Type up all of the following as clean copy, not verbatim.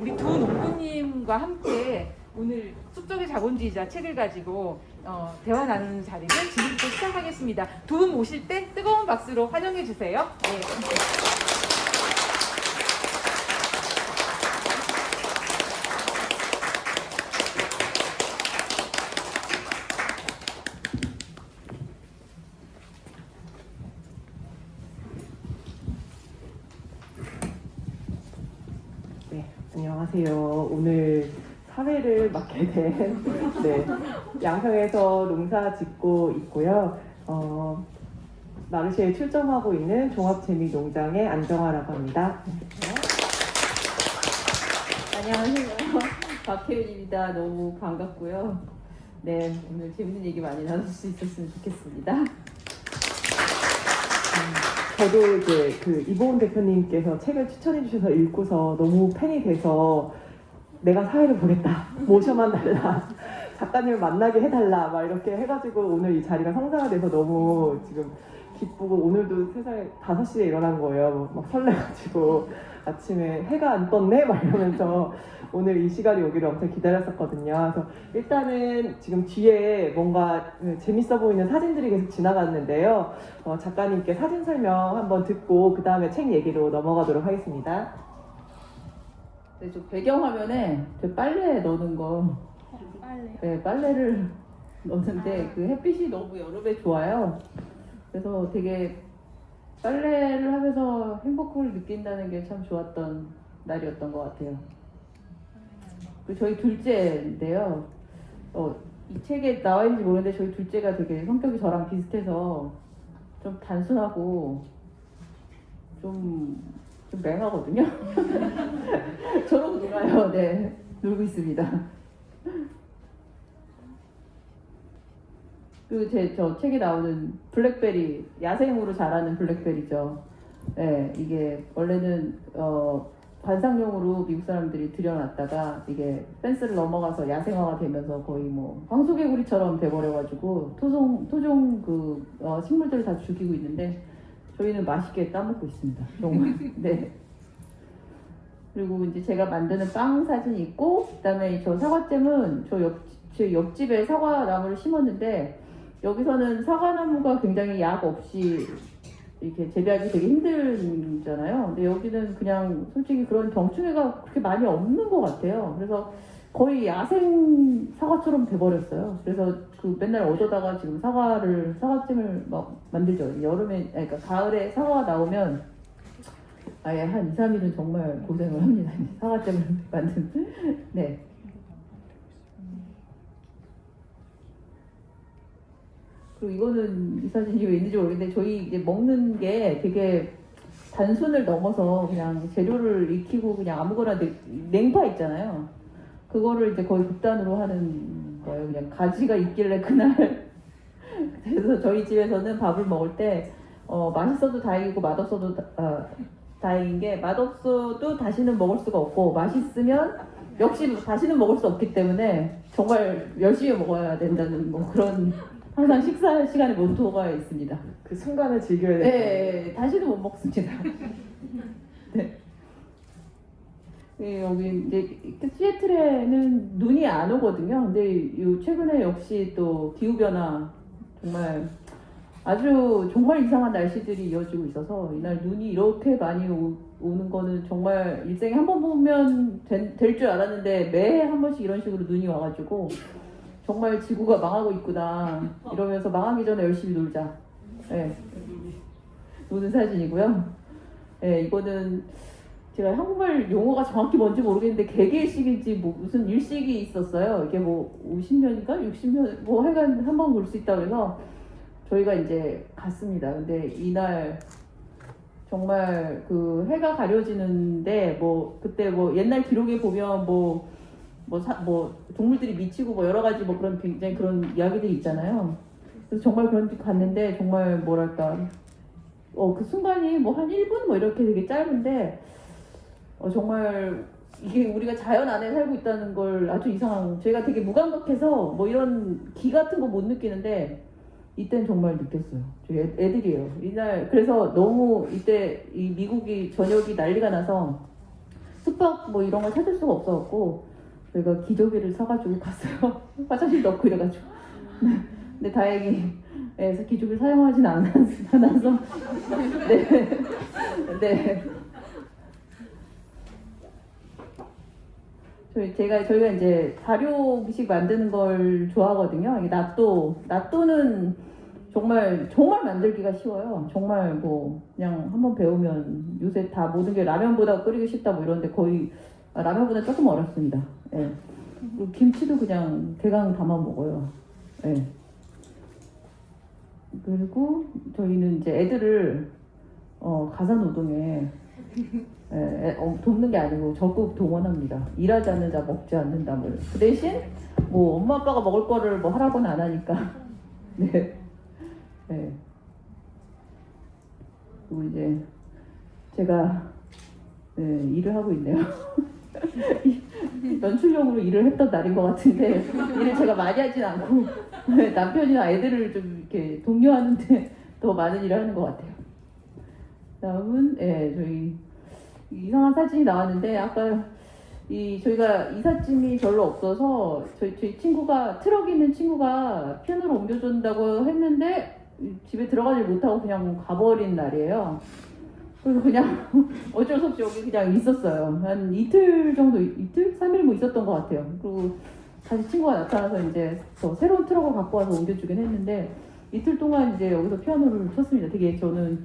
우리 두 농부님과 함께 오늘 숲속의 자본주의자 책을 가지고 대화 나누는 자리를 지금부터 시작하겠습니다. 두 분 모실 때 뜨거운 박수로 환영해 주세요. 네. 네, 안녕하세요. 오늘 사회를 맡게 된 네, 양평에서 농사 짓고 있고요. 마르쉐에 출점하고 있는 종합재미농장의 안정화라고 합니다. 안녕하세요. 박혜윤입니다. 너무 반갑고요. 네, 오늘 재밌는 얘기 많이 나눌 수 있었으면 좋겠습니다. 저도 이제 그 이보은 대표님께서 책을 추천해 주셔서 읽고서 너무 팬이 돼서 내가 사회를 보겠다. 모셔만 달라. 작가님을 만나게 해달라. 막 이렇게 해가지고 오늘 이 자리가 성사가 돼서 너무 지금 기쁘고 오늘도 세상에 5시에 일어난 거예요. 막 설레가지고 아침에 해가 안 떴네? 막 이러면서 오늘 이 시간이 오기를 엄청 기다렸었거든요. 그래서 일단은 지금 뒤에 뭔가 재밌어 보이는 사진들이 계속 지나갔는데요. 작가님께 사진 설명 한번 듣고 그 다음에 책 얘기로 넘어가도록 하겠습니다. 네, 저 배경화면에 저 빨래 넣는 거, 네, 빨래를 넣는데 그 햇빛이 너무 여름에 좋아요. 그래서 되게 빨래를 하면서 행복을 느낀다는 게 참 좋았던 날이었던 것 같아요. 그 저희 둘째인데요. 이 책에 나와 있는지 모르는데 저희 둘째가 되게 성격이 저랑 비슷해서 좀 단순하고 좀 맹하거든요. 저러고 놀아요. 네, 놀고 있습니다. 저 책에 나오는 블랙베리, 야생으로 자라는 블랙베리죠. 네, 이게 원래는 관상용으로 미국 사람들이 들여놨다가 이게 펜스를 넘어가서 야생화가 되면서 거의 뭐 황소개구리처럼 돼버려가지고 토종 식물들을 다 죽이고 있는데 저희는 맛있게 따먹고 있습니다. 정말. 네. 그리고 이제 제가 만드는 빵 사진이 있고, 그다음에 저 사과잼은 제 옆집에 사과나무를 심었는데 여기서는 사과나무가 굉장히 약 없이 이렇게 재배하기 되게 힘들잖아요. 근데 여기는 그냥 솔직히 그런 경충해가 그렇게 많이 없는 것 같아요. 그래서 거의 야생 사과처럼 돼버렸어요. 그래서 그 맨날 얻어다가 지금 사과잼을 막 만들죠. 여름에, 그러니까 가을에 사과가 나오면 아예 한 2, 3일은 정말 고생을 합니다. 사과잼을 만든. 네. 그리고 이거는 이 사진이 왜 있는지 모르겠는데 저희 이제 먹는 게 되게 단순을 넘어서 그냥 재료를 익히고 그냥 아무거나 냉파 있잖아요. 그거를 이제 거의 극단으로 하는 거예요. 그냥 가지가 있길래 그날. 그래서 저희 집에서는 밥을 먹을 때 맛있어도 다행이고 맛없어도 다행인 게 맛없어도 다시는 먹을 수가 없고 맛있으면 역시 다시는 먹을 수 없기 때문에 정말 열심히 먹어야 된다는 뭐 그런 항상 식사 시간에 모토가 있습니다. 그 순간을 즐겨야 돼요. 네, 다시는 못 먹습니다. 네. 네, 여기 이제 시애틀에는 눈이 안 오거든요. 근데 최근에 역시 또 기후 변화 정말 아주 정말 이상한 날씨들이 이어지고 있어서 이날 눈이 이렇게 많이 오는 거는 정말 일생에 한 번 보면 될 줄 알았는데 매해 한 번씩 이런 식으로 눈이 와가지고 정말 지구가 망하고 있구나 이러면서 망하기 전에 열심히 놀자. 네. 노는 사진이고요. 네, 이거는 제가 한국말 용어가 정확히 뭔지 모르겠는데 개개일식인지 뭐 무슨 일식이 있었어요. 이게 뭐 50년인가 60년 뭐 하여간 한 번 볼 수 있다고 해서 저희가 이제 갔습니다. 근데 이날 정말 그 해가 가려지는데 뭐 그때 뭐 옛날 기록에 보면 뭐 동물들이 미치고 뭐 여러 가지 뭐 그런 굉장히 그런 이야기들이 있잖아요. 그래서 정말 그런 데 갔는데 정말 뭐랄까 그 순간이 뭐 한 1분 뭐 이렇게 되게 짧은데 정말 이게 우리가 자연 안에 살고 있다는 걸 아주 이상한 저희가 되게 무감각해서 뭐 이런 기 같은 거 못 느끼는데 이때는 정말 느꼈어요. 저희 애들이에요. 이날 그래서 너무 이때 이 미국이 저녁이 난리가 나서 숙박 뭐 이런 걸 찾을 수가 없어갖고 저희가 기저귀를 사가지고 갔어요. 화장실 넣고 이래가지고. 근데 다행히 기저귀를 사용하진 않아서 네. 네. 저희가 이제 발효 음식 만드는 걸 좋아하거든요. 이게 나또는 정말 만들기가 쉬워요. 정말 뭐 그냥 한번 배우면 요새 다 모든 게 라면보다 끓이기 쉽다 뭐 이런데 거의 라면보다 조금 어렵습니다. 예. 그리고 김치도 그냥 대강 담아 먹어요. 예. 그리고 저희는 이제 애들을 가사노동에 돕는 게 아니고 적극 동원합니다. 일하지 않는 자 먹지 않는다. 뭐. 그 대신 뭐 엄마 아빠가 먹을 거를 뭐 하라고는 안 하니까. 네. 네. 그리고 이제 제가 일을 하고 있네요. 연출용으로 일을 했던 날인 것 같은데 일을 제가 많이 하진 않고 남편이나 애들을 좀 이렇게 독려하는데 더 많은 일을 하는 것 같아요. 다음은 저희 이상한 사진이 나왔는데 아까 저희가 이삿짐이 별로 없어서 저희 친구가 트럭 있는 친구가 편으로 옮겨준다고 했는데 집에 들어가지 못하고 그냥 가버린 날이에요. 그래서 그냥 어쩔 수 없이 여기 그냥 있었어요. 한 이틀 정도, 3일 뭐 있었던 것 같아요. 그리고 다시 친구가 나타나서 이제 더 새로운 트럭을 갖고 와서 옮겨주긴 했는데 이틀 동안 이제 여기서 피아노를 쳤습니다. 되게 저는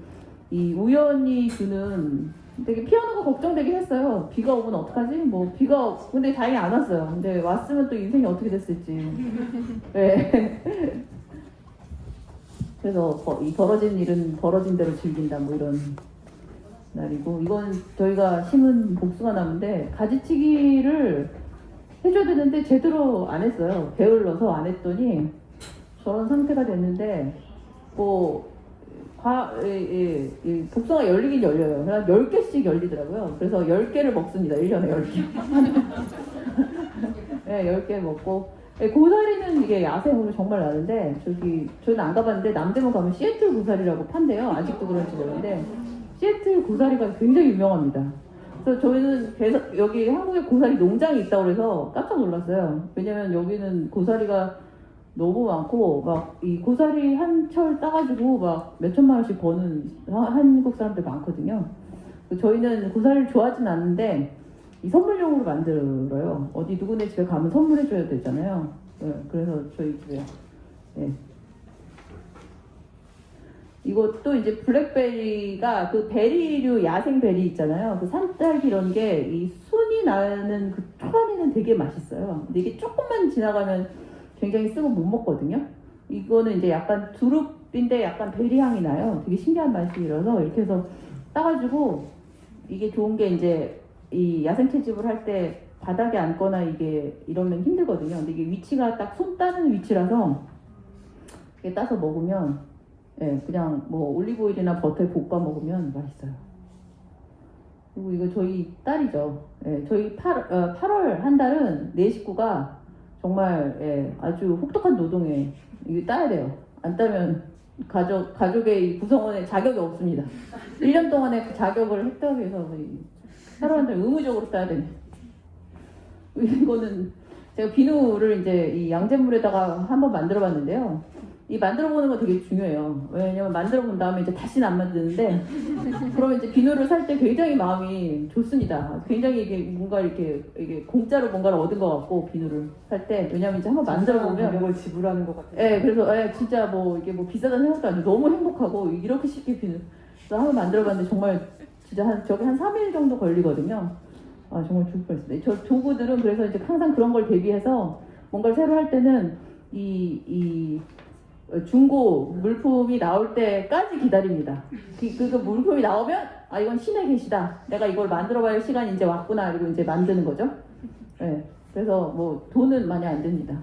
이 우연히 주는 되게 피아노가 걱정되긴 했어요. 비가 오면 어떡하지? 뭐 근데 다행히 안 왔어요. 근데 왔으면 또 인생이 어떻게 됐을지. 네. 그래서 이 벌어진 일은 벌어진 대로 즐긴다 뭐 이런 날이고 이건 저희가 심은 복숭아 나무인데 가지치기를 해줘야 되는데 제대로 안 했어요. 게을러서 안 했더니 저런 상태가 됐는데 복숭아 열리긴 열려요. 그냥 10개씩 열리더라고요. 그래서 10개를 먹습니다. 1년에 10개. 네, 10개 먹고 고사리는 이게 야생으로 정말 나는데 저는 안 가봤는데 남대문 가면 시애틀 고사리라고 판대요. 아직도 그런지 모르는데 시애틀 고사리가 굉장히 유명합니다. 그래서 저희는 계속 여기 한국에 고사리 농장이 있다고 그래서 깜짝 놀랐어요. 왜냐면 여기는 고사리가 너무 많고 막 이 고사리 한 철 따가지고 막 몇천만 원씩 버는 한국 사람들 많거든요. 저희는 고사리를 좋아하진 않는데 이 선물용으로 만들어요. 어디 누구네 집에 가면 선물해줘야 되잖아요. 네, 그래서 저희 집에 이것도 이제 블랙베리가 그 베리류 야생 베리 있잖아요. 그 산딸기 이런 게 이 순이 나는 그 초반에는 되게 맛있어요. 근데 이게 조금만 지나가면 굉장히 쓰고 못 먹거든요. 이거는 이제 약간 두릅인데 약간 베리 향이 나요. 되게 신기한 맛이라서 이렇게 해서 따가지고 이게 좋은 게 이제 이 야생 채집을 할 때 바닥에 앉거나 이게 이러면 힘들거든요. 근데 이게 위치가 딱 손 따는 위치라서 이렇게 따서 먹으면 그냥 뭐 올리브오일이나 버터에 볶아 먹으면 맛있어요. 그리고 이거 저희 딸이죠. 저희 8월 한 달은 네 식구가 정말 아주 혹독한 노동에 이거 따야 돼요. 안 따면 가족의 구성원에 자격이 없습니다. 1년 동안에 그 자격을 획득해서 8월 한 달 의무적으로 따야 됩니다. 이거는 제가 비누를 이제 이 양잿물에다가 한번 만들어 봤는데요. 이 만들어 보는 거 되게 중요해요. 왜냐면 만들어 본 다음에 이제 다시는 안 만드는데 그러면 이제 비누를 살 때 굉장히 마음이 좋습니다. 굉장히 이게 뭔가 이게 공짜로 뭔가를 얻은 것 같고 비누를 살 때 왜냐면 이제 한번 만들어 보면 가격을 지불하는 것 같아요. 그래서 진짜 뭐 이게 뭐 비싸다는 생각도 안 해요. 너무 행복하고 이렇게 쉽게 비누. 그래서 한번 만들어 봤는데 정말 진짜 저게 한 3일 정도 걸리거든요. 정말 죽을 뻔했어요. 저 조구들은 그래서 이제 항상 그런 걸 대비해서 뭔가를 새로 할 때는 이 중고 물품이 나올 때까지 기다립니다. 그 물품이 나오면 이건 신의 계시다. 내가 이걸 만들어봐야 시간이 이제 왔구나. 그리고 이제 만드는 거죠. 그래서 뭐 돈은 많이 안 듭니다.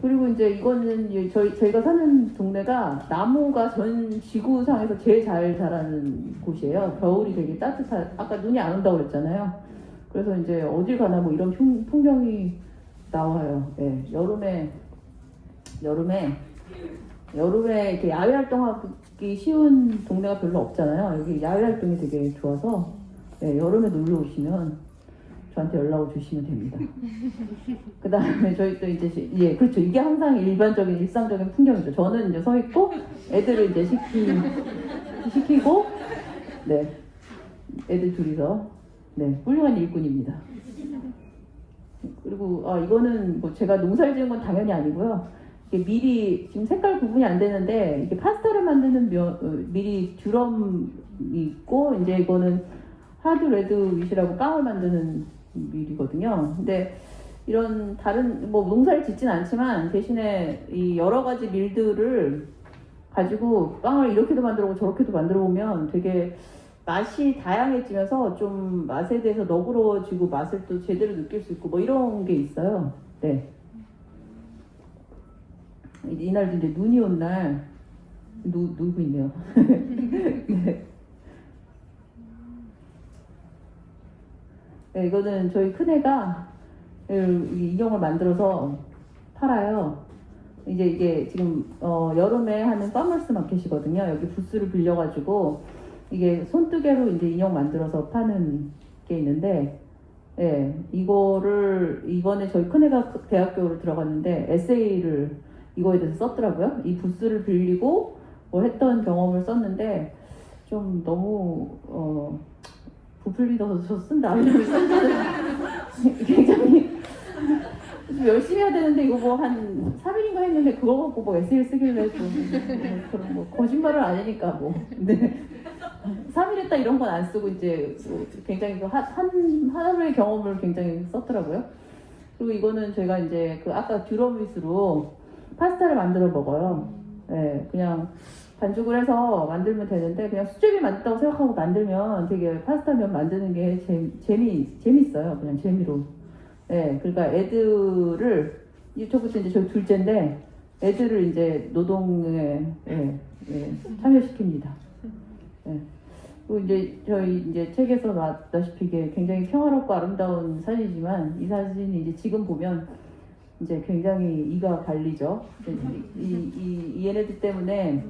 그리고 이제 이거는 저희가 사는 동네가 나무가 전 지구상에서 제일 잘 자라는 곳이에요. 겨울이 되게 아까 눈이 안 온다고 그랬잖아요. 그래서 이제 어딜 가나 뭐 이런 풍경이 나와요. 여름에 이렇게 야외 활동하기 쉬운 동네가 별로 없잖아요. 여기 야외 활동이 되게 좋아서 여름에 놀러 오시면 저한테 연락을 주시면 됩니다. 그 다음에 저희 또 이제 예 그렇죠. 이게 항상 일반적인 일상적인 풍경이죠. 저는 이제 서 있고 애들을 이제 시키고 네 애들 둘이서 네 훌륭한 일꾼입니다. 그리고 이거는 뭐 제가 농사를 지은 건 당연히 아니고요. 이게 미리 지금 색깔 구분이 안 되는데 이게 파스타를 만드는 미리 듀럼이 있고 이제 이거는 하드 레드 윗이라고 빵을 만드는 밀이거든요. 근데 이런 다른 뭐 농사를 짓진 않지만 대신에 이 여러 가지 밀들을 가지고 빵을 이렇게도 만들어보고 저렇게도 만들어 보면 되게 맛이 다양해지면서 좀 맛에 대해서 너그러워지고 맛을 또 제대로 느낄 수 있고 뭐 이런 게 있어요. 네. 이날도 이제 눈이 온 날 놀고 있네요. 네. 네, 이거는 저희 큰애가 인형을 만들어서 팔아요. 이제 이게 지금 여름에 하는 파머스 마켓이거든요. 여기 부스를 빌려가지고 이게 손뜨개로 이제 인형 만들어서 파는 게 있는데, 예, 이거를 이번에 저희 큰애가 대학교를 들어갔는데 에세이를 이거에 대해서 썼더라고요. 이 부스를 빌리고 뭐 했던 경험을 썼는데 좀 너무 부풀리더서 쓴다 이러면서 굉장히 좀 열심히 해야 되는데 이거 뭐 한 3일인가 했는데 그거 갖고 뭐 에세이를 쓰길래 좀 그런 뭐 거짓말을 안 하니까 뭐 근데 3일 했다 이런 건 안 쓰고 이제 뭐 굉장히 하루의 경험을 굉장히 썼더라고요. 그리고 이거는 제가 이제 그 아까 듀럼윗으로 파스타를 만들어 먹어요. 네, 그냥 반죽을 해서 만들면 되는데 그냥 수제비 만든다고 생각하고 만들면 되게 파스타면 만드는 게 재밌어요. 그냥 재미로. 네, 그러니까 애들을 저부터 이제 저희 둘째인데 애들을 이제 노동에 참여시킵니다. 네. 그리고 이제 저희 이제 책에서 나왔다시피 이게 굉장히 평화롭고 아름다운 사진이지만 이 사진이 이제 지금 보면 이제 굉장히 이가 갈리죠. 이 얘네들 때문에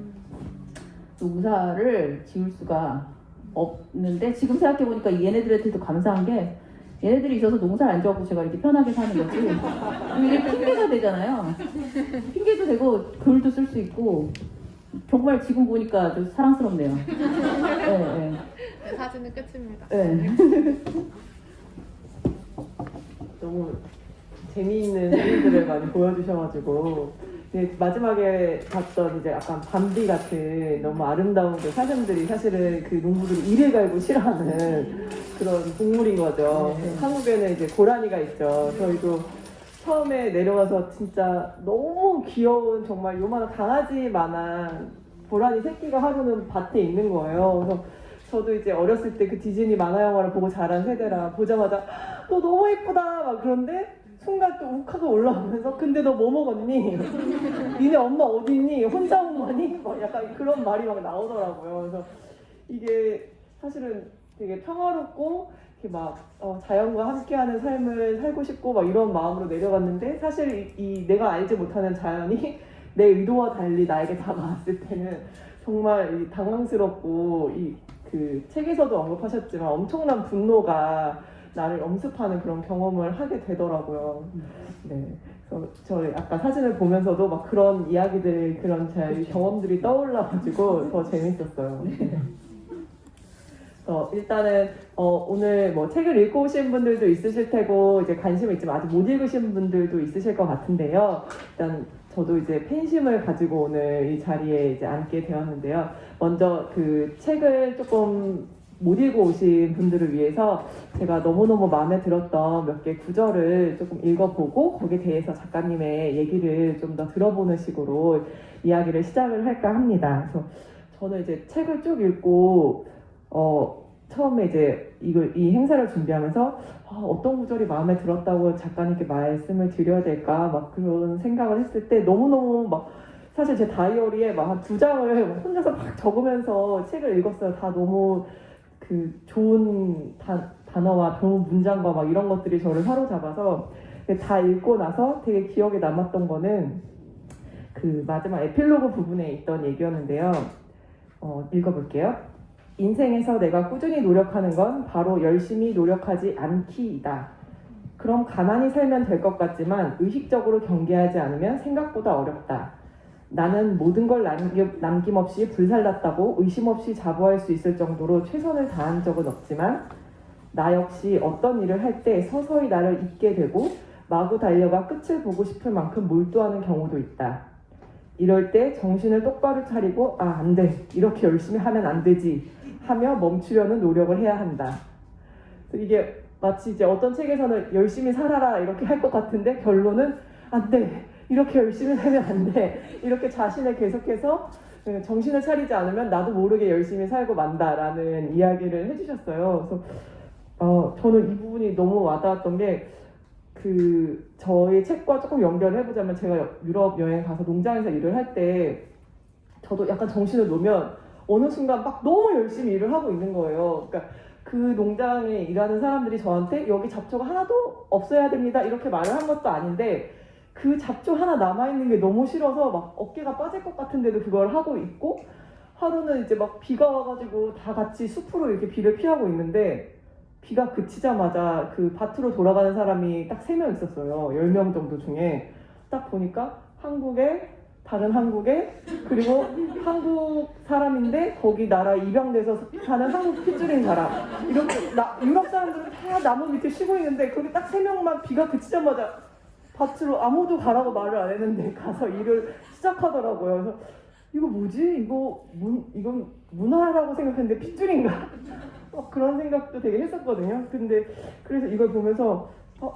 농사를 지을 수가 없는데 지금 생각해 보니까 얘네들한테도 감사한 게 얘네들이 있어서 농사를 안 지어갖고 제가 이렇게 편하게 사는 거지. 이게 핑계가 되잖아요. 핑계도 되고 글도 쓸 수 있고 정말 지금 보니까 좀 사랑스럽네요. 네. 사진은 끝입니다. 네. 너무 재미있는 사진들을 많이 보여주셔가지고 마지막에 봤던 이제 약간 밤비 같은 너무 아름다운 그 사슴들이 사실은 그 농부들이 이를 갈고 싫어하는 그런 동물인 거죠. 한국에는 이제 고라니가 있죠. 저희도 처음에 내려와서 진짜 너무 귀여운 정말 요만한 강아지만한 고라니 새끼가 하루는 밭에 있는 거예요. 그래서 저도 이제 어렸을 때 그 디즈니 만화 영화를 보고 자란 세대라 보자마자 너 너무 예쁘다 막 그런데 순간 또 욱하고 올라오면서 근데 너 뭐 먹었니? 니네 엄마 어디 있니? 혼자 온 거니? 막 약간 그런 말이 막 나오더라고요. 그래서 이게 사실은 되게 평화롭고 이렇게 막 자연과 함께하는 삶을 살고 싶고 막 이런 마음으로 내려갔는데 사실 이 내가 알지 못하는 자연이 내 의도와 달리 나에게 다가왔을 때는 정말 당황스럽고 그 책에서도 언급하셨지만 엄청난 분노가 나를 엄습하는 그런 경험을 하게 되더라고요. 네. 그래서 저 아까 사진을 보면서도 막 그런 이야기들, 그런 제 경험들이 떠올라가지고 더 재밌었어요. 네. 일단은 오늘 뭐 책을 읽고 오신 분들도 있으실 테고 이제 관심이 있지만 아직 못 읽으신 분들도 있으실 것 같은데요. 일단 저도 이제 팬심을 가지고 오늘 이 자리에 이제 앉게 되었는데요. 먼저 그 책을 조금 못 읽고 오신 분들을 위해서 제가 너무너무 마음에 들었던 몇 개 구절을 조금 읽어보고 거기에 대해서 작가님의 얘기를 좀 더 들어보는 식으로 이야기를 시작을 할까 합니다. 그래서 저는 이제 책을 쭉 읽고 처음에 이제 이 행사를 준비하면서 어떤 구절이 마음에 들었다고 작가님께 말씀을 드려야 될까 막 그런 생각을 했을 때 너무너무 막 사실 제 다이어리에 막 한 2장을 혼자서 막 적으면서 책을 읽었어요. 다 너무 그 좋은 단어와 좋은 문장과 막 이런 것들이 저를 사로잡아서 다 읽고 나서 되게 기억에 남았던 거는 그 마지막 에필로그 부분에 있던 얘기였는데요. 읽어볼게요. 인생에서 내가 꾸준히 노력하는 건 바로 열심히 노력하지 않기이다. 그럼 가만히 살면 될 것 같지만 의식적으로 경계하지 않으면 생각보다 어렵다. 나는 모든 걸 남김없이 불살랐다고 의심 없이 자부할 수 있을 정도로 최선을 다한 적은 없지만 나 역시 어떤 일을 할 때 서서히 나를 잊게 되고 마구 달려가 끝을 보고 싶을 만큼 몰두하는 경우도 있다. 이럴 때 정신을 똑바로 차리고 안 돼. 이렇게 열심히 하면 안 되지. 하며 멈추려는 노력을 해야 한다. 이게 마치 이제 어떤 책에서는 열심히 살아라 이렇게 할 것 같은데 결론은 안 돼. 이렇게 열심히 살면 안 돼. 이렇게 자신을 계속해서 정신을 차리지 않으면 나도 모르게 열심히 살고 만다라는 이야기를 해주셨어요. 그래서 저는 이 부분이 너무 와닿았던 게 저희 책과 조금 연결을 해보자면 제가 유럽 여행 가서 농장에서 일을 할 때 저도 약간 정신을 놓으면 어느 순간 막 너무 열심히 일을 하고 있는 거예요. 그러니까 그 농장에 일하는 사람들이 저한테 여기 잡초가 하나도 없어야 됩니다 이렇게 말을 한 것도 아닌데 그 잡초 하나 남아있는 게 너무 싫어서 막 어깨가 빠질 것 같은데도 그걸 하고 있고 하루는 이제 막 비가 와가지고 다 같이 숲으로 이렇게 비를 피하고 있는데 비가 그치자마자 그 밭으로 돌아가는 사람이 딱 3명 있었어요. 10명 정도 중에. 딱 보니까 다른 한국에 그리고 한국 사람인데 거기 나라 입양돼서 사는 한국 핏줄인 사람 이렇게 유럽 사람들은 다 나무 밑에 쉬고 있는데 거기 딱 3명만 비가 그치자마자 밭으로 아무도 가라고 말을 안 했는데 가서 일을 시작하더라고요. 그래서 이거 뭐지? 이건 문화라고 생각했는데 핏줄인가? 그런 생각도 되게 했었거든요. 근데 그래서 이걸 보면서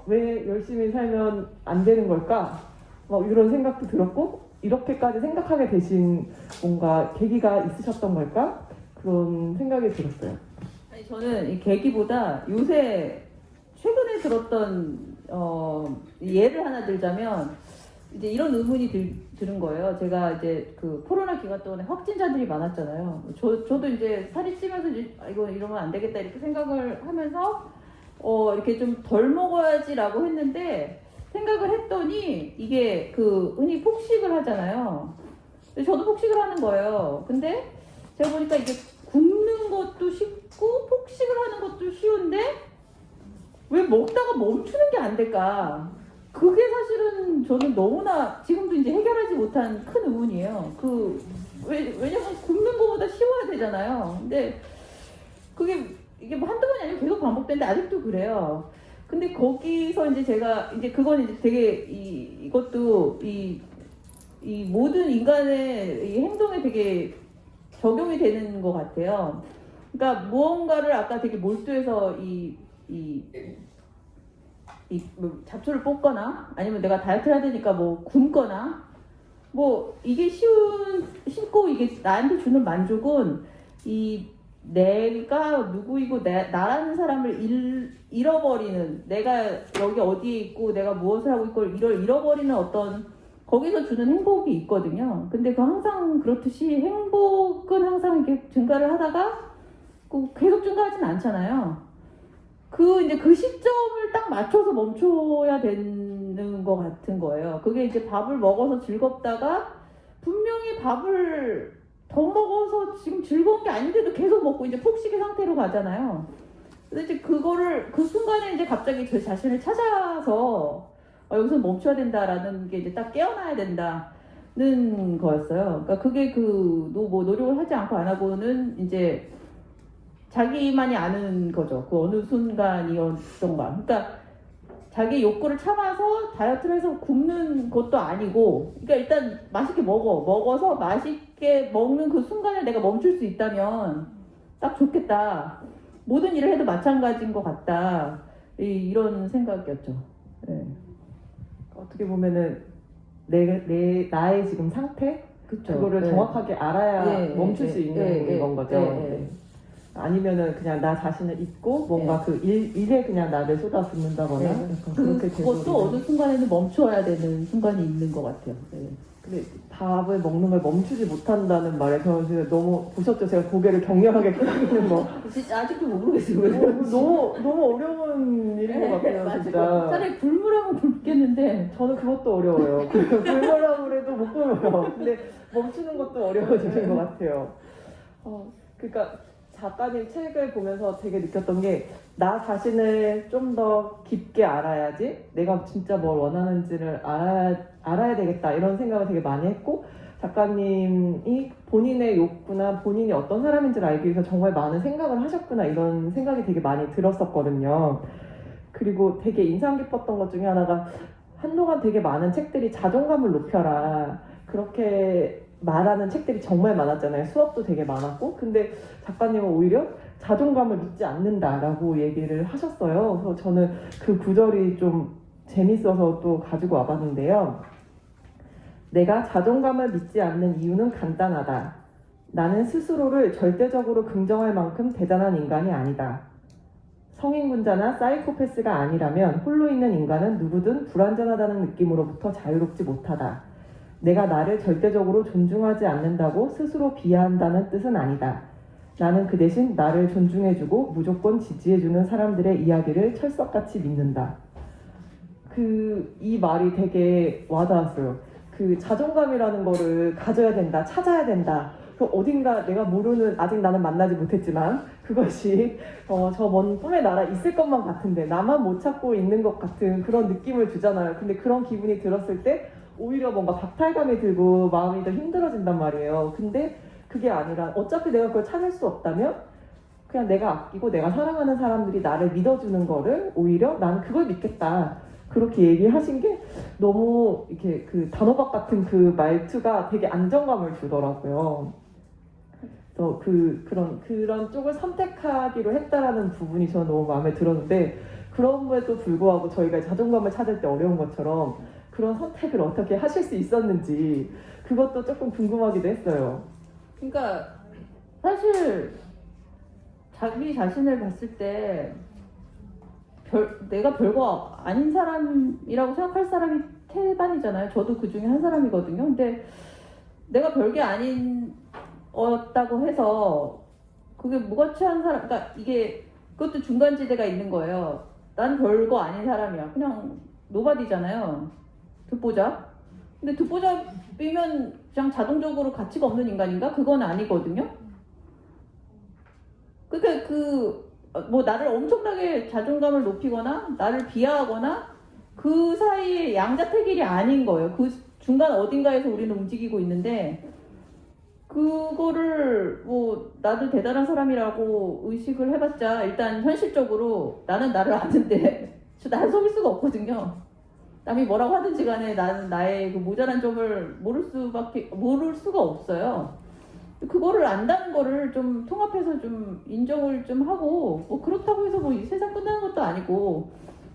왜 열심히 살면 안 되는 걸까? 이런 생각도 들었고 이렇게까지 생각하게 되신 뭔가 계기가 있으셨던 걸까? 그런 생각이 들었어요. 아니, 저는 이 계기보다 요새 최근에 들었던 예를 하나 들자면 이제 이런 의문이 들은 거예요. 제가 이제 그 코로나 기간 동안에 확진자들이 많았잖아요. 저도 이제 살이 찌면서 이제 이거 이러면 안 되겠다 이렇게 생각을 하면서 이렇게 좀 덜 먹어야지라고 했는데 생각을 했더니 이게 흔히 폭식을 하잖아요. 저도 폭식을 하는 거예요. 근데 제가 보니까 이게 굶는 것도 쉽고 폭식을 하는 것도 쉬운데 왜 먹다가 멈추는 게 안 될까? 그게 사실은 저는 너무나 지금도 이제 해결하지 못한 큰 의문이에요. 왜냐면 굶는 것보다 쉬워야 되잖아요. 근데 이게 뭐 한두 번이 아니고 계속 반복되는데 아직도 그래요. 근데 거기서 이제 제가 이제 그건 이제 되게 이것도 이 모든 인간의 이 행동에 되게 적용이 되는 것 같아요. 그러니까 무언가를 아까 되게 몰두해서 뭐 잡초를 뽑거나 아니면 내가 다이어트를 해야 되니까 뭐 굶거나 뭐 이게 쉽고 이게 나한테 주는 만족은 내가 누구이고 나라는 사람을 잃어버리는 내가 여기 어디에 있고 내가 무엇을 하고 있고 이걸 잃어버리는 어떤 거기서 주는 행복이 있거든요. 근데 항상 그렇듯이 행복은 항상 이렇게 증가를 하다가 계속 증가하진 않잖아요. 이제 그 시점을 딱 맞춰서 멈춰야 되는 것 같은 거예요. 그게 이제 밥을 먹어서 즐겁다가 분명히 밥을 더 먹어서 지금 즐거운 게 아닌데도 계속 먹고 이제 폭식의 상태로 가잖아요. 근데 이제 그 순간에 이제 갑자기 제 자신을 찾아서 여기서 멈춰야 된다라는 게 이제 딱 깨어나야 된다는 거였어요. 그러니까 그게 뭐 노력을 하지 않고 안 하고는 이제 자기만이 아는 거죠. 그 어느 순간이었던가. 그러니까 자기 욕구를 참아서 다이어트를 해서 굶는 것도 아니고, 그러니까 일단 맛있게 먹어서 맛있게 먹는 그 순간에 내가 멈출 수 있다면 딱 좋겠다. 모든 일을 해도 마찬가지인 것 같다. 이런 생각이었죠. 네. 어떻게 보면은 나의 지금 상태? 그쵸. 그거를 네. 정확하게 알아야 멈출 수 있는 건 거죠. 네. 아니면은 그냥 나 자신을 잊고 뭔가 일에 그냥 나를 쏟아붓는다거나 약간 그렇게 그것도 어느 순간에는 멈춰야 되는 순간이 있는 것 같아요. 네. 근데 밥을 먹는 걸 멈추지 못한다는 말에 저는 진짜 너무 보셨죠? 제가 고개를 격렬하게 끄덕이는 거. 진짜 아직도 모르겠어요. 왜 너무 어려운 일인 것 같아요, 맞아요. 진짜. 차라리 굶으라면 굶겠는데 저는 그것도 어려워요. 굶으라고 해도 못 굶어요. 근데 멈추는 것도 어려워지는 것 같아요. 그러니까 작가님 책을 보면서 되게 느꼈던 게 나 자신을 좀 더 깊게 알아야지 내가 진짜 뭘 원하는지를 알아야 되겠다 이런 생각을 되게 많이 했고 작가님이 본인의 욕구나 본인이 어떤 사람인지를 알기 위해서 정말 많은 생각을 하셨구나 이런 생각이 되게 많이 들었었거든요. 그리고 되게 인상 깊었던 것 중에 하나가 한동안 되게 많은 책들이 자존감을 높여라 그렇게 말하는 책들이 정말 많았잖아요. 수업도 되게 많았고 근데 작가님은 오히려 자존감을 믿지 않는다라고 얘기를 하셨어요. 그래서 저는 그 구절이 좀 재밌어서 또 가지고 와봤는데요. 내가 자존감을 믿지 않는 이유는 간단하다. 나는 스스로를 절대적으로 긍정할 만큼 대단한 인간이 아니다. 성인군자나 사이코패스가 아니라면 홀로 있는 인간은 누구든 불완전하다는 느낌으로부터 자유롭지 못하다. 내가 나를 절대적으로 존중하지 않는다고 스스로 비하한다는 뜻은 아니다. 나는 그 대신 나를 존중해주고 무조건 지지해주는 사람들의 이야기를 철석같이 믿는다. 이 말이 되게 와닿았어요. 그 자존감이라는 거를 가져야 된다, 찾아야 된다. 그 어딘가 내가 모르는 아직 나는 만나지 못했지만 그것이 저 먼 꿈의 나라 있을 것만 같은데 나만 못 찾고 있는 것 같은 그런 느낌을 주잖아요. 근데 그런 기분이 들었을 때 오히려 뭔가 박탈감이 들고 마음이 더 힘들어진단 말이에요. 근데 그게 아니라 어차피 내가 그걸 찾을 수 없다면 그냥 내가 아끼고 내가 사랑하는 사람들이 나를 믿어주는 거를 오히려 나는 그걸 믿겠다. 그렇게 얘기하신 게 너무 이렇게 그 단호박 같은 그 말투가 되게 안정감을 주더라고요. 그래서 그런 쪽을 선택하기로 했다라는 부분이 저는 너무 마음에 들었는데 그럼에도 불구하고 저희가 자존감을 찾을 때 어려운 것처럼 그런 선택을 어떻게 하실 수 있었는지 그것도 조금 궁금하기도 했어요. 그러니까 사실 자기 자신을 봤을 때 내가 별거 아닌 사람이라고 생각할 사람이 태반이잖아요. 저도 그 중에 한 사람이거든요. 근데 내가 별게 아니었다고 해서 그게 무가치한 사람, 그러니까 이게 그것도 중간지대가 있는 거예요. 난 별거 아닌 사람이야. 그냥 노바디잖아요. 듣보잡. 근데 듣보잡이면 그냥 자동적으로 가치가 없는 인간인가? 그건 아니거든요. 그러니까 뭐 나를 엄청나게 자존감을 높이거나 나를 비하하거나 그 사이에 양자택일이 아닌 거예요. 그 중간 어딘가에서 우리는 움직이고 있는데 그거를 뭐 나도 대단한 사람이라고 의식을 해봤자 일단 현실적으로 나는 나를 아는데 나를 속일 수가 없거든요. 남이 뭐라고 하든지 간에 나는 나의 그 모자란 점을 모를 수가 없어요. 그거를 안다는 거를 좀 통합해서 좀 인정을 좀 하고 뭐 그렇다고 해서 뭐 이 세상 끝나는 것도 아니고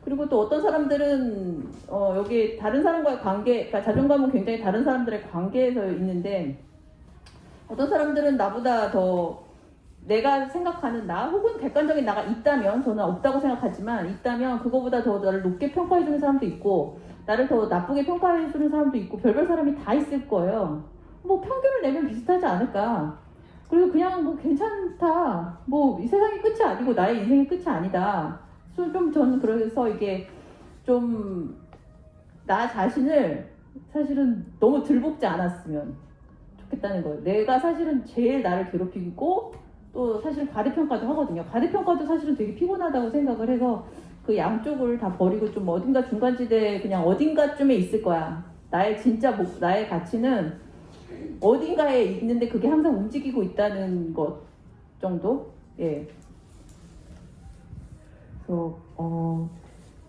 그리고 또 어떤 사람들은 여기 다른 사람과의 관계, 그러니까 자존감은 굉장히 다른 사람들의 관계에서 있는데 어떤 사람들은 나보다 더 내가 생각하는 나 혹은 객관적인 나가 있다면 저는 없다고 생각하지만 있다면 그거보다 더 나를 높게 평가해주는 사람도 있고 나를 더 나쁘게 평가해주는 사람도 있고 별별 사람이 다 있을 거예요. 뭐 평균을 내면 비슷하지 않을까. 그리고 그냥 뭐 괜찮다. 뭐 이 세상이 끝이 아니고 나의 인생이 끝이 아니다. 좀 저는 그래서 이게 좀 나 자신을 사실은 너무 들볶지 않았으면 좋겠다는 거예요. 내가 사실은 제일 나를 괴롭히고 또 사실 과대평가도 하거든요. 과대평가도 사실은 되게 피곤하다고 생각을 해서 그 양쪽을 다 버리고 좀 어딘가 중간지대 그냥 어딘가쯤에 있을 거야. 나의 나의 가치는 어딘가에 있는데 그게 항상 움직이고 있다는 것 정도? 예. 그래서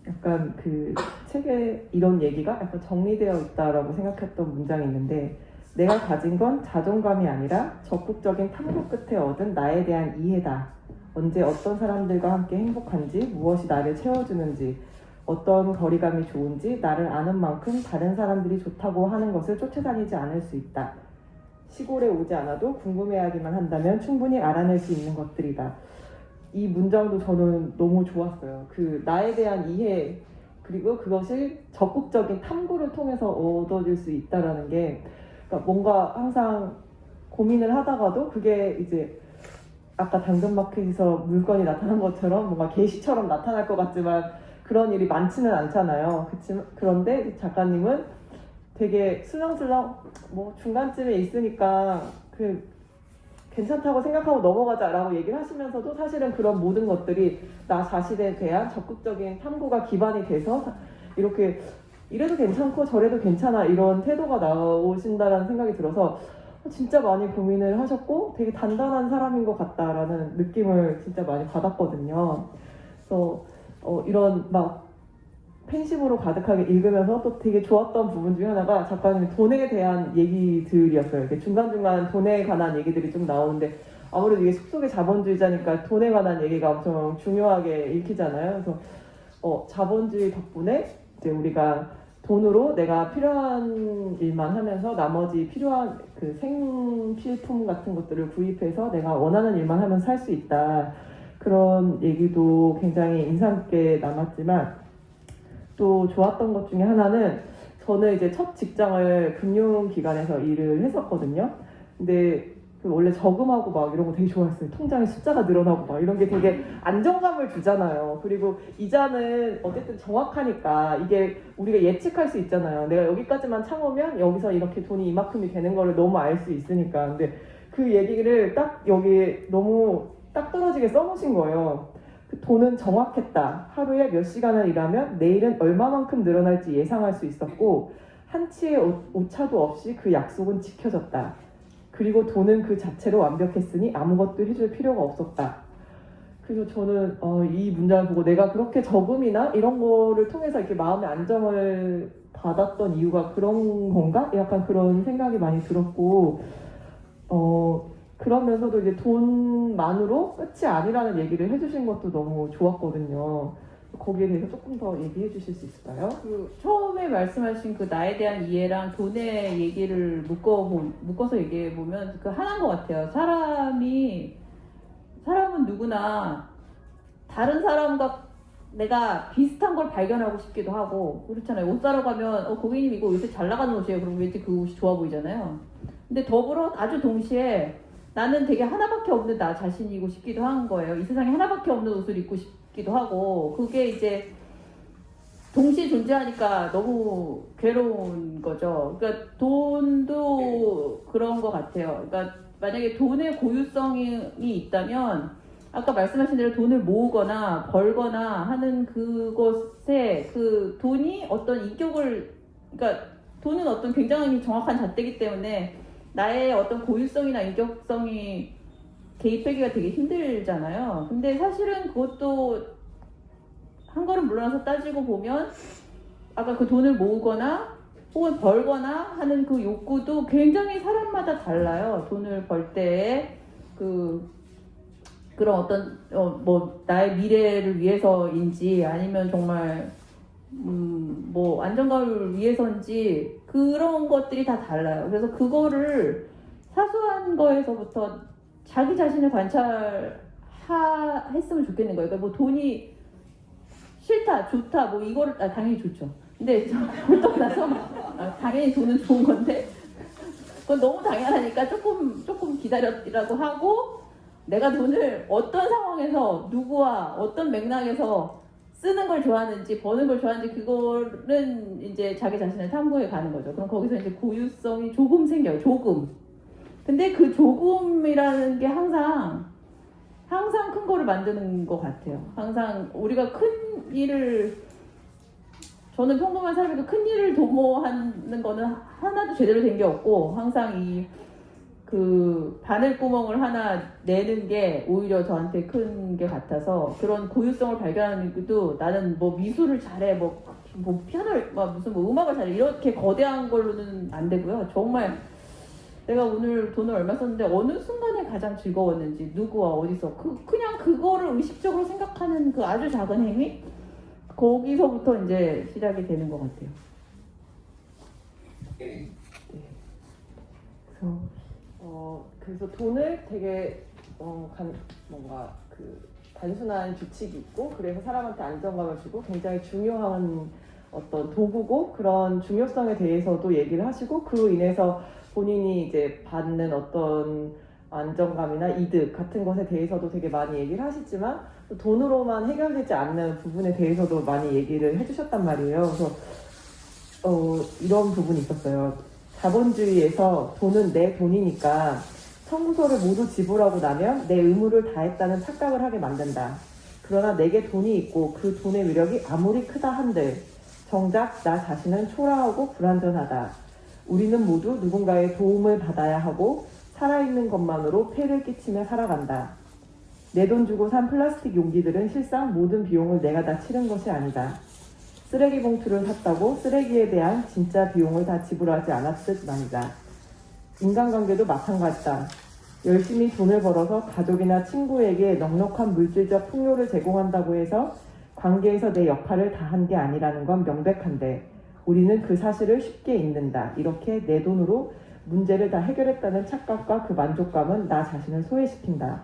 약간 그 책에 이런 얘기가 약간 정리되어 있다라고 생각했던 문장이 있는데 내가 가진 건 자존감이 아니라 적극적인 탐구 끝에 얻은 나에 대한 이해다. 언제 어떤 사람들과 함께 행복한지, 무엇이 나를 채워주는지, 어떤 거리감이 좋은지 나를 아는 만큼 다른 사람들이 좋다고 하는 것을 쫓아다니지 않을 수 있다. 시골에 오지 않아도 궁금해하기만 한다면 충분히 알아낼 수 있는 것들이다. 이 문장도 저는 너무 좋았어요. 그 나에 대한 이해 그리고 그것이 적극적인 탐구를 통해서 얻어질 수 있다라는 게 그러니까 뭔가 항상 고민을 하다가도 그게 이제 아까 당근마켓에서 물건이 나타난 것처럼 뭔가 게시처럼 나타날 것 같지만 그런 일이 많지는 않잖아요. 그런데 작가님은 되게 슬렁슬렁 뭐 중간쯤에 있으니까 괜찮다고 생각하고 넘어가자라고 얘기를 하시면서도 사실은 그런 모든 것들이 나 자신에 대한 적극적인 탐구가 기반이 돼서 이렇게 이래도 괜찮고 저래도 괜찮아 이런 태도가 나오신다라는 생각이 들어서 진짜 많이 고민을 하셨고 되게 단단한 사람인 것 같다라는 느낌을 진짜 많이 받았거든요. 그래서 이런 막 팬심으로 가득하게 읽으면서 또 되게 좋았던 부분 중에 하나가 작가님 돈에 대한 얘기들이었어요. 이렇게 중간중간 돈에 관한 얘기들이 좀 나오는데 아무래도 이게 속속의 자본주의자니까 돈에 관한 얘기가 엄청 중요하게 읽히잖아요. 그래서 자본주의 덕분에 이제 우리가 돈으로 내가 필요한 일만 하면서 나머지 필요한 그 생필품 같은 것들을 구입해서 내가 원하는 일만 하면 살 수 있다. 그런 얘기도 굉장히 인상 깊게 남았지만 또 좋았던 것 중에 하나는 저는 이제 첫 직장을 금융기관에서 일을 했었거든요. 근데 원래 저금하고 막 이런 거 되게 좋아했어요. 통장에 숫자가 늘어나고 막 이런 게 되게 안정감을 주잖아요. 그리고 이자는 어쨌든 정확하니까 이게 우리가 예측할 수 있잖아요. 내가 여기까지만 참으면 여기서 이렇게 돈이 이만큼이 되는 거를 너무 알 수 있으니까. 근데 그 얘기를 딱 여기 너무 딱 떨어지게 써놓으신 거예요. 돈은 정확했다. 하루에 몇 시간을 일하면 내일은 얼마만큼 늘어날지 예상할 수 있었고 한치의 오차도 없이 그 약속은 지켜졌다. 그리고 돈은 그 자체로 완벽했으니 아무것도 해줄 필요가 없었다. 그래서 저는 이 문장을 보고 내가 그렇게 저금이나 이런 거를 통해서 이렇게 마음의 안정을 받았던 이유가 그런 건가? 약간 그런 생각이 많이 들었고 그러면서도 이제 돈만으로 끝이 아니라는 얘기를 해주신 것도 너무 좋았거든요. 거기에 대해서 조금 더 얘기해 주실 수 있을까요? 그 처음에 말씀하신 그 나에 대한 이해랑 돈의 얘기를 묶어서 얘기해 보면 그 하나인 것 같아요. 사람은 누구나 다른 사람과 내가 비슷한 걸 발견하고 싶기도 하고 그렇잖아요. 옷 사러 가면 고객님 이거 요새 잘 나가는 옷이에요. 그럼 왠지 그 옷이 좋아 보이잖아요. 근데 더불어 아주 동시에 나는 되게 하나밖에 없는 나 자신이고 싶기도 한 거예요. 이 세상에 하나밖에 없는 옷을 입고 싶기도 하고 그게 이제 동시에 존재하니까 너무 괴로운 거죠. 그러니까 돈도 그런 것 같아요. 그러니까 만약에 돈의 고유성이 있다면 아까 말씀하신 대로 돈을 모으거나 벌거나 하는 그것에 그 돈이 어떤 인격을 그러니까 돈은 어떤 굉장히 정확한 잣대이기 때문에 나의 어떤 고유성이나 인격성이 개입하기가 되게 힘들잖아요. 근데 사실은 그것도 한 걸음 물러나서 따지고 보면 아까 그 돈을 모으거나 혹은 벌거나 하는 그 욕구도 굉장히 사람마다 달라요. 돈을 벌 때에 그런 어떤 나의 미래를 위해서인지 아니면 정말 뭐 안정감을 위해서인지 그런 것들이 다 달라요. 그래서 그거를 사소한 거에서부터 자기 자신을 관찰했으면 좋겠는 거예요. 그러니까 뭐 돈이 싫다, 좋다, 뭐 이거를 당연히 좋죠. 근데 또 나서 당연히 돈은 좋은 건데 그건 너무 당연하니까 조금 기다렸라고 하고 내가 돈을 어떤 상황에서 누구와 어떤 맥락에서 쓰는 걸 좋아하는지 버는 걸 좋아하는지 그거는 이제 자기 자신을 탐구해 가는 거죠. 그럼 거기서 이제 고유성이 조금 생겨요. 조금. 근데 그 조금이라는 게 항상 큰 거를 만드는 것 같아요. 항상 우리가 큰 일을 저는 평범한 사람에도 큰 일을 도모하는 거는 하나도 제대로 된 게 없고 항상 그 바늘구멍을 하나 내는 게 오히려 저한테 큰 게 같아서 그런 고유성을 발견하는 것도 나는 뭐 미술을 잘해 뭐 피아노를 무슨 음악을 잘해 이렇게 거대한 걸로는 안 되고요. 정말 내가 오늘 돈을 얼마 썼는데 어느 순간에 가장 즐거웠는지 누구와 어디서 그냥 그거를 의식적으로 생각하는 그 아주 작은 행위 거기서부터 이제 시작이 되는 것 같아요. 그래서 돈을 되게 뭔가 그 단순한 규칙이 있고 그래서 사람한테 안정감을 주고 굉장히 중요한 어떤 도구고 그런 중요성에 대해서도 얘기를 하시고 그로 인해서 본인이 이제 받는 어떤 안정감이나 이득 같은 것에 대해서도 되게 많이 얘기를 하시지만 또 돈으로만 해결되지 않는 부분에 대해서도 많이 얘기를 해주셨단 말이에요. 그래서 이런 부분이 있었어요. 자본주의에서 돈은 내 돈이니까 청구서를 모두 지불하고 나면 내 의무를 다했다는 착각을 하게 만든다. 그러나 내게 돈이 있고 그 돈의 위력이 아무리 크다 한들 정작 나 자신은 초라하고 불완전하다. 우리는 모두 누군가의 도움을 받아야 하고 살아있는 것만으로 폐를 끼치며 살아간다. 내 돈 주고 산 플라스틱 용기들은 실상 모든 비용을 내가 다 치른 것이 아니다. 쓰레기 봉투를 샀다고 쓰레기에 대한 진짜 비용을 다 지불하지 않았듯 말이다. 인간관계도 마찬가지다. 열심히 돈을 벌어서 가족이나 친구에게 넉넉한 물질적 풍요를 제공한다고 해서 관계에서 내 역할을 다한 게 아니라는 건 명백한데 우리는 그 사실을 쉽게 잊는다. 이렇게 내 돈으로 문제를 다 해결했다는 착각과 그 만족감은 나 자신을 소외시킨다.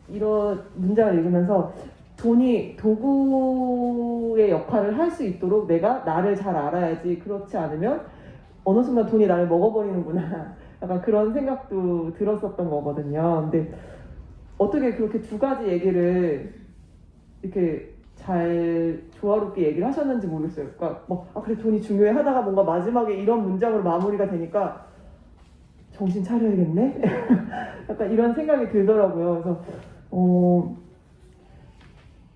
이런 문장을 읽으면서 돈이 도구의 역할을 할 수 있도록 내가 나를 잘 알아야지. 그렇지 않으면 어느 순간 돈이 나를 먹어버리는구나. 약간 그런 생각도 들었었던 거거든요. 근데 어떻게 그렇게 두 가지 얘기를 이렇게 잘 조화롭게 얘기를 하셨는지 모르겠어요. 그러니까 그래 돈이 중요해 하다가 뭔가 마지막에 이런 문장으로 마무리가 되니까 정신 차려야겠네? 약간 이런 생각이 들더라고요. 그래서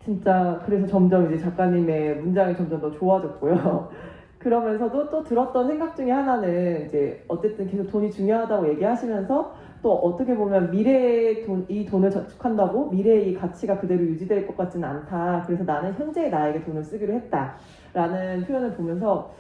진짜 그래서 점점 이제 작가님의 문장이 점점 더 좋아졌고요. 그러면서도 또 들었던 생각 중에 하나는 이제 어쨌든 계속 돈이 중요하다고 얘기하시면서 또 어떻게 보면 미래에 이 돈을 저축한다고 미래의 이 가치가 그대로 유지될 것 같지는 않다. 그래서 나는 현재의 나에게 돈을 쓰기로 했다라는 표현을 보면서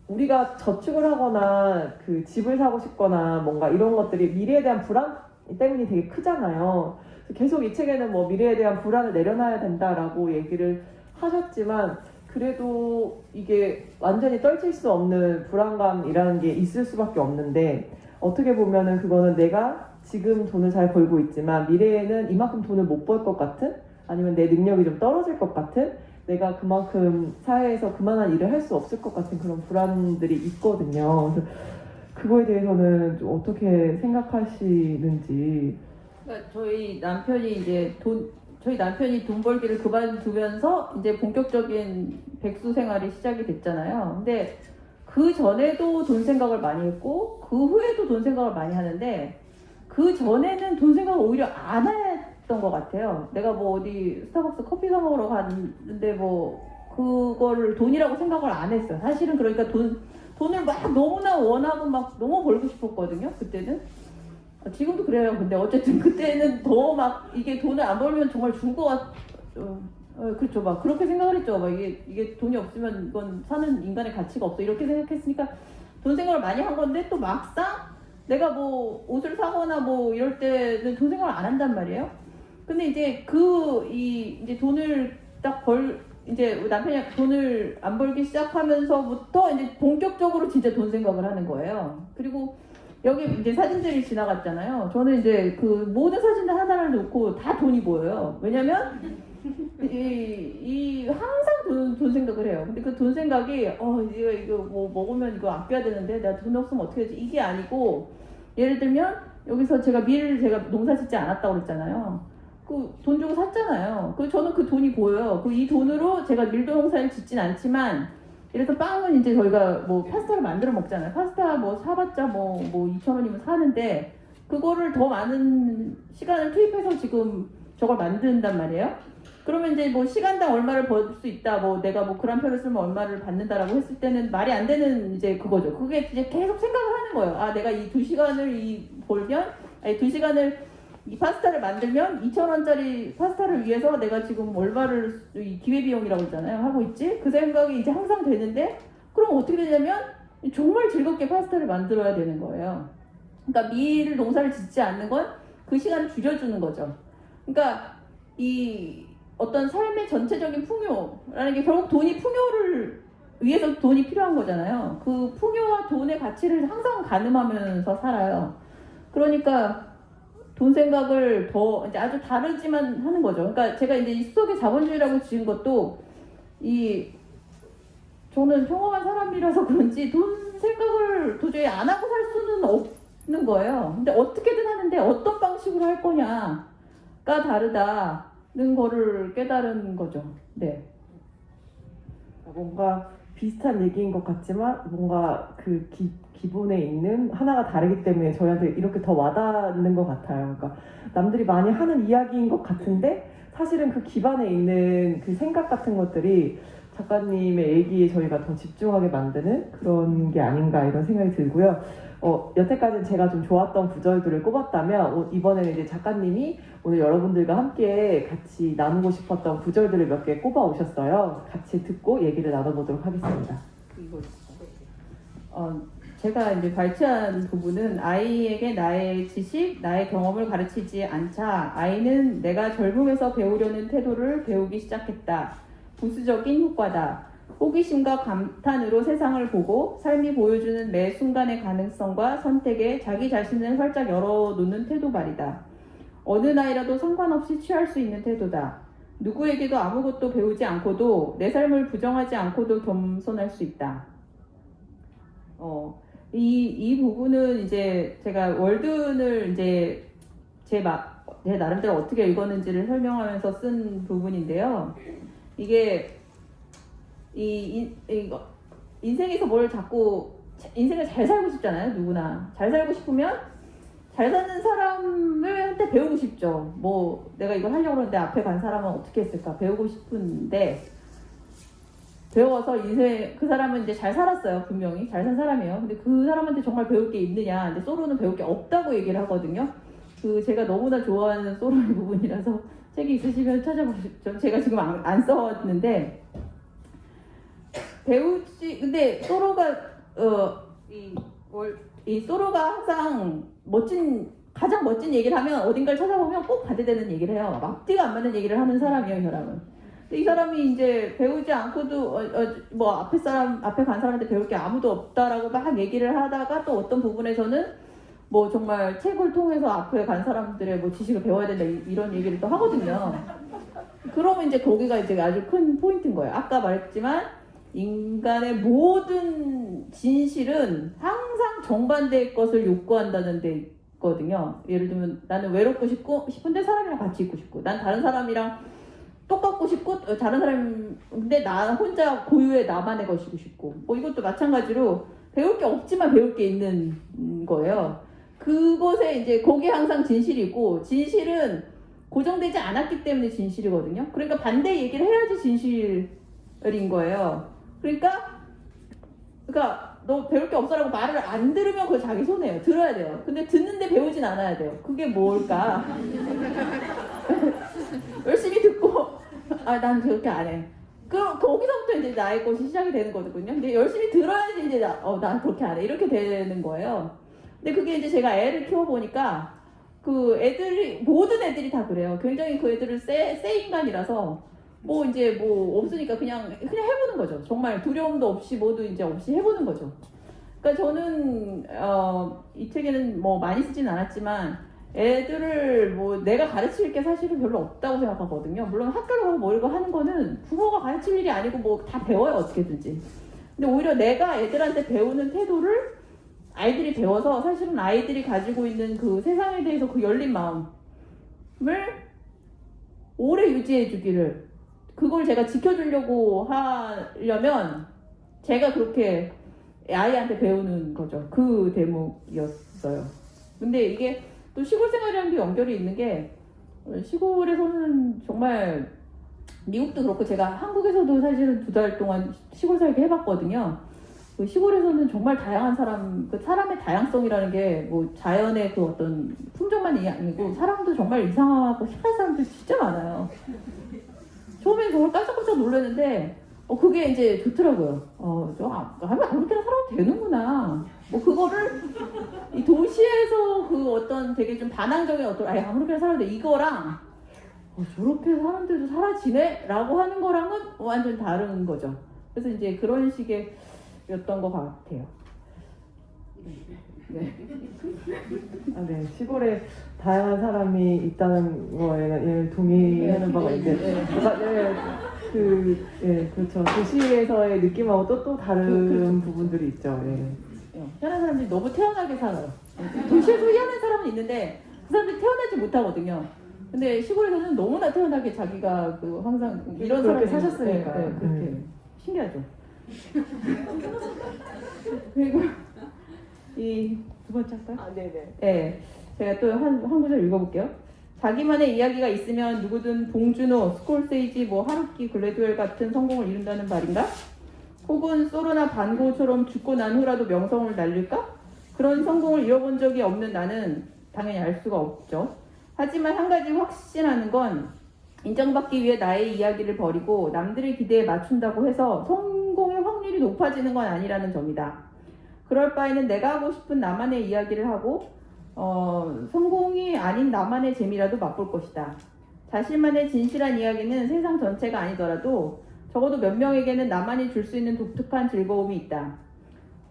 우리가 저축을 하거나 그 집을 사고 싶거나 뭔가 이런 것들이 미래에 대한 불안 때문이 되게 크잖아요. 계속 이 책에는 뭐 미래에 대한 불안을 내려놔야 된다라고 얘기를 하셨지만 그래도 이게 완전히 떨칠 수 없는 불안감이라는 게 있을 수밖에 없는데 어떻게 보면은 그거는 내가 지금 돈을 잘 벌고 있지만 미래에는 이만큼 돈을 못 벌 것 같은 아니면 내 능력이 좀 떨어질 것 같은 내가 그만큼 사회에서 그만한 일을 할 수 없을 것 같은 그런 불안들이 있거든요. 그래서 그거에 대해서는 좀 어떻게 생각하시는지. 그러니까 저희 남편이 돈 벌기를 그만두면서 이제 본격적인 백수 생활이 시작이 됐잖아요. 근데 그 전에도 돈 생각을 많이 했고 그 후에도 돈 생각을 많이 하는데 그 전에는 돈 생각을 오히려 안 했던 것 같아요. 내가 뭐 어디 스타벅스 커피 사 먹으러 갔는데 뭐 그거를 돈이라고 생각을 안 했어요. 사실은 그러니까 돈을 막 너무나 원하고 막 너무 벌고 싶었거든요. 그때는. 지금도 그래요. 근데 어쨌든 그때는 더 막 이게 돈을 안 벌면 정말 죽을 것 그렇죠. 막 그렇게 생각을 했죠. 막 이게 돈이 없으면 이건 사는 인간의 가치가 없어. 이렇게 생각했으니까 돈 생각을 많이 한 건데 또 막상 내가 뭐 옷을 사거나 뭐 이럴 때는 돈 생각을 안 한단 말이에요. 근데 이제 이제 돈을 이제 남편이 돈을 안 벌기 시작하면서부터 이제 본격적으로 진짜 돈 생각을 하는 거예요. 그리고 여기 이제 사진들이 지나갔잖아요. 저는 이제 그 모든 사진들 하나를 놓고 다 돈이 보여요. 왜냐면 항상 돈 생각을 해요. 근데 그 돈 생각이 이거 뭐 먹으면 이거 아껴야 되는데 내가 돈 없으면 어떻게 하지? 이게 아니고 예를 들면 여기서 제가 밀을 농사 짓지 않았다고 그랬잖아요. 그 돈 주고 샀잖아요. 저는 그 돈이 보여요. 이 돈으로 제가 밀도 농사를 짓진 않지만 예를 들어 빵은 이제 저희가 뭐 파스타를 만들어 먹잖아요. 파스타 뭐 사봤자 뭐 2,000원이면 사는데 그거를 더 많은 시간을 투입해서 지금 저걸 만든단 말이에요. 그러면 이제 뭐 시간당 얼마를 벌 수 있다, 뭐 내가 뭐 그람표를 쓰면 얼마를 받는다라고 했을 때는 말이 안 되는 이제 그거죠. 그게 이제 계속 생각을 하는 거예요. 내가 이 2시간을 벌면, 2시간을 이 파스타를 만들면 2,000원짜리 파스타를 위해서 내가 지금 얼마를 이 기회비용이라고 있잖아요. 하고 있지? 그 생각이 이제 항상 되는데 그럼 어떻게 되냐면 정말 즐겁게 파스타를 만들어야 되는 거예요. 그러니까 밀 농사를 짓지 않는 건 그 시간을 줄여주는 거죠. 그러니까 이 어떤 삶의 전체적인 풍요라는 게 결국 풍요를 위해서 돈이 필요한 거잖아요. 그 풍요와 돈의 가치를 항상 가늠하면서 살아요. 그러니까 돈 생각을 더 이제 아주 다르지만 하는 거죠. 그러니까 제가 이제 이 수석의 자본주의라고 지은 것도 저는 평범한 사람이라서 그런지 돈 생각을 도저히 안 하고 살 수는 없는 거예요. 근데 어떻게든 하는데 어떤 방식으로 할 거냐가 다르다는 거를 깨달은 거죠. 네. 뭔가 비슷한 얘기인 것 같지만 뭔가 그 기본에 있는 하나가 다르기 때문에 저희한테 이렇게 더 와닿는 것 같아요. 그러니까 남들이 많이 하는 이야기인 것 같은데 사실은 그 기반에 있는 그 생각 같은 것들이 작가님의 얘기에 저희가 더 집중하게 만드는 그런 게 아닌가 이런 생각이 들고요. 여태까지는 제가 좀 좋았던 구절들을 꼽았다면 이번에는 이제 작가님이 오늘 여러분들과 함께 같이 나누고 싶었던 구절들을 몇 개 꼽아 오셨어요. 같이 듣고 얘기를 나눠보도록 하겠습니다. 제가 이제 발췌한 부분은 아이에게 나의 지식, 나의 경험을 가르치지 않자 아이는 내가 젊음에서 배우려는 태도를 배우기 시작했다. 부수적인 효과다. 호기심과 감탄으로 세상을 보고 삶이 보여주는 매 순간의 가능성과 선택에 자기 자신을 활짝 열어놓는 태도 말이다. 어느 나이라도 상관없이 취할 수 있는 태도다. 누구에게도 아무것도 배우지 않고도 내 삶을 부정하지 않고도 겸손할 수 있다. 이 부분은 이제 제가 월든을 이제 제 나름대로 어떻게 읽었는지를 설명하면서 쓴 부분인데요. 이게 인생에서 뭘 자꾸 인생을 잘 살고 싶잖아요. 누구나 잘 살고 싶으면 잘 사는 사람을 한테 배우고 싶죠. 뭐 내가 이걸 하려고 그러는데 앞에 간 사람은 어떻게 했을까 배우고 싶은데 배워서 인생 그 사람은 이제 잘 살았어요. 분명히 잘 산 사람이에요. 근데 그 사람한테 정말 배울 게 있느냐? 근데 소로는 배울 게 없다고 얘기를 하거든요. 그 제가 너무나 좋아하는 소로의 부분이라서 책이 있으시면 찾아보시죠. 제가 지금 안 써왔는데 근데 소로가 이 소로가 항상 가장 멋진 얘기를 하면 어딘가를 찾아보면 꼭 반대되는 얘기를 해요. 앞뒤가 안 맞는 얘기를 하는 사람이에요, 이 사람은. 근데 이 사람이 이제 배우지 않고도 뭐 앞에 간 사람한테 배울 게 아무도 없다라고 막 얘기를 하다가 또 어떤 부분에서는 뭐 정말 책을 통해서 앞에 간 사람들의 뭐 지식을 배워야 된다 이런 얘기를 또 하거든요. 그러면 이제 거기가 이제 아주 큰 포인트인 거예요. 아까 말했지만 인간의 모든 진실은 항상 정반대의 것을 욕구한다는 데 있거든요. 예를 들면 나는 외롭고 싶은데 사람이랑 같이 있고 싶고 난 다른 사람이랑 똑같고 싶고 다른 근데 나 혼자 고유의 나만의 것이고 싶고 뭐 이것도 마찬가지로 배울 게 없지만 배울 게 있는 거예요. 그것에 이제 거기에 항상 진실이 있고 진실은 고정되지 않았기 때문에 진실이거든요. 그러니까 반대 얘기를 해야지 진실인 거예요. 그러니까 너 배울 게 없어라고 말을 안 들으면 그거 자기 손해예요. 들어야 돼요. 근데 듣는데 배우진 않아야 돼요. 그게 뭘까? 열심히 듣고 난 그렇게 안 해. 그럼 거기서부터 이제 나의 것이 시작이 되는 거거든요. 근데 열심히 들어야지 이제 난 그렇게 안 해. 이렇게 되는 거예요. 근데 그게 이제 제가 애를 키워보니까 모든 애들이 다 그래요. 굉장히 그 애들은 새 인간이라서 뭐 이제 뭐 없으니까 그냥 해보는 거죠. 정말 두려움도 없이 뭐도 이제 없이 해보는 거죠. 그러니까 저는 이 책에는 뭐 많이 쓰진 않았지만 애들을 뭐 내가 가르칠 게 사실은 별로 없다고 생각하거든요. 물론 학교를 가고 뭐 이거 하는 거는 부모가 가르칠 일이 아니고 뭐 다 배워요 어떻게든지. 근데 오히려 내가 애들한테 배우는 태도를 아이들이 배워서 사실은 아이들이 가지고 있는 그 세상에 대해서 그 열린 마음을 오래 유지해 주기를 그걸 제가 지켜주려고 하려면 제가 그렇게 아이한테 배우는 거죠. 그 대목이었어요. 근데 이게 또 시골 생활이랑 도 연결이 있는 게 시골에서는 정말 미국도 그렇고 제가 한국에서도 사실은 2달 동안 시골 살기 해봤거든요. 그 시골에서는 정말 다양한 사람의 다양성이라는 게 뭐 자연의 그 어떤 품종만이 아니고 사람도 정말 이상하고 희한한 사람들 진짜 많아요. 처음엔 정말 깜짝깜짝 놀랐는데 그게 이제 좋더라고요. 아무렇게나 살아도 되는구나. 뭐 그거를 이 도시에서 그 어떤 되게 좀 반항적인 아무렇게나 살아도 돼 이거랑 저렇게 사람들도 살아지네? 라고 하는 거랑은 완전 다른 거죠. 그래서 이제 그런 식의 였던 것 같아요. 네. 네. 시골에 다양한 사람이 있다는 거에 동의하는 바가 있는데, 그렇죠. 도시에서의 느낌하고 또 다른 부분들이 있죠. 희한한 사람들이 너무 태연하게 살아요. 도시에서 희한한 사람은 있는데 그 사람들이 태어나지 못하거든요. 근데 시골에서는 너무나 태연하게 자기가 항상 이런 그렇게 사람이 사셨으니까. 그렇게 신기하죠. 그리고 이 두 번째 할까요? 아, 네네. 네, 제가 또 한 구절 읽어볼게요. 자기만의 이야기가 있으면 누구든 봉준호, 스콜세이지, 뭐 하루키, 글래드웰 같은 성공을 이룬다는 말인가? 혹은 소로나 반고처럼 죽고 난 후라도 명성을 날릴까? 그런 성공을 이뤄본 적이 없는 나는 당연히 알 수가 없죠. 하지만 한 가지 확신하는 건 인정받기 위해 나의 이야기를 버리고 남들의 기대에 맞춘다고 해서 성공의 확률이 높아지는 건 아니라는 점이다. 그럴 바에는 내가 하고 싶은 나만의 이야기를 하고 성공이 아닌 나만의 재미라도 맛볼 것이다. 자신만의 진실한 이야기는 세상 전체가 아니더라도 적어도 몇 명에게는 나만이 줄 수 있는 독특한 즐거움이 있다.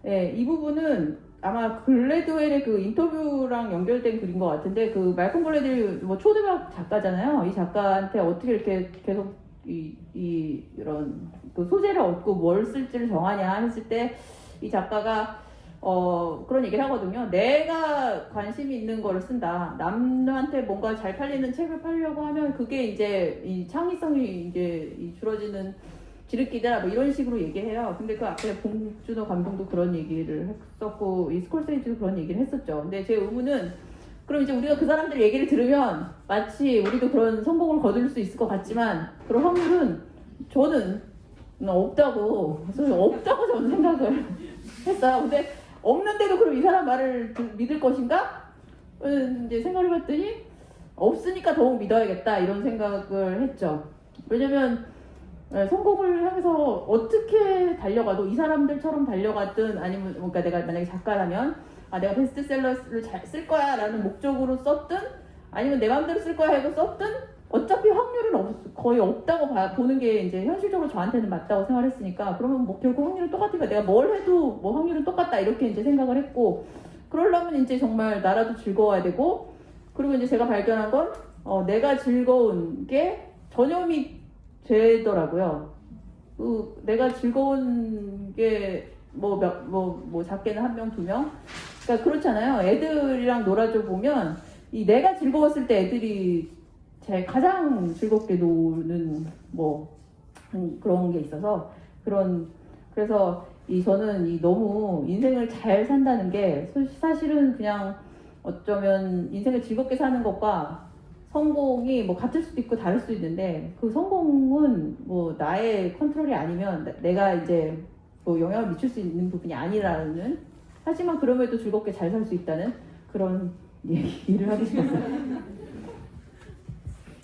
예, 이 부분은 아마 글래드웰의 그 인터뷰랑 연결된 글인 것 같은데, 그 말콤 글래드웰 뭐 초대박 작가잖아요. 이 작가한테 어떻게 이렇게 계속 이런 그 소재를 얻고 뭘 쓸지를 정하냐 했을 때 이 작가가 그런 얘기를 하거든요. 내가 관심이 있는 거를 쓴다. 남한테 뭔가 잘 팔리는 책을 팔려고 하면 그게 이제 이 창의성이 이제 줄어지는 지름길이다. 뭐 이런 식으로 얘기해요. 근데 그 앞에 봉준호 감독도 그런 얘기를 했었고, 이 스콜세이지도 그런 얘기를 했었죠. 근데 제 의문은, 그럼 이제 우리가 그 사람들 얘기를 들으면 마치 우리도 그런 성공을 거둘 수 있을 것 같지만, 그런 확률은 저는 없다고 저는 생각을 했어요. 근데 없는데도 그럼 이 사람 말을 믿을 것인가? 이제 생각을 해봤더니 없으니까 더욱 믿어야겠다 이런 생각을 했죠. 왜냐면 성공을 향해서 어떻게 달려가도 이 사람들처럼 달려갔든 아니면 그러니까 내가 만약에 작가라면 내가 베스트셀러를 잘 쓸 거야 라는 목적으로 썼든 아니면 내 마음대로 쓸 거야 해서 썼든 어차피 확률은 거의 없다고 보는 게 이제 현실적으로 저한테는 맞다고 생각했으니까, 그러면 뭐 결국 확률은 똑같으니까 내가 뭘 해도 뭐 확률은 똑같다 이렇게 이제 생각을 했고, 그러려면 이제 정말 나라도 즐거워야 되고, 그리고 이제 제가 발견한 건 내가 즐거운 게 전염이 되더라고요. 내가 즐거운 게 뭐 작게는 1명, 2명, 그러니까 그렇잖아요. 애들이랑 놀아줘 보면 이 내가 즐거웠을 때 애들이 가장 즐겁게 노는 그런 게 있어서 그래서 저는 너무 인생을 잘 산다는 게 사실은 그냥 어쩌면 인생을 즐겁게 사는 것과 성공이 같을 수도 있고 다를 수도 있는데, 그 성공은 나의 컨트롤이 아니면 내가 이제 영향을 미칠 수 있는 부분이 아니라는, 하지만 그럼에도 즐겁게 잘 살 수 있다는 그런 얘기를 하고 싶었어요.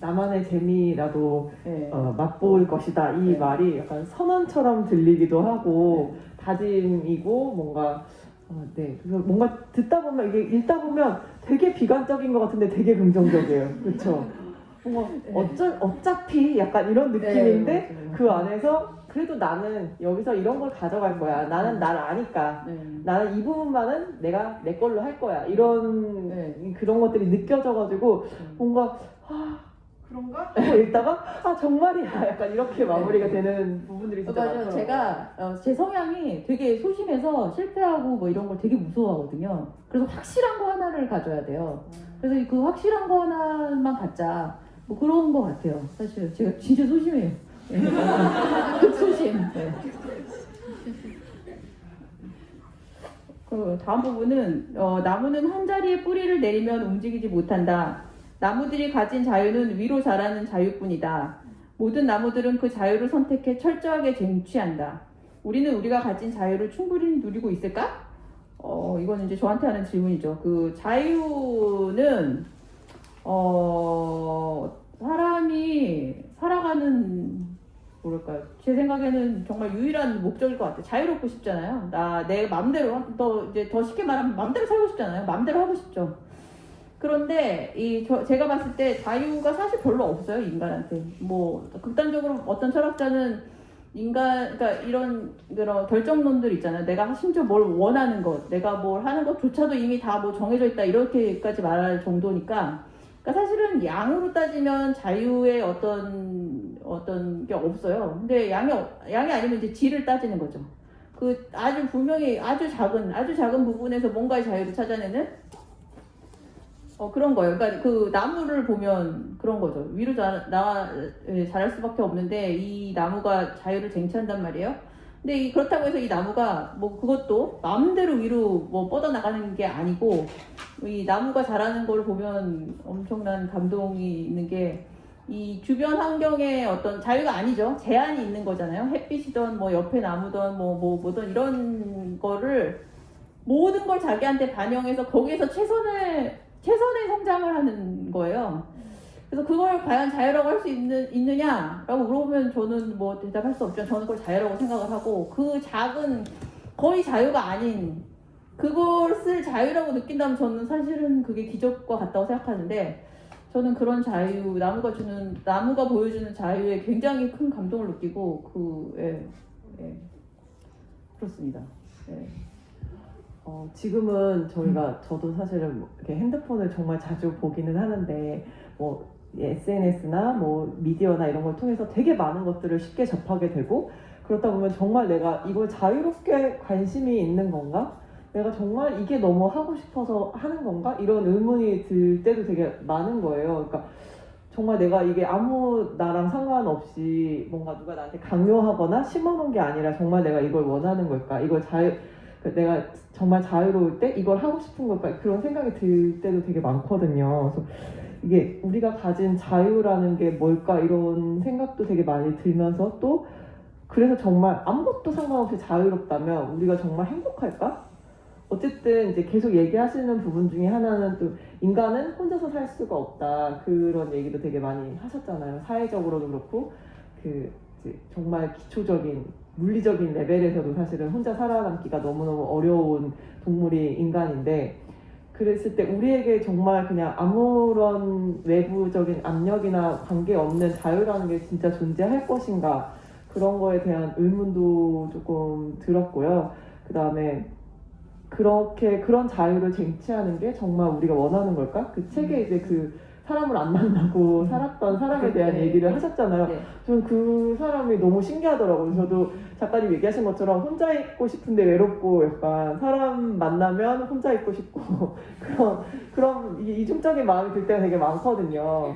나만의 재미라도 네. 맛볼 것이다. 이 네. 말이 약간 선언처럼 들리기도 하고 다짐이고 뭔가 네. 그래서 뭔가 듣다 보면 이게 읽다 보면 되게 비관적인 것 같은데 되게 긍정적이에요. 그렇죠? 뭔가 어차피 약간 이런 느낌인데 네, 그 안에서 그래도 나는 여기서 이런 걸 가져갈 거야. 나는 날 아니까. 네. 나는 이 부분만은 내가 내 걸로 할 거야. 이런 그런 것들이 느껴져가지고 뭔가 그런가? 읽다가 정말이야. 약간 이렇게 마무리가 되는 부분들이 진짜 맞아요. 많더라고요. 제가 제 성향이 되게 소심해서 실패하고 이런 걸 되게 무서워하거든요. 그래서 확실한 거 하나를 가져야 돼요. 그래서 그 확실한 거 하나만 갖자. 그런 거 같아요. 사실 제가 진짜 소심해요. 극소심. 네. 그 다음 부분은 나무는 한 자리에 뿌리를 내리면 움직이지 못한다. 나무들이 가진 자유는 위로 자라는 자유뿐이다. 모든 나무들은 그 자유를 선택해 철저하게 쟁취한다. 우리는 우리가 가진 자유를 충분히 누리고 있을까? 이거는 이제 저한테 하는 질문이죠. 그 자유는 사람이 살아가는 제 생각에는 정말 유일한 목적일 것 같아요. 자유롭고 싶잖아요. 내 맘대로 더 쉽게 말하면 맘대로 살고 싶잖아요. 맘대로 하고 싶죠. 그런데 제가 봤을 때 자유가 사실 별로 없어요, 인간한테. 극단적으로 어떤 철학자는 그러니까 이런 결정론들 있잖아요. 내가 심지어 뭘 원하는 것, 내가 뭘 하는 것조차도 이미 다 정해져 있다 이렇게까지 말할 정도니까. 그러니까 사실은 양으로 따지면 자유의 어떤 게 없어요. 근데 양이 아니면 이제 질을 따지는 거죠. 그 아주 분명히 아주 작은 부분에서 뭔가의 자유를 찾아내는 그런 거예요. 그러니까 그 나무를 보면 그런 거죠. 위로 자랄 수밖에 없는데 이 나무가 자유를 쟁취한단 말이에요. 근데 그렇다고 해서 이 나무가 뭐 그것도 마음대로 위로 뭐 뻗어나가는 게 아니고 이 나무가 자라는 걸 보면 엄청난 감동이 있는 게 이 주변 환경에 어떤 자유가 아니죠. 제한이 있는 거잖아요. 햇빛이든 뭐 옆에 나무든 뭐든 이런 거를 모든 걸 자기한테 반영해서 거기에서 최선의 성장을 하는 거예요. 그래서 그걸 과연 자유라고 할 수 있느냐라고 물어보면 저는 뭐 대답할 수 없지만 저는 그걸 자유라고 생각을 하고 그 작은 거의 자유가 아닌 그것을 자유라고 느낀다면 저는 사실은 그게 기적과 같다고 생각하는데 저는 그런 자유, 나무가 보여주는 자유에 굉장히 큰 감동을 느끼고 그렇습니다. 예. 지금은 저도 사실은 뭐 이렇게 핸드폰을 정말 자주 보기는 하는데 뭐 SNS나 뭐 미디어나 이런 걸 통해서 되게 많은 것들을 쉽게 접하게 되고 그렇다 보면 정말 내가 이걸 자유롭게 관심이 있는 건가? 내가 정말 이게 너무 하고 싶어서 하는 건가? 이런 의문이 들 때도 되게 많은 거예요. 그러니까 정말 내가 이게 아무 나랑 상관없이 뭔가 누가 나한테 강요하거나 심어놓은 게 아니라 정말 내가 이걸 원하는 걸까? 내가 정말 자유로울 때 이걸 하고 싶은 걸까? 그런 생각이 들 때도 되게 많거든요. 그래서 이게 우리가 가진 자유라는 게 뭘까? 이런 생각도 되게 많이 들면서 또 그래서 정말 아무것도 상관없이 자유롭다면 우리가 정말 행복할까? 어쨌든 이제 계속 얘기하시는 부분 중에 하나는 또 인간은 혼자서 살 수가 없다 그런 얘기도 되게 많이 하셨잖아요. 사회적으로도 그렇고 그 이제 정말 기초적인 물리적인 레벨에서도 사실은 혼자 살아남기가 너무너무 어려운 동물이 인간인데 그랬을 때 우리에게 정말 그냥 아무런 외부적인 압력이나 관계없는 자유라는 게 진짜 존재할 것인가 그런 거에 대한 의문도 조금 들었고요. 그 다음에 그런 자유를 쟁취하는 게 정말 우리가 원하는 걸까? 그 책에 이제 그 사람을 안 만나고 살았던 사람에 대한 얘기를 하셨잖아요. 네. 저는 그 사람이 너무 신기하더라고요. 저도 작가님 얘기하신 것처럼 혼자 있고 싶은데 외롭고 약간 사람 만나면 혼자 있고 싶고 그런 이중적인 마음이 들 때가 되게 많거든요.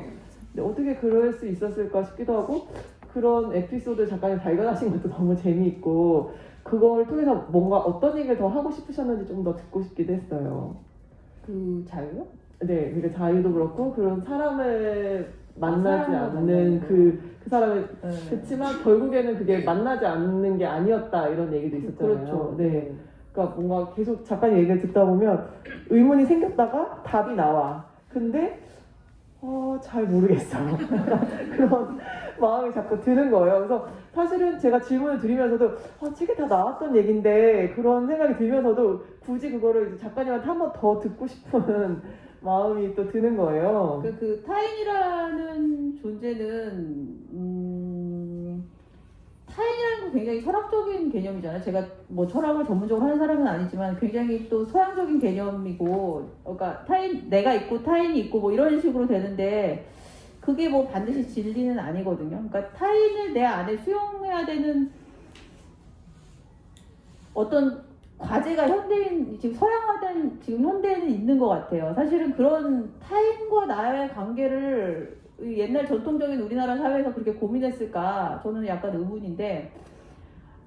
근데 어떻게 그럴 수 있었을까 싶기도 하고 그런 에피소드 작가님 발견하신 것도 너무 재미있고 그걸 통해서 뭔가 어떤 얘기를 더 하고 싶으셨는지 좀 더 듣고 싶기도 했어요. 그 자유요? 네, 그러니까 자유도 그렇고 그런 사람을 만나지 사람을 않는 만나는 그 사람을 네. 그렇지만 결국에는 그게 만나지 않는 게 아니었다 이런 얘기도 있었잖아요. 그렇죠. 네, 그러니까 뭔가 계속 작가님 얘기를 듣다 보면 의문이 생겼다가 답이 나와. 근데 잘 모르겠어. 그런 마음이 자꾸 드는 거예요. 그래서 사실은 제가 질문을 드리면서도 책에 다 나왔던 얘긴데 그런 생각이 들면서도 굳이 그거를 이제 작가님한테 한 번 더 듣고 싶은 마음이 또 드는 거예요. 그 타인이라는 존재는 타인이라는 건 굉장히 철학적인 개념이잖아요. 제가 뭐 철학을 전문적으로 하는 사람은 아니지만 굉장히 또 서양적인 개념이고, 그러니까 내가 있고 타인이 있고 뭐 이런 식으로 되는데 그게 뭐 반드시 진리는 아니거든요. 그러니까 타인을 내 안에 수용해야 되는 어떤 과제가 지금 서양화된 지금 현대에는 있는 것 같아요. 사실은 그런 타인과 나의 관계를 옛날 전통적인 우리나라 사회에서 그렇게 고민했을까? 저는 약간 의문인데,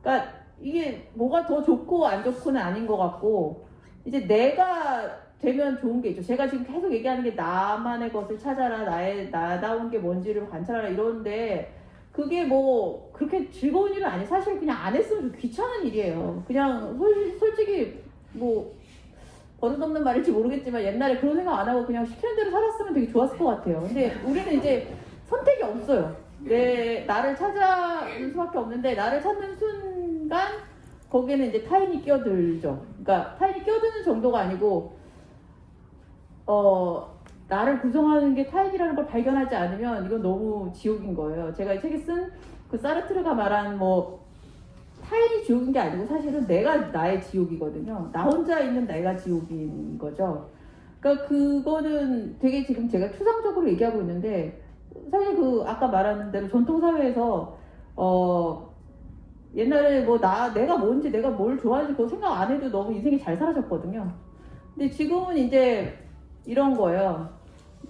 그러니까 이게 뭐가 더 좋고 안 좋고는 아닌 것 같고, 이제 내가 되면 좋은 게 있죠. 제가 지금 계속 얘기하는 게 나만의 것을 찾아라, 나다운 게 뭔지를 관찰하라 이러는데, 그게 뭐 그렇게 즐거운 일은 아니에요. 사실 그냥 안 했으면 좀 귀찮은 일이에요. 그냥 솔직히 뭐 버릇없는 말일지 모르겠지만 옛날에 그런 생각 안 하고 그냥 시키는 대로 살았으면 되게 좋았을 것 같아요. 근데 우리는 이제 선택이 없어요. 나를 찾아올 수밖에 없는데 나를 찾는 순간 거기에는 이제 타인이 끼어들죠. 그러니까 타인이 끼어드는 정도가 아니고 나를 구성하는 게 타인이라는 걸 발견하지 않으면 이건 너무 지옥인 거예요. 제가 이 책에 쓴 그 사르트르가 말한 뭐 타인이 지옥인 게 아니고 사실은 내가 나의 지옥이거든요. 나 혼자 있는 내가 지옥인 거죠. 그러니까 그거는 되게 지금 제가 추상적으로 얘기하고 있는데 사실 그 아까 말하는 대로 전통 사회에서 옛날에 뭐 내가 뭔지 내가 뭘 좋아하는지 그거 생각 안 해도 너무 인생이 잘 살아졌거든요. 근데 지금은 이제 이런 거예요.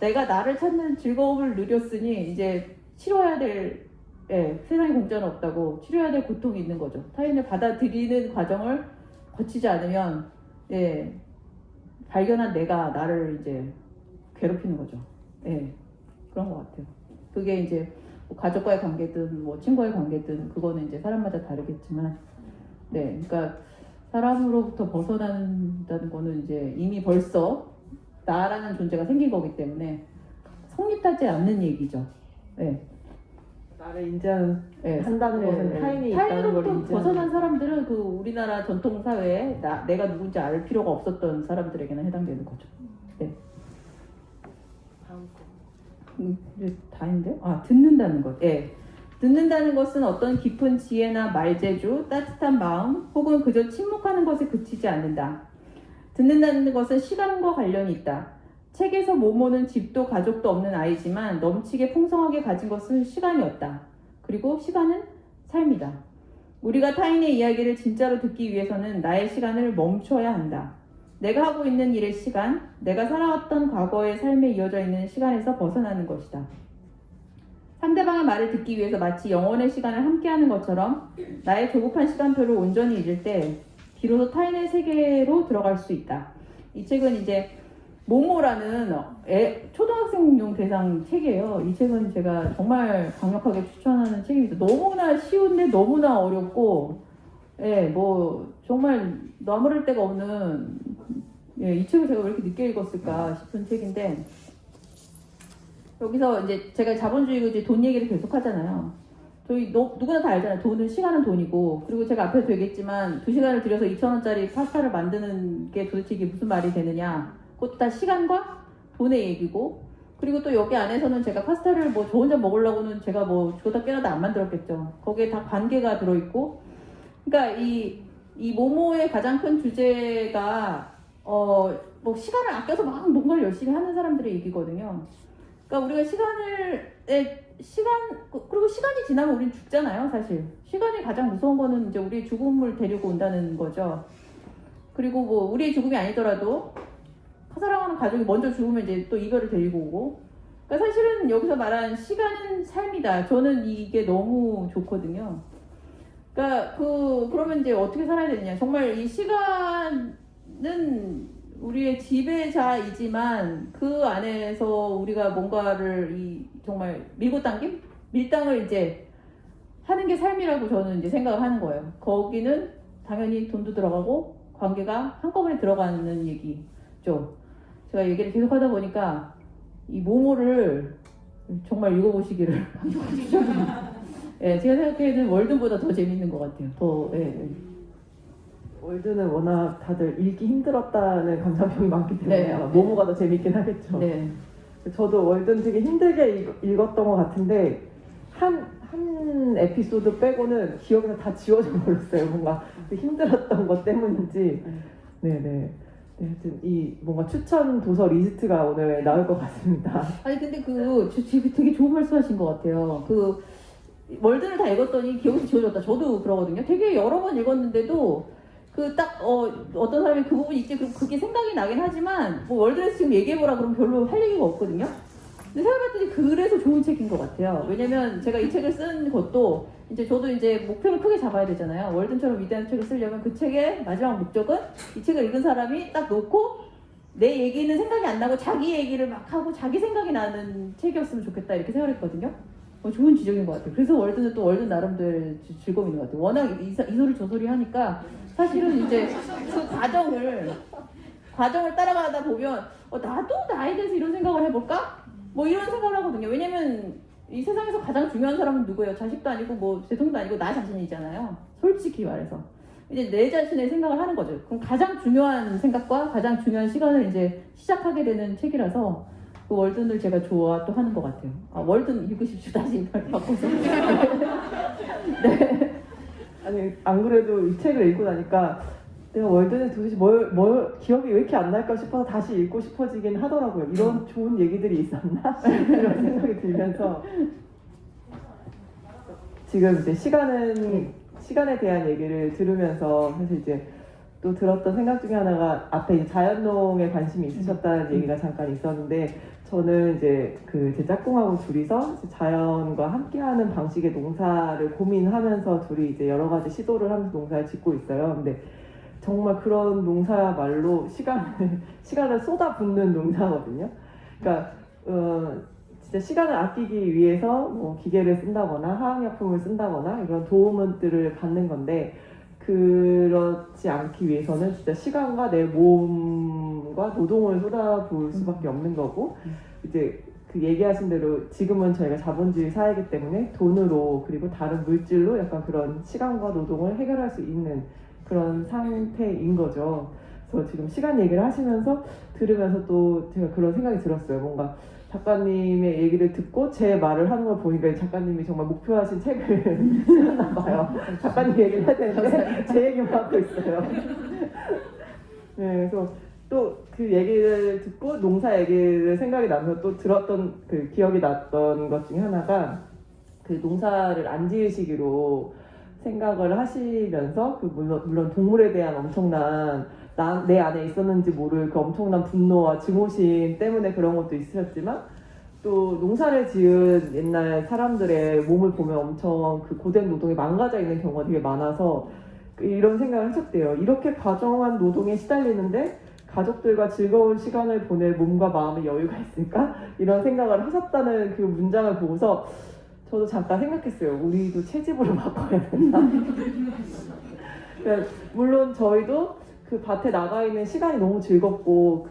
내가 나를 찾는 즐거움을 누렸으니 이제 치러야 될 세상에 공짜는 없다고 치료해야 될 고통이 있는 거죠. 타인을 받아들이는 과정을 거치지 않으면 발견한 내가 나를 이제 괴롭히는 거죠. 그런 것 같아요. 그게 이제 뭐 가족과의 관계든 뭐 친구와의 관계든 그거는 이제 사람마다 다르겠지만, 그러니까 사람으로부터 벗어난다는 거는 이제 이미 벌써 나라는 존재가 생긴 거기 때문에 성립하지 않는 얘기죠. 나를 인정한다는 것은 타인이 있다는 걸 타인으로부터 인정. 벗어난 사람들은 그 우리나라 전통 사회에 내가 누군지 알 필요가 없었던 사람들에게는 해당되는 거죠. 다음 거. 이제 다 했는데요? 듣는다는 것. 듣는다는 것은 어떤 깊은 지혜나 말재주, 따뜻한 마음, 혹은 그저 침묵하는 것에 그치지 않는다. 듣는다는 것은 시간과 관련이 있다. 책에서 모모는 집도 가족도 없는 아이지만 넘치게 풍성하게 가진 것은 시간이었다. 그리고 시간은 삶이다. 우리가 타인의 이야기를 진짜로 듣기 위해서는 나의 시간을 멈춰야 한다. 내가 하고 있는 일의 시간, 내가 살아왔던 과거의 삶에 이어져 있는 시간에서 벗어나는 것이다. 상대방의 말을 듣기 위해서 마치 영원의 시간을 함께하는 것처럼 나의 조급한 시간표를 온전히 잊을 때 비로소 타인의 세계로 들어갈 수 있다. 이 책은 이제 모모라는 초등학생용 대상 책이에요. 이 책은 제가 정말 강력하게 추천하는 책입니다. 너무나 쉬운데 너무나 어렵고, 뭐 정말 나무랄 데가 없는, 이 책을 제가 왜 이렇게 늦게 읽었을까 싶은 책인데, 여기서 이제 제가 자본주의 이제 돈 얘기를 계속 하잖아요. 저희 누구나 다 알잖아요. 돈은 시간은 돈이고, 그리고 제가 앞에서 얘기했지만 2시간을 들여서 2,000원짜리 파스타를 만드는 게 도대체 이게 무슨 말이 되느냐. 그것도 다 시간과 돈의 얘기고, 그리고 또 여기 안에서는 제가 파스타를 뭐 저 혼자 먹으려고는 제가 뭐 죽었다 깨어나도 안 만들었겠죠. 거기에 다 관계가 들어있고, 그러니까 이 모모의 가장 큰 주제가 뭐 시간을 아껴서 막 뭔가를 열심히 하는 사람들의 얘기거든요. 그러니까 우리가 그리고 시간이 지나면 우린 죽잖아요, 사실. 시간이 가장 무서운 거는 이제 우리의 죽음을 데리고 온다는 거죠. 그리고 뭐 우리의 죽음이 아니더라도 사랑하는 가족이 먼저 죽으면 이제 또 이별을 데리고 오고. 그러니까 사실은 여기서 말한 시간은 삶이다. 저는 이게 너무 좋거든요. 그러니까 그러면 이제 어떻게 살아야 되느냐. 정말 이 시간은 우리의 지배자이지만 그 안에서 우리가 뭔가를 정말 밀고 당김? 밀당을 이제 하는 게 삶이라고 저는 이제 생각을 하는 거예요. 거기는 당연히 돈도 들어가고 관계가 한꺼번에 들어가는 얘기죠. 제가 얘기를 계속 하다 보니까 이 모모를 정말 읽어보시기를 강조드립니다. 제가 생각하기에는 월든보다 더 재밌는 것 같아요. 월드는 워낙 다들 읽기 힘들었다는 감상평이 많기 때문에 아마 모모가 더 재밌긴 하겠죠. 저도 월드는 되게 힘들게 읽었던 것 같은데 한 에피소드 빼고는 기억에서 다 지워져 버렸어요. 뭔가 그 힘들었던 것 때문인지. 하여튼 이 뭔가 추천 도서 리스트가 오늘 나올 것 같습니다. 아니 근데 되게 좋은 말씀하신 것 같아요. 월드를 다 읽었더니 기억이 지워졌다. 저도 그러거든요. 되게 여러 번 읽었는데도 어떤 사람이 그 부분이 있지, 그럼 그게 생각이 나긴 하지만, 뭐, 월드에서 지금 얘기해보라 그러면 별로 할 얘기가 없거든요? 근데 생각해봤더니 그래서 좋은 책인 것 같아요. 왜냐면 제가 이 책을 쓴 것도, 저도 목표를 크게 잡아야 되잖아요. 월든처럼 위대한 책을 쓰려면 그 책의 마지막 목적은 이 책을 읽은 사람이 딱 놓고, 내 얘기는 생각이 안 나고 자기 얘기를 막 하고 자기 생각이 나는 책이었으면 좋겠다, 이렇게 생각했거든요. 좋은 지적인 것 같아요. 그래서 월드는 또 월드 나름대로 즐거움이 있는 것 같아요. 워낙 이 소리 저 소리 하니까 사실은 이제 그 과정을 따라가다 보면 나도 나에 대해서 이런 생각을 해볼까? 뭐 이런 생각을 하거든요. 왜냐면 이 세상에서 가장 중요한 사람은 누구예요? 자식도 아니고 뭐 대통령도 아니고 나 자신이잖아요. 솔직히 말해서. 이제 내 자신의 생각을 하는 거죠. 그럼 가장 중요한 생각과 가장 중요한 시간을 이제 시작하게 되는 책이라서 그 월든을 제가 좋아 또 하는 것 같아요. 월든 읽으십시오. 다시 바꿔서. 아니 안 그래도 이 책을 읽고 나니까 내가 월드는 도대체 뭘 기억이 왜 이렇게 안 날까 싶어서 다시 읽고 싶어지긴 하더라고요. 이런 좋은 얘기들이 있었나? 이런 생각이 들면서 지금 이제 시간에 대한 얘기를 들으면서 사실 이제 또 들었던 생각 중에 하나가 앞에 이제 자연농에 관심이 있으셨다는 얘기가 잠깐 있었는데 저는 이제 제 짝꿍하고 둘이서 이제 자연과 함께하는 방식의 농사를 고민하면서 둘이 이제 여러 가지 시도를 하면서 농사를 짓고 있어요. 근데 정말 그런 농사야말로 시간을 쏟아붓는 농사거든요. 그러니까 진짜 시간을 아끼기 위해서 뭐 기계를 쓴다거나 화학약품을 쓴다거나 이런 도움들을 받는 건데 그렇지 않기 위해서는 진짜 시간과 내 몸과 노동을 쏟아부을 수밖에 없는 거고 이제 그 얘기하신 대로 지금은 저희가 자본주의 사회이기 때문에 돈으로 그리고 다른 물질로 약간 그런 시간과 노동을 해결할 수 있는 그런 상태인 거죠. 그래서 지금 시간 얘기를 하시면서 들으면서 또 제가 그런 생각이 들었어요. 뭔가 작가님의 얘기를 듣고 제 말을 하는 걸 보니까 작가님이 정말 목표하신 책을 쓰셨나 봐요. 작가님 얘기를 해야 되는데 제 얘기만 하고 있어요. 네, 그래서 또 그 얘기를 듣고 농사 얘기를 생각이 나면서 또 들었던 그 기억이 났던 것 중에 하나가 그 농사를 안 지으시기로 생각을 하시면서 그 물론 동물에 대한 엄청난 내 안에 있었는지 모를 그 엄청난 분노와 증오심 때문에 그런 것도 있으셨지만 또 농사를 지은 옛날 사람들의 몸을 보면 엄청 그 고된 노동이 망가져 있는 경우가 되게 많아서 이런 생각을 하셨대요. 이렇게 과정한 노동에 시달리는데 가족들과 즐거운 시간을 보낼 몸과 마음의 여유가 있을까? 이런 생각을 하셨다는 그 문장을 보고서 저도 잠깐 생각했어요. 우리도 채집으로 바꿔야 된다. 그러니까 물론 저희도 그 밭에 나가 있는 시간이 너무 즐겁고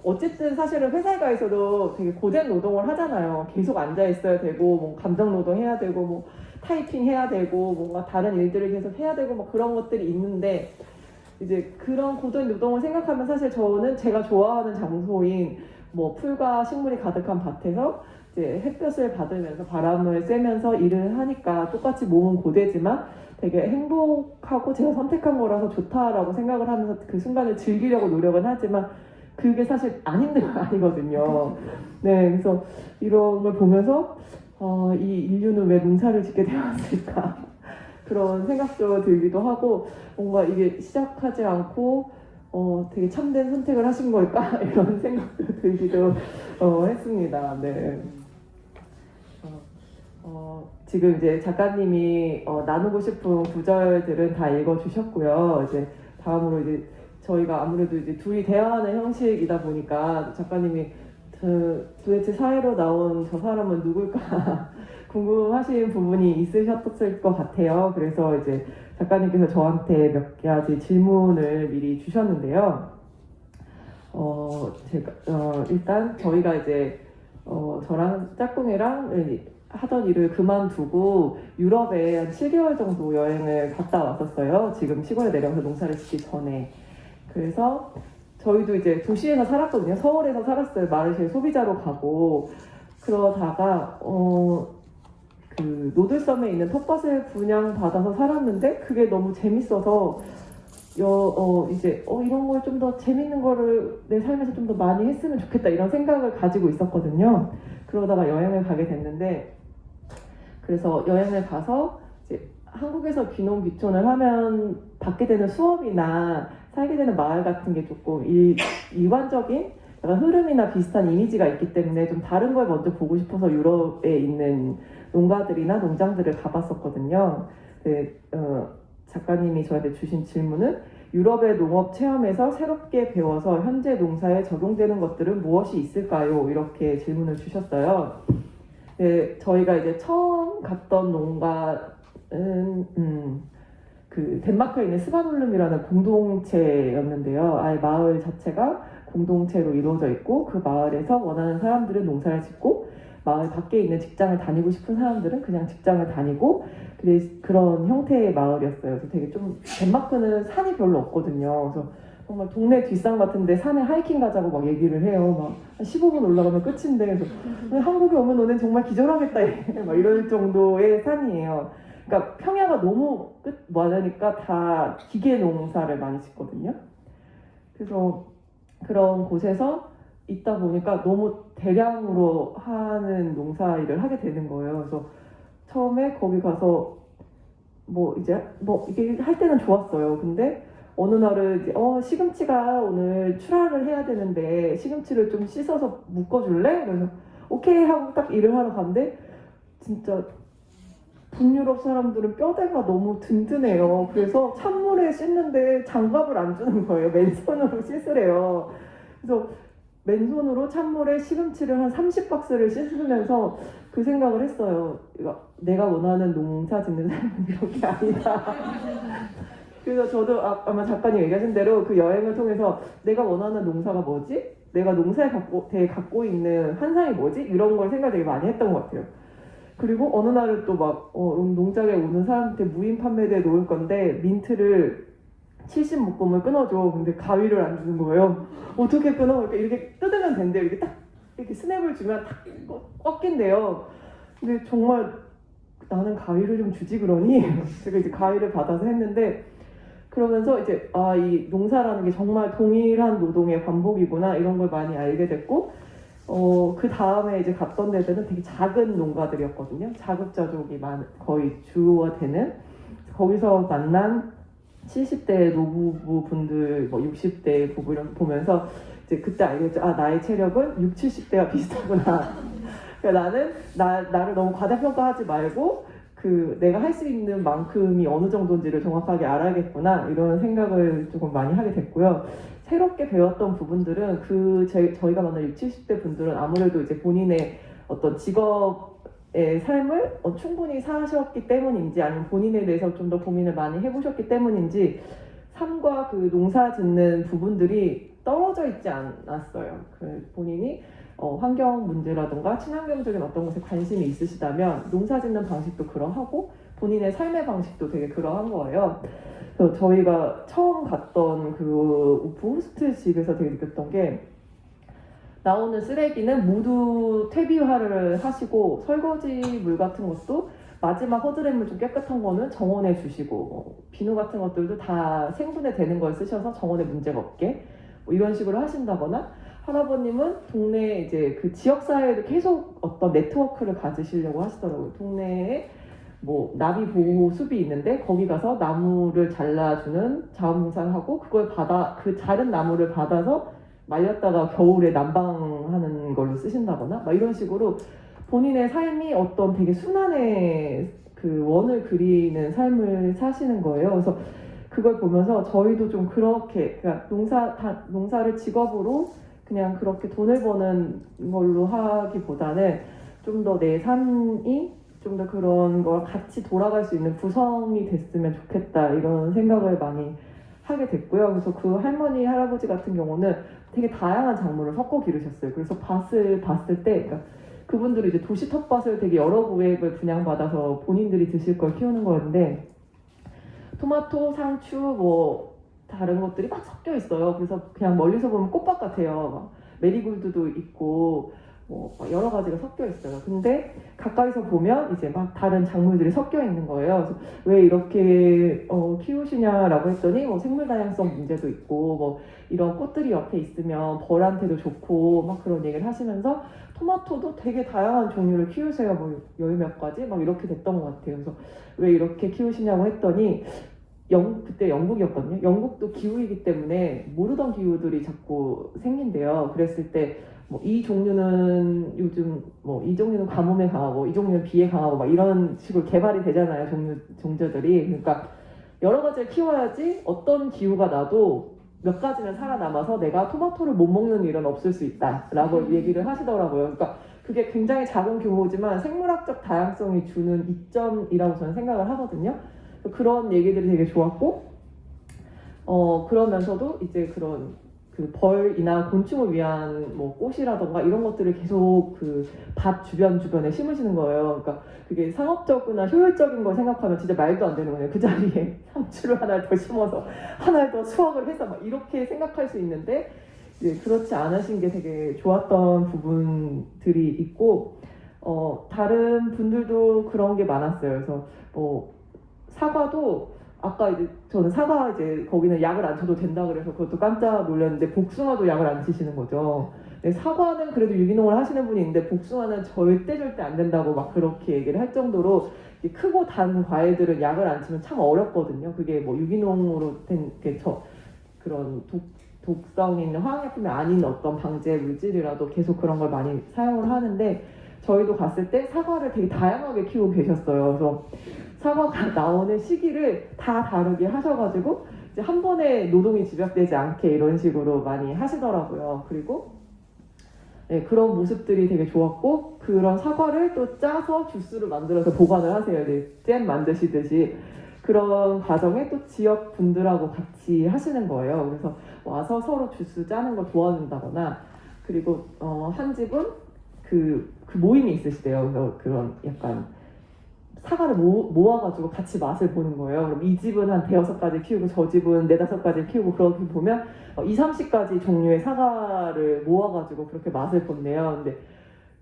어쨌든 사실은 회사에 가 있어도 되게 고된 노동을 하잖아요. 계속 앉아 있어야 되고 뭐 감정 노동 해야 되고 뭐 타이핑 해야 되고 뭔가 다른 일들을 계속 해야 되고 뭐 그런 것들이 있는데 이제 그런 고된 노동을 생각하면 사실 저는 제가 좋아하는 장소인 뭐 풀과 식물이 가득한 밭에서 이제 햇볕을 받으면서 바람을 쐬면서 일을 하니까 똑같이 몸은 고되지만 되게 행복하고 제가 선택한 거라서 좋다라고 생각을 하면서 그 순간을 즐기려고 노력은 하지만 그게 사실 안 힘든 건 아니거든요. 네, 그래서 이런 걸 보면서 이 인류는 왜 농사를 짓게 되었을까 그런 생각도 들기도 하고 뭔가 이게 시작하지 않고 되게 참된 선택을 하신 걸까 이런 생각도 들기도 했습니다. 네. 지금 이제 작가님이 나누고 싶은 구절들은 다 읽어주셨고요. 이제 다음으로 이제 저희가 아무래도 이제 둘이 대화하는 형식이다 보니까 작가님이 도대체 사회로 나온 저 사람은 누굴까 궁금하신 부분이 있으셨을 것 같아요. 그래서 이제 작가님께서 저한테 몇 가지 질문을 미리 주셨는데요. 일단 저희가 이제 저랑 짝꿍이랑 하던 일을 그만두고 유럽에 한 7개월 정도 여행을 갔다 왔었어요. 지금 시골에 내려가서 농사를 짓기 전에. 그래서 저희도 이제 도시에서 살았거든요. 서울에서 살았어요. 마르쉐 소비자로 가고 그러다가 그 노들섬에 있는 텃밭을 분양받아서 살았는데 그게 너무 재밌어서 이런 걸 좀 더 재밌는 거를 내 삶에서 좀 더 많이 했으면 좋겠다 이런 생각을 가지고 있었거든요. 그러다가 여행을 가게 됐는데 그래서 여행을 가서 이제 한국에서 귀농 귀촌을 하면 받게 되는 수업이나 살게 되는 마을 같은 게 조금 일관적인 약간 흐름이나 비슷한 이미지가 있기 때문에 좀 다른 걸 먼저 보고 싶어서 유럽에 있는 농가들이나 농장들을 가봤었거든요. 작가님이 저한테 주신 질문은 유럽의 농업 체험에서 새롭게 배워서 현재 농사에 적용되는 것들은 무엇이 있을까요? 이렇게 질문을 주셨어요. 네, 저희가 이제 처음 갔던 농가는 그 덴마크에 있는 스바놀름이라는 공동체였는데요. 아예 마을 자체가 공동체로 이루어져 있고 그 마을에서 원하는 사람들은 농사를 짓고 마을 밖에 있는 직장을 다니고 싶은 사람들은 그냥 직장을 다니고 그런 형태의 마을이었어요. 그래서 되게 좀 덴마크는 산이 별로 없거든요. 그래서 정말 동네 뒷산 같은데 산에 하이킹 가자고 막 얘기를 해요. 막 한 15분 올라가면 끝인데 그래서 한국에 오면 너네 정말 기절하겠다 막 이럴 정도의 산이에요. 그러니까 평야가 너무 많으니까 다 기계 농사를 많이 짓거든요. 그래서 그런 곳에서 있다 보니까 너무 대량으로 하는 농사 일을 하게 되는 거예요. 그래서 처음에 거기 가서 이게 할 때는 좋았어요. 근데 어느 날은 이제, 시금치가 오늘 출하를 해야 되는데 시금치를 좀 씻어서 묶어줄래? 그래서 오케이 하고 딱 일을 하러 갔는데 진짜 북유럽 사람들은 뼈대가 너무 든든해요. 그래서 찬물에 씻는데 장갑을 안 주는 거예요. 맨손으로 씻으래요. 그래서 맨손으로 찬물에 시금치를 한 30박스를 씻으면서 그 생각을 했어요. 내가 원하는 농사 짓는 삶은 이런 게 아니다. 그래서 저도 아마 작가님 얘기하신 대로 그 여행을 통해서 내가 원하는 농사가 뭐지? 내가 농사에 갖고 있는 환상이 뭐지? 이런 걸 생각 되게 많이 했던 것 같아요. 그리고 어느 날은 또 막 농장에 오는 사람한테 무인 판매대에 놓을 건데 민트를 70묶음을 끊어줘. 근데 가위를 안 주는 거예요. 어떻게 끊어? 이렇게 뜯으면 된대요. 이렇게 딱 이렇게 스냅을 주면 딱 꺾인대요. 근데 정말 나는 가위를 좀 주지 그러니 제가 이제 가위를 받아서 했는데 그러면서 이제 이 농사라는 게 정말 동일한 노동의 반복이구나 이런 걸 많이 알게 됐고 그 다음에 이제 갔던 데들은 되게 작은 농가들이었거든요. 자급자족이 거의 주가 되는 거기서 만난 70대 노부부 분들, 뭐 60대 부부 이런 거 보면서 이제 그때 알겠죠. 나의 체력은 60, 70대와 비슷하구나. 그러니까 나를 너무 과대평가하지 말고 내가 할 수 있는 만큼이 어느 정도인지를 정확하게 알아야겠구나 이런 생각을 조금 많이 하게 됐고요. 새롭게 배웠던 부분들은 저희가 만난 60, 70대 분들은 아무래도 이제 본인의 어떤 직업의 삶을 충분히 사셨기 때문인지 아니면 본인에 대해서 좀 더 고민을 많이 해보셨기 때문인지 삶과 그 농사 짓는 부분들이 떨어져 있지 않았어요. 본인이 환경 문제라든가 친환경적인 어떤 것에 관심이 있으시다면 농사 짓는 방식도 그러하고 본인의 삶의 방식도 되게 그러한 거예요. 그래서 저희가 처음 갔던 그 오프 호스트 집에서 되게 느꼈던 게 나오는 쓰레기는 모두 퇴비화를 하시고 설거지 물 같은 것도 마지막 허드렛물 좀 깨끗한 거는 정원에 주시고 비누 같은 것들도 다 생분해 되는 걸 쓰셔서 정원에 문제가 없게 이런 식으로 하신다거나 할아버님은 동네 이제 그 지역사회에도 계속 어떤 네트워크를 가지시려고 하시더라고요. 동네에 뭐 나비 보호 숲이 있는데 거기 가서 나무를 잘라주는 자원봉사를 하고 그 자른 나무를 받아서 말렸다가 겨울에 난방하는 걸로 쓰신다거나 막 이런 식으로 본인의 삶이 어떤 되게 순환의 그 원을 그리는 삶을 사시는 거예요. 그래서 그걸 보면서 저희도 좀 그렇게 그러니까 농사를 직업으로 그냥 그렇게 돈을 버는 걸로 하기보다는 좀 더 내 삶이 좀 더 그런 걸 같이 돌아갈 수 있는 구성이 됐으면 좋겠다 이런 생각을 많이 하게 됐고요. 그래서 그 할머니 할아버지 같은 경우는 되게 다양한 작물을 섞어 기르셨어요. 그래서 밭을 봤을 때 그러니까 그분들이 이제 도시 텃밭을 되게 여러 구획을 분양받아서 본인들이 드실 걸 키우는 거였는데 토마토, 상추, 뭐 다른 것들이 막 섞여 있어요. 그래서 그냥 멀리서 보면 꽃밭 같아요. 막 메리골드도 있고 뭐 여러 가지가 섞여 있어요. 근데 가까이서 보면 이제 막 다른 작물들이 섞여 있는 거예요. 그래서 왜 이렇게 키우시냐라고 했더니 뭐 생물 다양성 문제도 있고 뭐 이런 꽃들이 옆에 있으면 벌한테도 좋고 막 그런 얘기를 하시면서 토마토도 되게 다양한 종류를 키우세요. 뭐 10몇 가지 막 이렇게 됐던 것 같아요. 그래서 왜 이렇게 키우시냐고 했더니 그때 영국이었거든요. 영국도 기후이기 때문에 모르던 기후들이 자꾸 생긴대요. 그랬을 때 뭐 이 종류는 요즘 뭐 이 종류는 가뭄에 강하고 이 종류는 비에 강하고 막 이런 식으로 개발이 되잖아요. 종자들이. 그러니까 여러 가지를 키워야지 어떤 기후가 나도 몇 가지는 살아남아서 내가 토마토를 못 먹는 일은 없을 수 있다라고 얘기를 하시더라고요. 그러니까 그게 굉장히 작은 규모지만 생물학적 다양성이 주는 이점이라고 저는 생각을 하거든요. 그런 얘기들이 되게 좋았고 그러면서도 이제 그런 그 벌이나 곤충을 위한 뭐 꽃이라던가 이런 것들을 계속 그 밭 주변에 심으시는 거예요. 그러니까 그게 상업적이나 효율적인 걸 생각하면 진짜 말도 안 되는 거예요. 그 자리에 상추를 하나 더 심어서 하나 더 수확을 해서 막 이렇게 생각할 수 있는데 이제 그렇지 않으신 게 되게 좋았던 부분들이 있고 다른 분들도 그런 게 많았어요. 그래서 뭐 사과도 아까 이제 저는 사과 이제 거기는 약을 안 쳐도 된다 그래서 그것도 깜짝 놀랐는데 복숭아도 약을 안 치시는 거죠. 근데 사과는 그래도 유기농을 하시는 분이 있는데 복숭아는 절대 안 된다고 막 그렇게 얘기를 할 정도로 이 크고 단 과일들은 약을 안 치면 참 어렵거든요. 그게 뭐 유기농으로 된 그런 독성 있는 화학약품이 아닌 어떤 방제 물질이라도 계속 그런 걸 많이 사용을 하는데 저희도 갔을 때 사과를 되게 다양하게 키우고 계셨어요. 그래서 사과가 나오는 시기를 다 다르게 하셔가지고 이제 한 번에 노동이 집약되지 않게 이런 식으로 많이 하시더라고요. 그리고 네, 그런 모습들이 되게 좋았고 그런 사과를 또 짜서 주스를 만들어서 보관을 하세요. 네, 잼 만드시듯이 그런 과정에 또 지역 분들하고 같이 하시는 거예요. 그래서 와서 서로 주스 짜는 걸 도와준다거나 그리고 한 집은 그 모임이 있으시대요. 그래서 그런 약간 사과를 모아가지고 같이 맛을 보는 거예요. 그럼 이 집은 한 5가지 키우고 저 집은 4-5가지 키우고 그렇게 보면 20-30가지 종류의 사과를 모아가지고 그렇게 맛을 본대요. 근데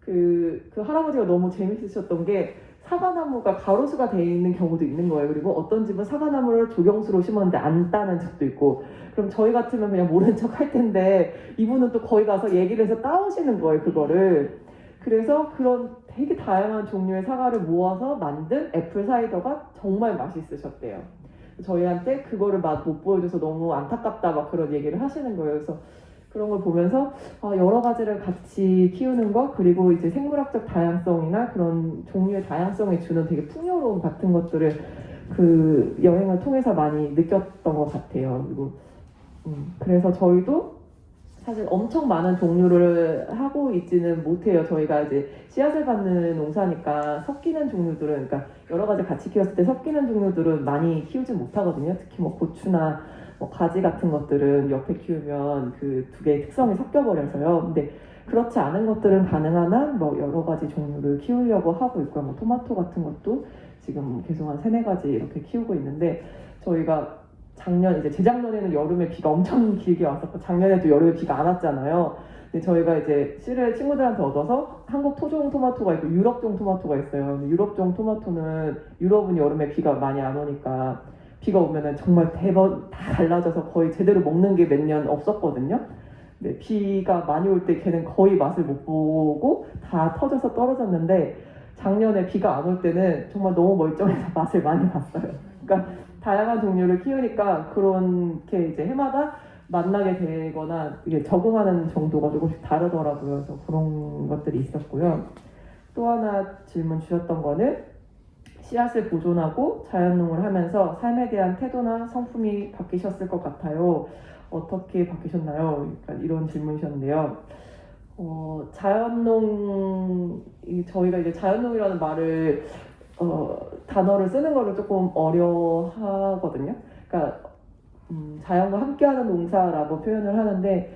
그 할아버지가 너무 재밌으셨던 게 사과나무가 가로수가 돼 있는 경우도 있는 거예요. 그리고 어떤 집은 사과나무를 조경수로 심었는데 안 따는 집도 있고 그럼 저희 같으면 그냥 모른 척 할 텐데 이분은 또 거기 가서 얘기를 해서 따오시는 거예요. 그거를. 그래서 그런 되게 다양한 종류의 사과를 모아서 만든 애플 사이더가 정말 맛있으셨대요. 저희한테 그거를 맛 못 보여줘서 너무 안타깝다 막 그런 얘기를 하시는 거예요. 그래서 그런 걸 보면서 여러 가지를 같이 키우는 것 그리고 이제 생물학적 다양성이나 그런 종류의 다양성이 주는 되게 풍요로움 같은 것들을 그 여행을 통해서 많이 느꼈던 것 같아요. 그리고 그래서 저희도 사실 엄청 많은 종류를 하고 있지는 못해요. 저희가 이제 씨앗을 받는 농사니까 섞이는 종류들은, 그러니까 여러 가지 같이 키웠을 때 섞이는 종류들은 많이 키우지 못하거든요. 특히 뭐 고추나 뭐 가지 같은 것들은 옆에 키우면 그 두 개의 특성이 섞여버려서요. 근데 그렇지 않은 것들은 가능하나 뭐 여러 가지 종류를 키우려고 하고 있고요. 뭐 토마토 같은 것도 지금 계속 한 3-4가지 이렇게 키우고 있는데 저희가 이제 재작년에는 여름에 비가 엄청 길게 왔었고 작년에도 여름에 비가 안 왔잖아요. 근데 저희가 이제 씨를 친구들한테 얻어서 한국 토종 토마토가 있고 유럽종 토마토가 있어요. 근데 유럽종 토마토는 유럽은 여름에 비가 많이 안 오니까 비가 오면은 정말 대번 다 갈라져서 거의 제대로 먹는 게 몇 년 없었거든요. 근데 비가 많이 올 때 걔는 거의 맛을 못 보고 다 터져서 떨어졌는데 작년에 비가 안 올 때는 정말 너무 멀쩡해서 맛을 많이 봤어요. 그러니까 다양한 종류를 키우니까 그렇게 이제 해마다 만나게 되거나 이게 적응하는 정도가 조금씩 다르더라고요. 그래서 그런 것들이 있었고요. 또 하나 질문 주셨던 거는 씨앗을 보존하고 자연농을 하면서 삶에 대한 태도나 성품이 바뀌셨을 것 같아요. 어떻게 바뀌셨나요? 그러니까 이런 질문이셨는데요. 저희가 이제 자연농이라는 말을 단어를 쓰는 거를 조금 어려워하거든요. 그러니까 자연과 함께하는 농사라고 표현을 하는데,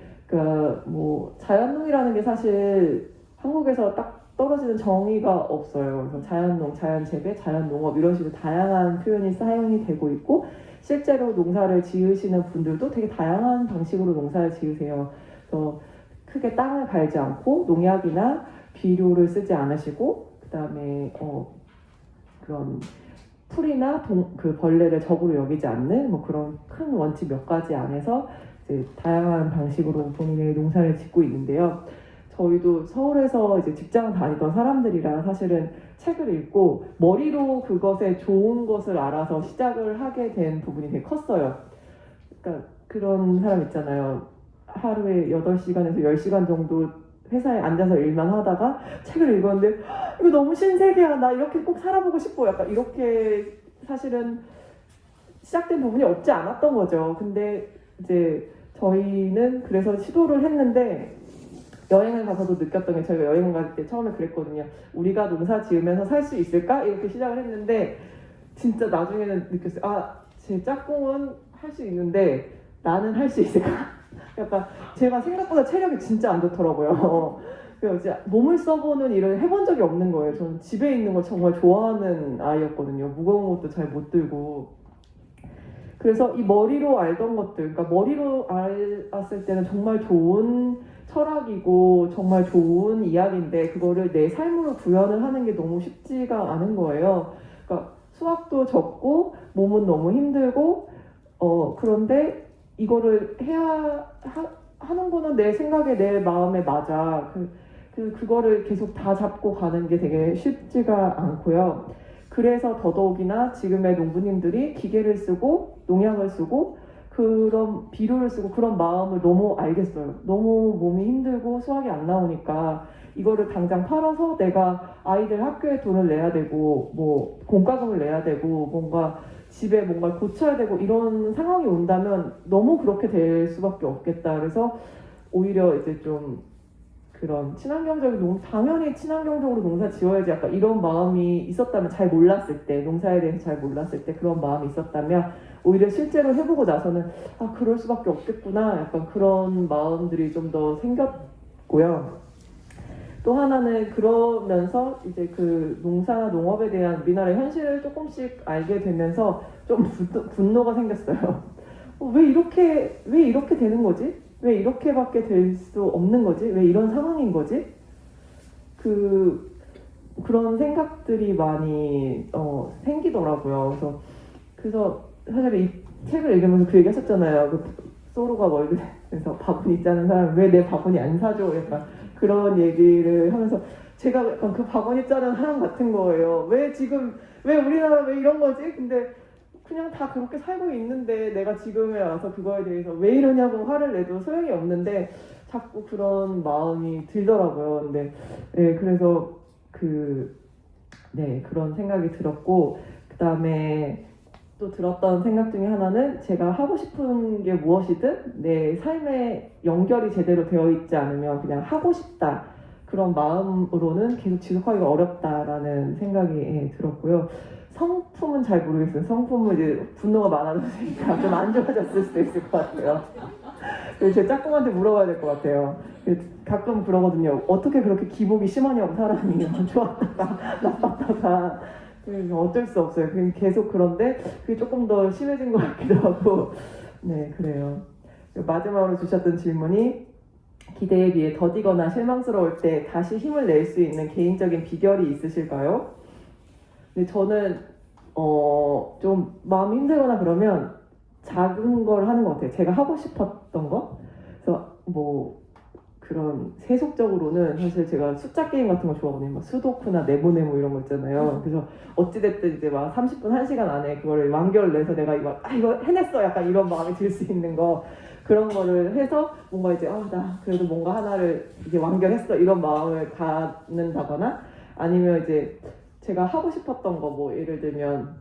뭐 자연농이라는 게 사실 한국에서 딱 떨어지는 정의가 없어요. 그래서 자연농, 자연재배, 자연농업 이런 식으로 다양한 표현이 사용이 되고 있고 실제로 농사를 지으시는 분들도 되게 다양한 방식으로 농사를 지으세요. 그래서 크게 땅을 갈지 않고 농약이나 비료를 쓰지 않으시고 그다음에 그런 풀이나 그 벌레를 적으로 여기지 않는 뭐 그런 큰 원칙 몇 가지 안에서 이제 다양한 방식으로 본인의 농사를 짓고 있는데요. 저희도 서울에서 이제 직장 다니던 사람들이라 사실은 책을 읽고 머리로 그것에 좋은 것을 알아서 시작을 하게 된 부분이 되게 컸어요. 그러니까 그런 사람 있잖아요. 하루에 8시간에서 10시간 정도 회사에 앉아서 일만 하다가 책을 읽었는데 이거 너무 신세계야. 나 이렇게 꼭 살아보고 싶어. 약간 이렇게 사실은 시작된 부분이 없지 않았던 거죠. 근데 이제 저희는 그래서 시도를 했는데 여행을 가서도 느꼈던 게 저희가 여행 갈 때 처음에 그랬거든요. 우리가 농사 지으면서 살 수 있을까? 이렇게 시작을 했는데 진짜 나중에는 느꼈어요. 제 짝꿍은 할 수 있는데 나는 할 수 있을까? 약간 제가 생각보다 체력이 진짜 안 좋더라고요. 그래서 이제 몸을 써보는 일을 해본 적이 없는 거예요. 저는 집에 있는 걸 정말 좋아하는 아이였거든요. 무거운 것도 잘 못 들고. 그래서 이 머리로 알던 것들, 그러니까 머리로 알았을 때는 정말 좋은 철학이고 정말 좋은 이야기인데 그거를 내 삶으로 구현을 하는 게 너무 쉽지가 않은 거예요. 그러니까 수학도 적고 몸은 너무 힘들고 그런데 이거를 하는 거는 내 생각에 내 마음에 맞아. 그거를 계속 다 잡고 가는 게 되게 쉽지가 않고요. 그래서 더더욱이나 지금의 농부님들이 기계를 쓰고 농약을 쓰고 그런 비료를 쓰고 그런 마음을 너무 알겠어요. 너무 몸이 힘들고 수확이 안 나오니까 이거를 당장 팔아서 내가 아이들 학교에 돈을 내야 되고 뭐 공과금을 내야 되고 뭔가 집에 뭔가 고쳐야 되고 이런 상황이 온다면 너무 그렇게 될 수밖에 없겠다. 그래서 오히려 이제 좀 그런 친환경적인 당연히 친환경적으로 농사 지어야지 약간 이런 마음이 있었다면 잘 몰랐을 때 농사에 대해서 잘 몰랐을 때 그런 마음이 있었다면 오히려 실제로 해보고 나서는 아 그럴 수밖에 없겠구나 약간 그런 마음들이 좀 더 생겼고요. 또 하나는 그러면서 이제 그 농사나 농업에 대한 우리나라의 현실을 조금씩 알게 되면서 좀 분노가 생겼어요. 왜 이렇게 되는 거지? 왜 이렇게밖에 될 수 없는 거지? 왜 이런 상황인 거지? 그런 생각들이 많이 생기더라고요. 그래서 사실 이 책을 읽으면서 그 얘기 하셨잖아요. 그 소로가 월드에서 바구니 짜는 사람 왜 내 바구니 안 사줘? 약간 그런 얘기를 하면서 제가 약간 그 바구니 짜는 사람 같은 거예요. 왜 우리나라 왜 이런 거지? 근데 그냥 다 그렇게 살고 있는데 내가 지금에 와서 그거에 대해서 왜 이러냐고 화를 내도 소용이 없는데 자꾸 그런 마음이 들더라고요. 근데 네, 그래서 그런 생각이 들었고 그 다음에 또 들었던 생각 중에 하나는 제가 하고 싶은 게 무엇이든 내 삶에 연결이 제대로 되어 있지 않으면 그냥 하고 싶다 그런 마음으로는 계속 지속하기가 어렵다라는 생각이 들었고요. 성품은 잘 모르겠어요. 성품은 이제 분노가 많아졌으니까 좀 안 좋아졌을 수도 있을 것 같아요. 그래서 제 짝꿍한테 물어봐야 될 것 같아요. 가끔 그러거든요. 어떻게 그렇게 기복이 심하냐고 사람이 좋았다가 나빴다가 어쩔 수 없어요. 그냥 계속 그런데 그게 조금 더 심해진 것 같기도 하고 네 그래요. 마지막으로 주셨던 질문이 기대에 비해 더디거나 실망스러울 때 다시 힘을 낼 수 있는 개인적인 비결이 있으실까요? 근데 저는 좀 마음이 힘들거나 그러면 작은 걸 하는 것 같아요. 제가 하고 싶었던 거. 그래서 뭐 그런 세속적으로는 사실 제가 숫자 게임 같은 거 좋아하거든요. 막 수도쿠나 네모네모 이런 거 있잖아요. 그래서 어찌됐든 이제 막 30분, 1시간 안에 그거를 완결을 내서 내가 이거 해냈어. 약간 이런 마음이 들 수 있는 거. 그런 거를 해서 뭔가 이제 나 그래도 뭔가 하나를 이제 완결했어. 이런 마음을 갖는다거나 아니면 이제 제가 하고 싶었던 거 뭐 예를 들면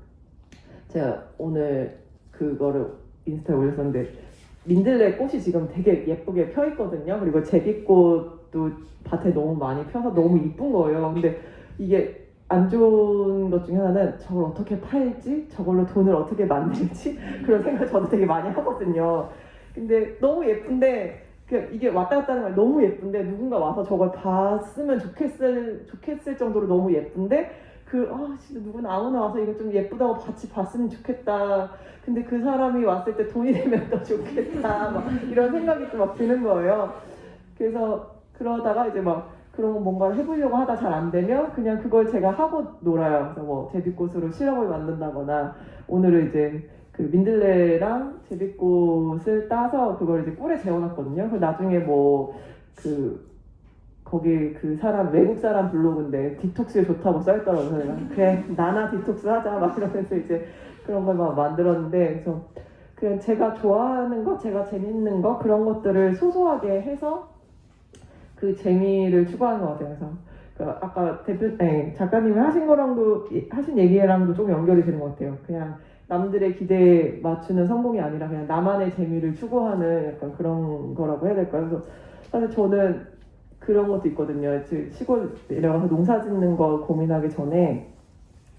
제가 오늘 그거를 인스타에 올렸었는데 민들레 꽃이 지금 되게 예쁘게 펴 있거든요. 그리고 제비꽃도 밭에 너무 많이 펴서 너무 이쁜 거예요. 근데 이게 안 좋은 것 중에 하나는 저걸 어떻게 팔지? 저걸로 돈을 어떻게 만들지? 그런 생각 저도 되게 많이 하거든요. 근데 너무 예쁜데 이게 왔다 갔다 하는 거 너무 예쁜데 누군가 와서 저걸 봤으면 좋겠을 정도로 너무 예쁜데 진짜 누구나 아무나 와서 이거 좀 예쁘다고 같이 봤으면 좋겠다. 근데 그 사람이 왔을 때 돈이 되면 더 좋겠다. 막 이런 생각이 또 막 드는 거예요. 그래서 그러다가 이제 막 그런 거 뭔가를 해보려고 하다 잘 안 되면 그냥 그걸 제가 하고 놀아요. 그래서 뭐 제비꽃으로 시럽을 만든다거나 오늘은 이제 그 민들레랑 제비꽃을 따서 그걸 이제 꿀에 재워놨거든요. 그래서 나중에 거기 그 사람 외국 사람 블로그인데 디톡스에 좋다고 써있더라고요. 그래서 그래 나나 디톡스 하자 막 이러면서 이제 그런 걸 막 만들었는데 그래서 그냥 제가 좋아하는 거, 제가 재밌는 거 그런 것들을 소소하게 해서 그 재미를 추구하는 것 같아요. 그래서 아까 작가님이 하신 얘기랑도 좀 연결이 되는 것 같아요. 그냥 남들의 기대에 맞추는 성공이 아니라 그냥 나만의 재미를 추구하는 약간 그런 거라고 해야 될까요? 그래서 사실 저는 그런 것도 있거든요. 시골 내려가서 농사 짓는 거 고민하기 전에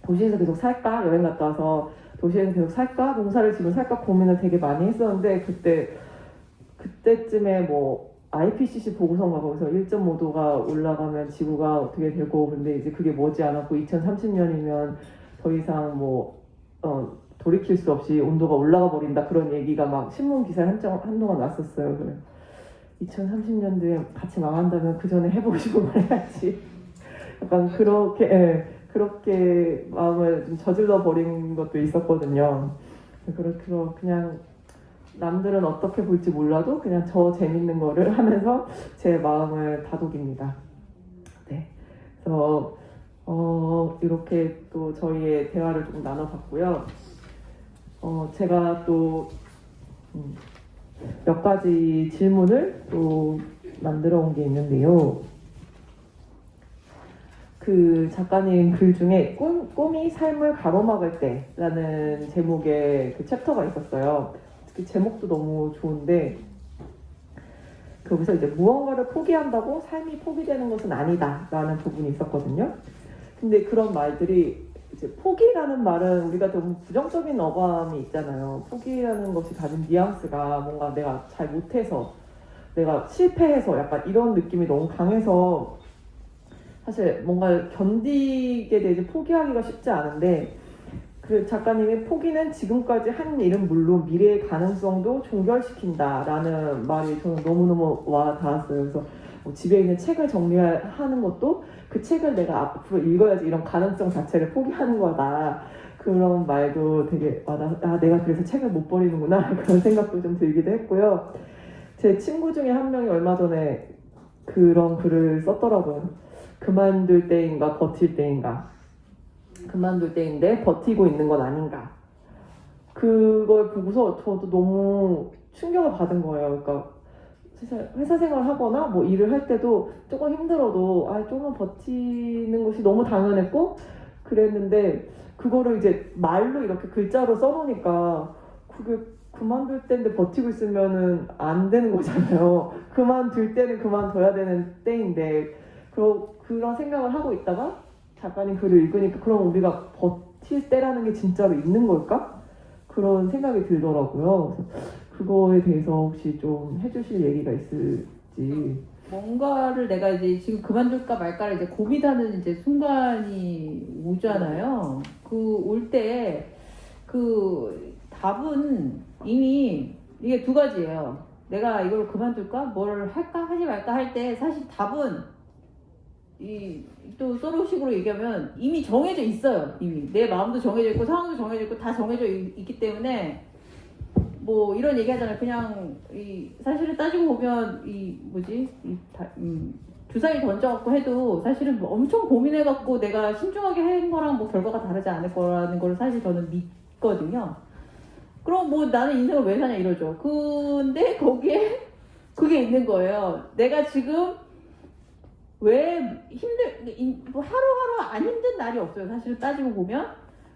도시에서 계속 살까? 여행 갔다 와서 도시에서 계속 살까? 농사를 지금 살까? 고민을 되게 많이 했었는데 그때쯤에 뭐 IPCC 보고서인가 거기서 1.5도가 올라가면 지구가 어떻게 되고 근데 이제 그게 머지 않았고 2030년이면 더 이상 돌이킬 수 없이 온도가 올라가 버린다 그런 얘기가 막 신문 기사에 한동안 났었어요. 그래. 2030년도에 같이 망한다면 그 전에 해보고 싶은 걸 해야지. 약간 그렇게 마음을 좀 저질러 버린 것도 있었거든요. 그래서 그냥 남들은 어떻게 볼지 몰라도 그냥 저 재밌는 거를 하면서 제 마음을 다독입니다. 네. 그래서 이렇게 또 저희의 대화를 조금 나눠봤고요. 제가 또 몇 가지 질문을 또 만들어 온 게 있는데요. 그 작가님 글 중에 꿈이 삶을 가로막을 때라는 제목의 그 챕터가 있었어요. 그 제목도 너무 좋은데 거기서 이제 무언가를 포기한다고 삶이 포기되는 것은 아니다라는 부분이 있었거든요. 근데 그런 말들이 이제 포기라는 말은 우리가 너무 부정적인 어감이 있잖아요. 포기라는 것이 가진 뉘앙스가 뭔가 내가 잘 못해서 내가 실패해서 약간 이런 느낌이 너무 강해서 사실 뭔가 견디게 되지 포기하기가 쉽지 않은데 그 작가님의 포기는 지금까지 한 일은 물론 미래의 가능성도 종결시킨다라는 말이 저는 너무너무 와 닿았어요. 그래서 집에 있는 책을 정리하는 것도 그 책을 내가 앞으로 읽어야지 이런 가능성 자체를 포기하는 거다. 그런 말도 되게 내가 그래서 책을 못 버리는구나 그런 생각도 좀 들기도 했고요. 제 친구 중에 한 명이 얼마 전에 그런 글을 썼더라고요. 그만둘 때인가 버틸 때인가. 그만둘 때인데 버티고 있는 건 아닌가. 그걸 보고서 저도 너무 충격을 받은 거예요. 그러니까 회사 생활 하거나 뭐 일을 할 때도 조금 힘들어도 조금 버티는 것이 너무 당연했고 그랬는데 그거를 이제 말로 이렇게 글자로 써놓으니까 그게 그만둘 때인데 버티고 있으면은 안 되는 거잖아요. 그만둘 때는 그만둬야 되는 때인데 그런 생각을 하고 있다가 작가님 글을 읽으니까 그럼 우리가 버틸 때라는 게 진짜로 있는 걸까? 그런 생각이 들더라고요. 그래서 그거에 대해서 혹시 좀 해주실 얘기가 있을지. 뭔가를 내가 이제 지금 그만둘까 말까를 이제 고민하는 이제 순간이 오잖아요. 그 올 때 그 답은 이미 이게 두 가지예요. 내가 이걸 그만둘까? 뭘 할까? 하지 말까? 할 때 사실 답은 또 소로식으로 얘기하면 이미 정해져 있어요. 이미 내 마음도 정해져 있고 상황도 정해져 있고 다 정해져 있기 때문에 뭐 이런 얘기 하잖아요. 그냥 사실은 따지고 보면 주사위 던져갖고 해도 사실은 뭐 엄청 고민해갖고 내가 신중하게 한 거랑 뭐 결과가 다르지 않을 거라는 걸 사실 저는 믿거든요. 그럼 뭐 나는 인생을 왜 사냐 이러죠. 근데 거기에 그게 있는 거예요. 내가 지금 왜 하루하루 안 힘든 날이 없어요. 사실 따지고 보면.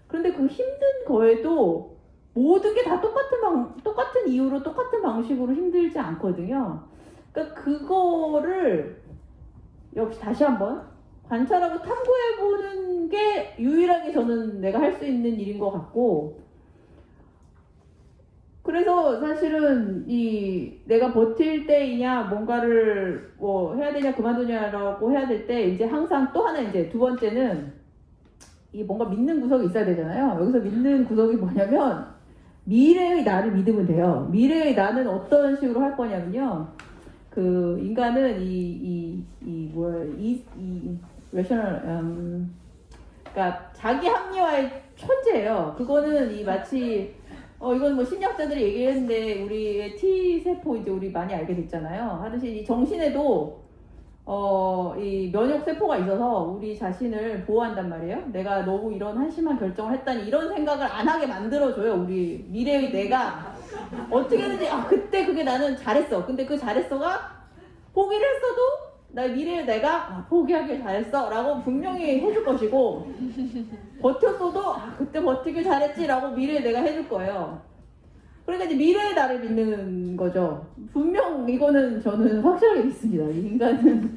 그런데 그 힘든 거에도 모든 게 다 똑같은 이유로 똑같은 방식으로 힘들지 않거든요. 그러니까 그거를 역시 다시 한번 관찰하고 탐구해보는 게 유일하게 저는 내가 할 수 있는 일인 것 같고, 그래서 사실은 내가 버틸 때이냐 뭔가를 뭐 해야 되냐 그만두냐라고 해야 될 때 이제 항상 또 하나 이제 두 번째는 뭔가 믿는 구석이 있어야 되잖아요. 여기서 믿는 구석이 뭐냐면 미래의 나를 믿으면 돼요. 미래의 나는 어떤 식으로 할 거냐면요. 그 인간은 그러니까 자기 합리화의 천재예요. 그거는 마치 이건 뭐 심리학자들이 얘기했는데 우리의 T 세포 이제 우리 많이 알게 됐잖아요. 하듯이 이 정신에도 이 면역 세포가 있어서 우리 자신을 보호한단 말이에요. 내가 너무 이런 한심한 결정을 했다니 이런 생각을 안 하게 만들어줘요. 우리 미래의 내가 어떻게든지 그때 그게 나는 잘했어. 근데 그 잘했어가 포기를 했어도 나 미래의 내가 포기하길 잘했어 라고 분명히 해줄 것이고, 버텼어도 그때 버티길 잘했지 라고 미래의 내가 해줄 거예요. 그러니까 이제 미래의 나를 믿는 거죠. 분명 이거는 저는 확실하게 믿습니다.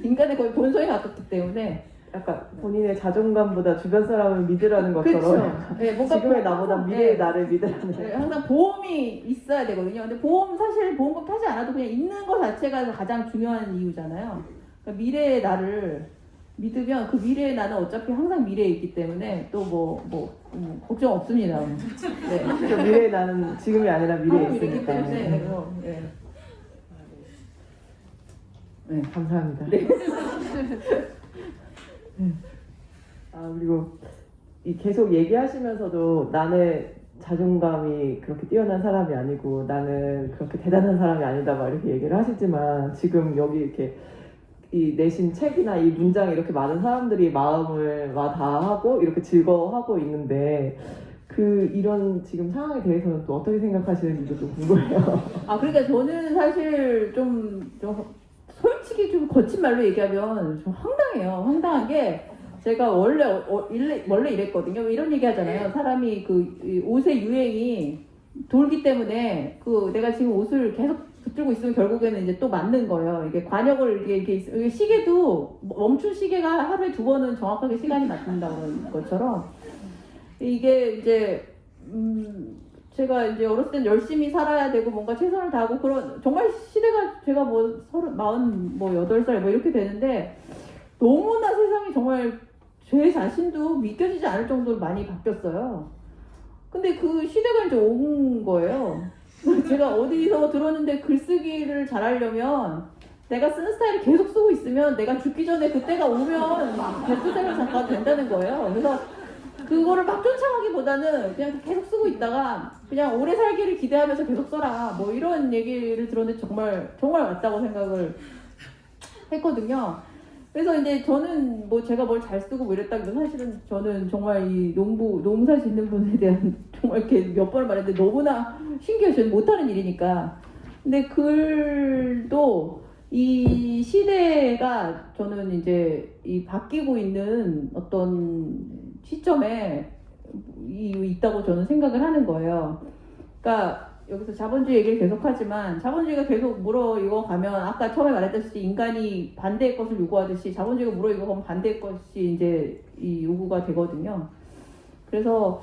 인간의 거의 본성에 가깝기 때문에. 약간 본인의 자존감보다 주변 사람을 믿으라는 것처럼 그렇죠. 네, 뭔가 지금의 나보다 미래의 나를 믿으라는. 네, 항상 보험이 있어야 되거든요. 근데 사실 보험금 타지 않아도 그냥 있는 것 자체가 가장 중요한 이유잖아요. 그러니까 미래의 나를 믿으면 그 미래의 나는 어차피 항상 미래에 있기 때문에 또 걱정 없습니다. 네. 그 미래의 나는 지금이 아니라 미래에 있기 있으니까. 때문에 네, 감사합니다. 네. 그리고 계속 얘기하시면서도 자존감이 그렇게 뛰어난 사람이 아니고 나는 그렇게 대단한 사람이 아니다 막 이렇게 얘기를 하시지만 지금 여기 이렇게 이 내신 책이나 이 문장에 이렇게 많은 사람들이 마음을 와닿아하고 이렇게 즐거워하고 있는데 그 이런 지금 상황에 대해서는 또 어떻게 생각하시는지도 좀 궁금해요. 아, 그러니까 저는 사실 좀 솔직히 좀 거친 말로 얘기하면 좀 황당해요. 황당한 게 제가 원래 이랬거든요. 이런 얘기 하잖아요. 사람이 이 옷의 유행이 돌기 때문에 내가 지금 옷을 계속 붙들고 있으면 결국에는 이제 또 맞는 거예요. 이게 관역을 이게 시계도 멈춘 시계가 하루에 2번은 정확하게 시간이 맞는다는 것처럼 이게 이제 제가 이제 어렸을 땐 열심히 살아야 되고 뭔가 최선을 다하고 그런 정말 시대가 제가 뭐 48살 뭐 이렇게 되는데 너무나 세상이 정말 제 자신도 믿겨지지 않을 정도로 많이 바뀌었어요. 근데 그 시대가 이제 온 거예요. 제가 어디서 들었는데 글쓰기를 잘하려면 내가 쓰는 스타일을 계속 쓰고 있으면 내가 죽기 전에 그때가 오면 베스트셀러 작가가 된다는 거예요. 그래서 그거를 막 쫓아가기보다는 그냥 계속 쓰고 있다가 그냥 오래 살기를 기대하면서 계속 써라 뭐 이런 얘기를 들었는데 정말 맞다고 생각을 했거든요. 그래서 이제 저는 뭐 제가 뭘 잘 쓰고 뭐 이랬다기도 사실은 저는 정말 이 농사 짓는 분에 대한 정말 이렇게 몇 번을 말했는데 너무나 신기해요. 저는 못하는 일이니까. 근데 글도 이 시대가 저는 이제 이 바뀌고 있는 어떤 시점에 있다고 저는 생각을 하는 거예요. 그러니까 여기서 자본주의 얘기를 계속하지만 자본주의가 계속 물어이어가면 아까 처음에 말했듯이 인간이 반대의 것을 요구하듯이 자본주의가 물어이어가면 반대의 것이 이제 이 요구가 되거든요. 그래서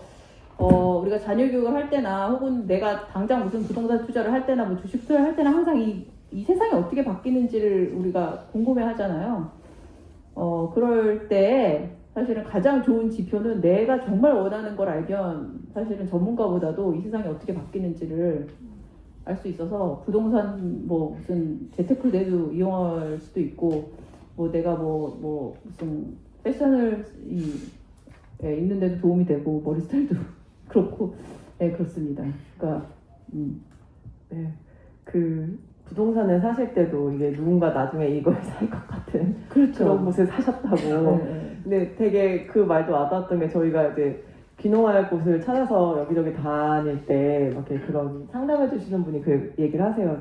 우리가 자녀 교육을 할 때나 혹은 내가 당장 무슨 부동산 투자를 할 때나 뭐 주식 투자를 할 때나 항상 이 세상이 어떻게 바뀌는지를 우리가 궁금해 하잖아요. 그럴 때 사실은 가장 좋은 지표는 내가 정말 원하는 걸 알면 사실은 전문가보다도 이 세상이 어떻게 바뀌는지를 알 수 있어서 부동산 뭐 무슨 재테크 내도 이용할 수도 있고 뭐 내가 뭐 무슨 패션을 입는 데도 도움이 되고 머리 스타일도 그렇고 네 그렇습니다. 그러니까 네, 그 부동산을 사실 때도 이게 누군가 나중에 이걸 살 것 같은 그렇죠. 그런 곳을 사셨다고. 네. 근데 되게 그 말도 와닿았던 게 저희가 이제 귀농할 곳을 찾아서 여기저기 다닐 때 이렇게 그런 상담해 주시는 분이 그 얘기를 하세요.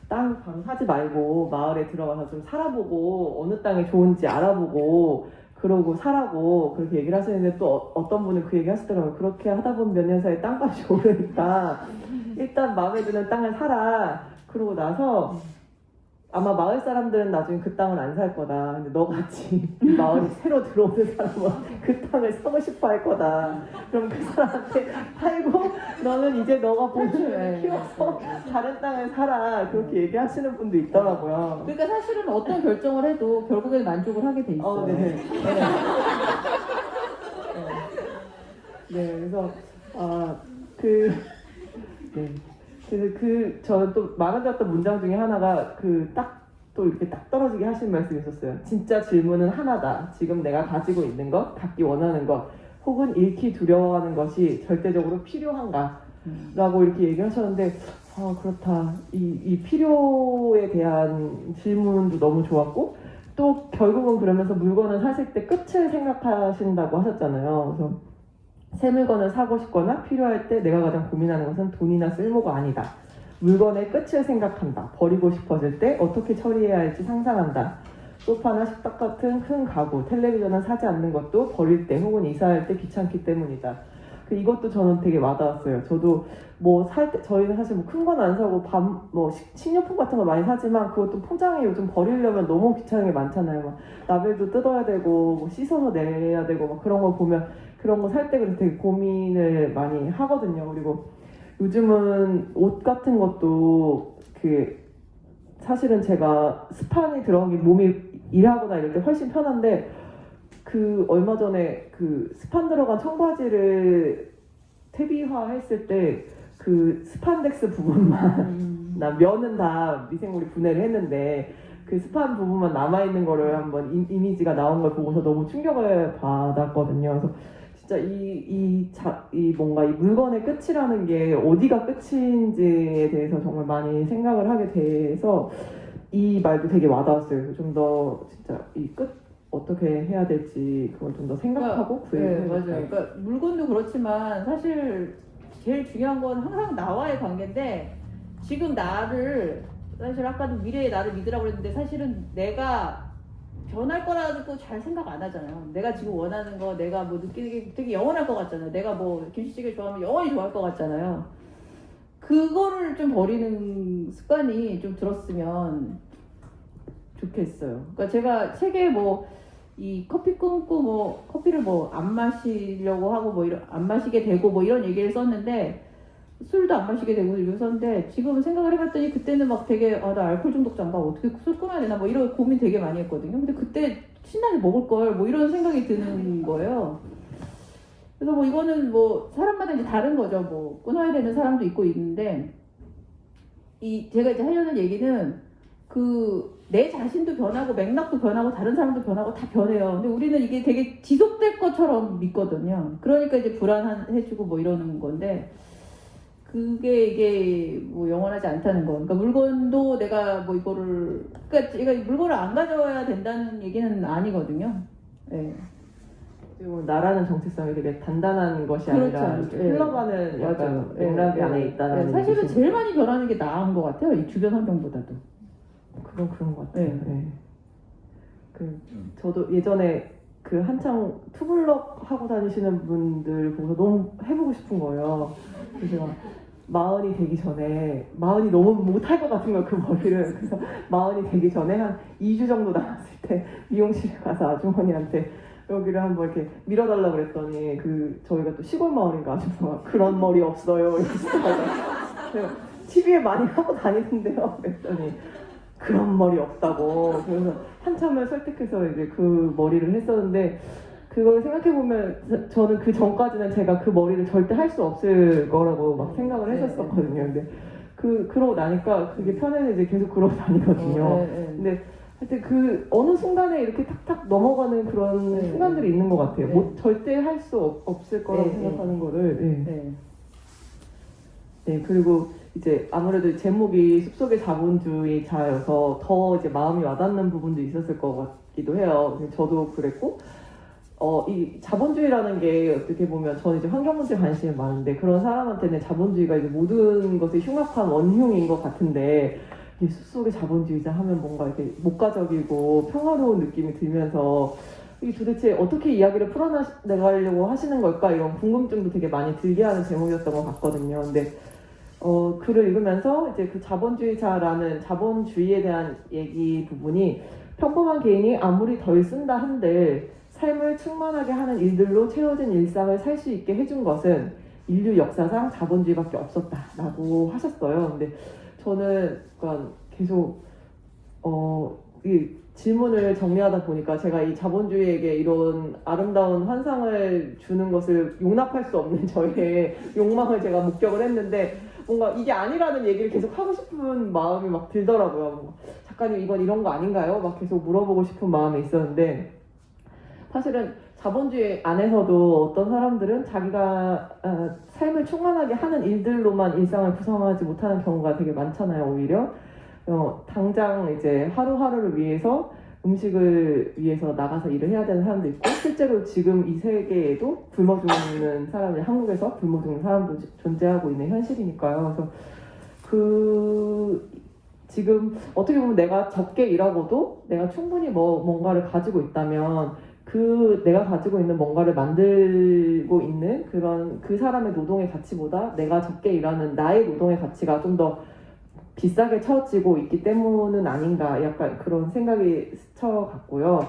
땅 바로 사지 말고 마을에 들어가서 좀 살아보고 어느 땅이 좋은지 알아보고 그러고 사라고 그렇게 얘기를 하시는데 또 어떤 분은 그 얘기 하시더라고요. 그렇게 하다 보면 몇 년 사이에 땅값이 오르니까 일단 마음에 드는 땅을 사라. 그러고 나서 아마 마을 사람들은 나중에 그 땅을 안 살 거다. 근데 너같이 마을이 새로 들어오는 사람은 그 땅을 사고 싶어 할 거다. 그럼 그 사람한테 팔고 너는 이제 너가 보증을 키워서 다른 땅을 사라. 그렇게 얘기하시는 분도 있더라고요. 그러니까 사실은 어떤 결정을 해도 결국에는 만족을 하게 돼 있어요. 네. 네, 그래서 그래서 저는 또 마음에 들었던 문장 중에 하나가 또 이렇게 딱 떨어지게 하신 말씀이 있었어요. 진짜 질문은 하나다. 지금 내가 가지고 있는 것, 갖기 원하는 것, 혹은 잃기 두려워하는 것이 절대적으로 필요한가? 라고 이렇게 얘기하셨는데, 그렇다. 이 필요에 대한 질문도 너무 좋았고, 또 결국은 그러면서 물건을 사실 때 끝을 생각하신다고 하셨잖아요. 그래서 새 물건을 사고 싶거나 필요할 때 내가 가장 고민하는 것은 돈이나 쓸모가 아니다. 물건의 끝을 생각한다. 버리고 싶어질 때 어떻게 처리해야 할지 상상한다. 소파나 식탁 같은 큰 가구, 텔레비전을 사지 않는 것도 버릴 때 혹은 이사할 때 귀찮기 때문이다. 이것도 저는 되게 와닿았어요. 저도 뭐 살 때 저희는 사실 뭐 큰 건 안 사고 식료품 같은 거 많이 사지만 그것도 포장에 요즘 버리려면 너무 귀찮은 게 많잖아요. 막 라벨도 뜯어야 되고 뭐 씻어서 내야 되고 막 그런 거 보면 그런 거 살 때 그래서 되게 고민을 많이 하거든요. 그리고 요즘은 옷 같은 것도 사실은 제가 스판이 들어간 게 몸이 일하거나 이럴 때 훨씬 편한데 얼마 전에 스판 들어간 청바지를 퇴비화 했을 때 스판덱스 부분만 나 면은 다 미생물이 분해를 했는데 스판 부분만 남아있는 거를 한번 이미지가 나온 걸 보고서 너무 충격을 받았거든요. 그래서 진짜 이 뭔가 이 물건의 끝이라는 게 어디가 끝인지에 대해서 정말 많이 생각을 하게 돼서 이 말도 되게 와닿았어요. 좀 더 진짜 이 끝 어떻게 해야 될지 그걸 좀 더 생각하고 네, 구해야 맞아요. 그러니까 물건도 그렇지만 사실 제일 중요한 건 항상 나와의 관계인데 지금 나를 사실 아까도 미래의 나를 믿으라고 그랬는데 사실은 내가 변할 거라고 잘 생각 안 하잖아요. 내가 지금 원하는 거, 내가 뭐 느끼는 게 되게 영원할 것 같잖아요. 내가 뭐 김치찌개 좋아하면 영원히 좋아할 것 같잖아요. 그거를 좀 버리는 습관이 좀 들었으면 좋겠어요. 그러니까 제가 책에 뭐 이 커피 끊고 뭐 커피를 뭐 안 마시려고 하고 뭐 이런 안 마시게 되고 뭐 이런 얘기를 썼는데 술도 안 마시게 되고 이렇게 썼는데 지금 생각을 해봤더니 그때는 막 되게 나 알코올 중독자인가 어떻게 술 끊어야 되나 뭐 이런 고민 되게 많이 했거든요. 근데 그때 신나게 먹을 걸 뭐 이런 생각이 드는 거예요. 그래서 뭐 이거는 뭐 사람마다 이제 다른 거죠. 뭐 끊어야 되는 사람도 있고 있는데 이 제가 이제 하려는 얘기는 그 내 자신도 변하고 맥락도 변하고 다른 사람도 변하고 다 변해요. 근데 우리는 이게 되게 지속될 것처럼 믿거든요. 그러니까 이제 불안해지고 뭐 이러는 건데 그게 이게 뭐 영원하지 않다는 거. 그러니까 물건도 내가 뭐 이거를 그러니까 물건을 안 가져와야 된다는 얘기는 아니거든요. 네. 그리고 나라는 정체성이 되게 단단한 것이 그렇죠. 아니라 이렇게 예. 흘러가는 약간 맞아요. 맥락이 예, 안에 예. 있다는 예, 사실은 뜻이죠. 제일 많이 변하는 게 나은 것 같아요. 이 주변 환경보다도. 그런 것 같아요. 네. 네. 저도 예전에 그 한창 투블럭 하고 다니시는 분들 보고서 너무 해보고 싶은 거예요. 그래서 제가 마흔이 되기 전에 마흔이 너무 못할 것 같은 거예요, 그 머리를. 그래서 마흔이 되기 전에 한 2주 정도 남았을 때 미용실에 가서 아주머니한테 여기를 한번 이렇게 밀어달라고 그랬더니 저희가 또 시골 마을인가 아줌마가 그런 머리 없어요 이렇게 하더라고요. TV에 많이 하고 다니는데요 그랬더니 그런 머리 없다고. 그래서 한참을 설득해서 이제 그 머리를 했었는데 그걸 생각해보면 저는 그 전까지는 제가 그 머리를 절대 할 수 없을 거라고 막 생각을 했었거든요. 근데 그러고 나니까 그게 편해서 이제 계속 그러고 다니거든요. 근데 하여튼 어느 순간에 이렇게 탁탁 넘어가는 그런 순간들이 있는 것 같아요. 뭐 절대 할 수 없을 거라고 생각하는 거를. 네, 그리고 이제 아무래도 제목이 숲속의 자본주의자여서 더 이제 마음이 와닿는 부분도 있었을 것 같기도 해요. 저도 그랬고, 이 자본주의라는 게 어떻게 보면 저는 이제 환경 문제에 관심이 많은데 그런 사람한테는 자본주의가 이제 모든 것의 흉악한 원흉인 것 같은데 이 숲속의 자본주의자 하면 뭔가 이렇게 목가적이고 평화로운 느낌이 들면서 이게 도대체 어떻게 이야기를 풀어나가려고 하시는 걸까 이런 궁금증도 되게 많이 들게 하는 제목이었던 것 같거든요. 근데 글을 읽으면서 이제 그 자본주의자라는 자본주의에 대한 얘기 부분이 평범한 개인이 아무리 덜 쓴다 한들 삶을 충만하게 하는 일들로 채워진 일상을 살 수 있게 해준 것은 인류 역사상 자본주의밖에 없었다라고 하셨어요. 근데 저는 약간 계속 이 질문을 정리하다 보니까 제가 이 자본주의에게 이런 아름다운 환상을 주는 것을 용납할 수 없는 저의 욕망을 제가 목격을 했는데 뭔가 이게 아니라는 얘기를 계속 하고 싶은 마음이 막 들더라고요. 작가님 이건 이런 거 아닌가요? 막 계속 물어보고 싶은 마음이 있었는데 사실은 자본주의 안에서도 어떤 사람들은 자기가 삶을 충만하게 하는 일들로만 일상을 구성하지 못하는 경우가 되게 많잖아요. 오히려 당장 이제 하루하루를 위해서 음식을 위해서 나가서 일을 해야 되는 사람도 있고 실제로 지금 이 세계에도 굶어 죽는 사람들 한국에서 굶어 죽는 사람도 존재하고 있는 현실이니까요. 그래서 지금 어떻게 보면 내가 적게 일하고도 내가 충분히 뭔가를 가지고 있다면 내가 가지고 있는 뭔가를 만들고 있는 그 사람의 노동의 가치보다 내가 적게 일하는 나의 노동의 가치가 좀 더 비싸게 쳐지고 있기 때문은 아닌가 약간 그런 생각이 스쳐갔고요.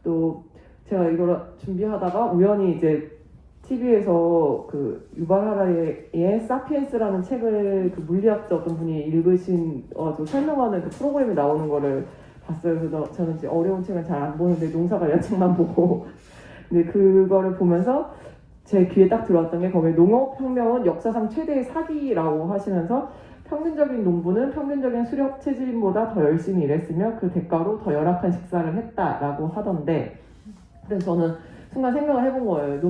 또 제가 이걸 준비하다가 우연히 이제 TV에서 그 유발 하라리의 사피엔스라는 책을 그 물리학자 어떤 분이 읽으신 설명하는 그 프로그램이 나오는 거를 봤어요. 그래서 저는 이제 어려운 책은 잘 안 보는데 농사관련 책만 보고 근데 그거를 보면서 제 귀에 딱 들어왔던 게 거기에 농업혁명은 역사상 최대의 사기라고 하시면서 평균적인 농부는 평균적인 수렵 체질인보다 더 열심히 일했으며 그 대가로 더 열악한 식사를 했다라고 하던데 그래서 저는 순간 생각을 해본 거예요.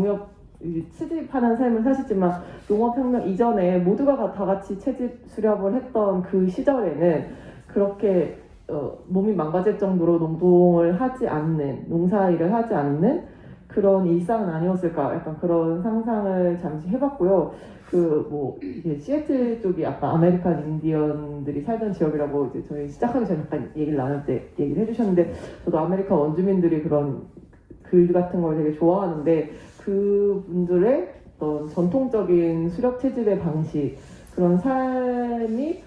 취직하는 삶을 사시지만 농업혁명 이전에 모두가 다 같이 채집 수렵을 했던 그 시절에는 그렇게 몸이 망가질 정도로 노동을 하지 않는, 농사일을 하지 않는 그런 일상은 아니었을까, 약간 그런 상상을 잠시 해봤고요. 시애틀 쪽이 아까 아메리칸 인디언들이 살던 지역이라고 이제 저희 시작하기 전에 잠깐 얘기를 나눌 때 얘기를 해주셨는데, 저도 아메리칸 원주민들이 그런 글 같은 걸 되게 좋아하는데, 그분들의 어떤 전통적인 수렵 채집의 방식, 그런 삶이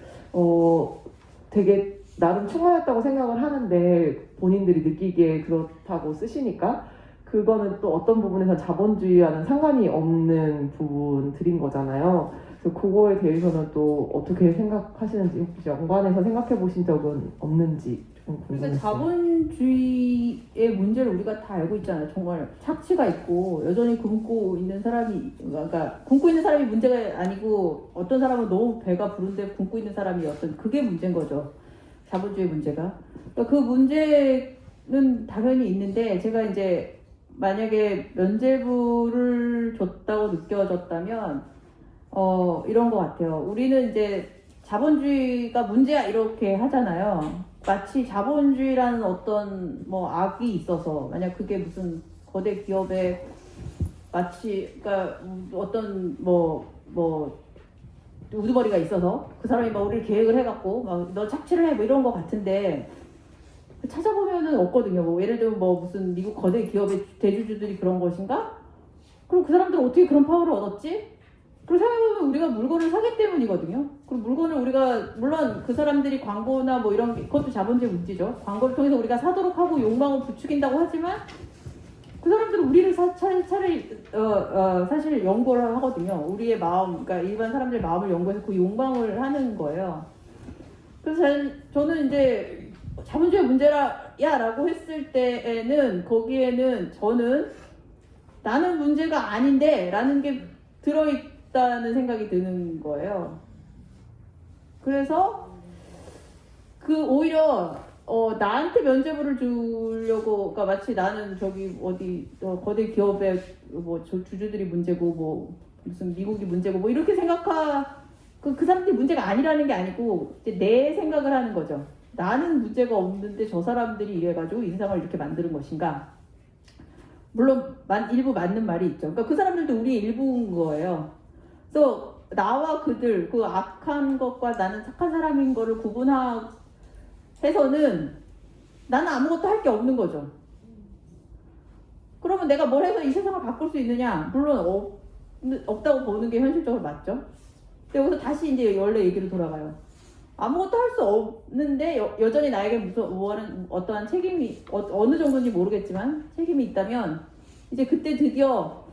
되게 나름 충만했다고 생각을 하는데, 본인들이 느끼기에 그렇다고 쓰시니까 그거는 또 어떤 부분에서 자본주의와는 상관이 없는 부분들인 거잖아요. 그래서 그거에 대해서는 또 어떻게 생각하시는지, 혹시 연관해서 생각해 보신 적은 없는지 좀 그러니까 궁금했어요. 자본주의의 문제를 우리가 다 알고 있잖아요. 정말 착취가 있고 여전히 굶고 있는 사람이, 그러니까 굶고 있는 사람이 문제가 아니고 어떤 사람은 너무 배가 부른데 굶고 있는 사람이 어떤 그게 문제인 거죠. 자본주의 문제가. 그러니까 그 문제는 당연히 있는데, 제가 이제 만약에 면죄부를 줬다고 느껴졌다면 이런 것 같아요. 우리는 이제 자본주의가 문제야 이렇게 하잖아요. 마치 자본주의라는 어떤 악이 있어서, 만약 그게 무슨 거대 기업에 마치 그러니까 어떤 우두머리가 있어서 그 사람이 우리를 계획을 해갖고 너 착취를 해 이런 것 같은데, 찾아보면은 없거든요. 예를 들면 무슨 미국 거대 기업의 대주주들이 그런 것인가? 그럼 그 사람들은 어떻게 그런 파워를 얻었지? 그리고 생각해보면 우리가 물건을 사기 때문이거든요. 그리고 물건을 우리가, 물론 그 사람들이 광고나 이런 게, 그것도 자본주의 문제죠. 광고를 통해서 우리가 사도록 하고 욕망을 부추긴다고 하지만, 그 사람들은 우리를 사실 연구를 하거든요. 우리의 마음, 그러니까 일반 사람들의 마음을 연구해서 그 욕망을 하는 거예요. 그래서 저는 이제 자본주의 문제라고 했을 때에는, 거기에는 저는 나는 문제가 아닌데 라는 게 들어있다는 생각이 드는 거예요. 그래서 오히려 나한테 면죄부를 주려고, 그러니까 마치 나는 저기 어디 거대 기업의 주주들이 문제고 무슨 미국이 문제고 이렇게 그 사람들이 문제가 아니라는 게 아니고, 이제 내 생각을 하는 거죠. 나는 문제가 없는데 저 사람들이 이래가지고 이 세상을 이렇게 만드는 것인가? 물론 일부 맞는 말이 있죠. 그러니까 그 사람들도 우리의 일부인 거예요. 그래서 나와 그들, 그 악한 것과 나는 착한 사람인 거를 구분해서는 나는 아무것도 할 게 없는 거죠. 그러면 내가 뭘 해서 이 세상을 바꿀 수 있느냐? 물론 없다고 보는 게 현실적으로 맞죠. 근데 여기서 다시 이제 원래 얘기로 돌아가요. 아무것도 할 수 없는데 여전히 나에게 어떠한 책임이, 어느 정도인지 모르겠지만 책임이 있다면, 이제 그때 드디어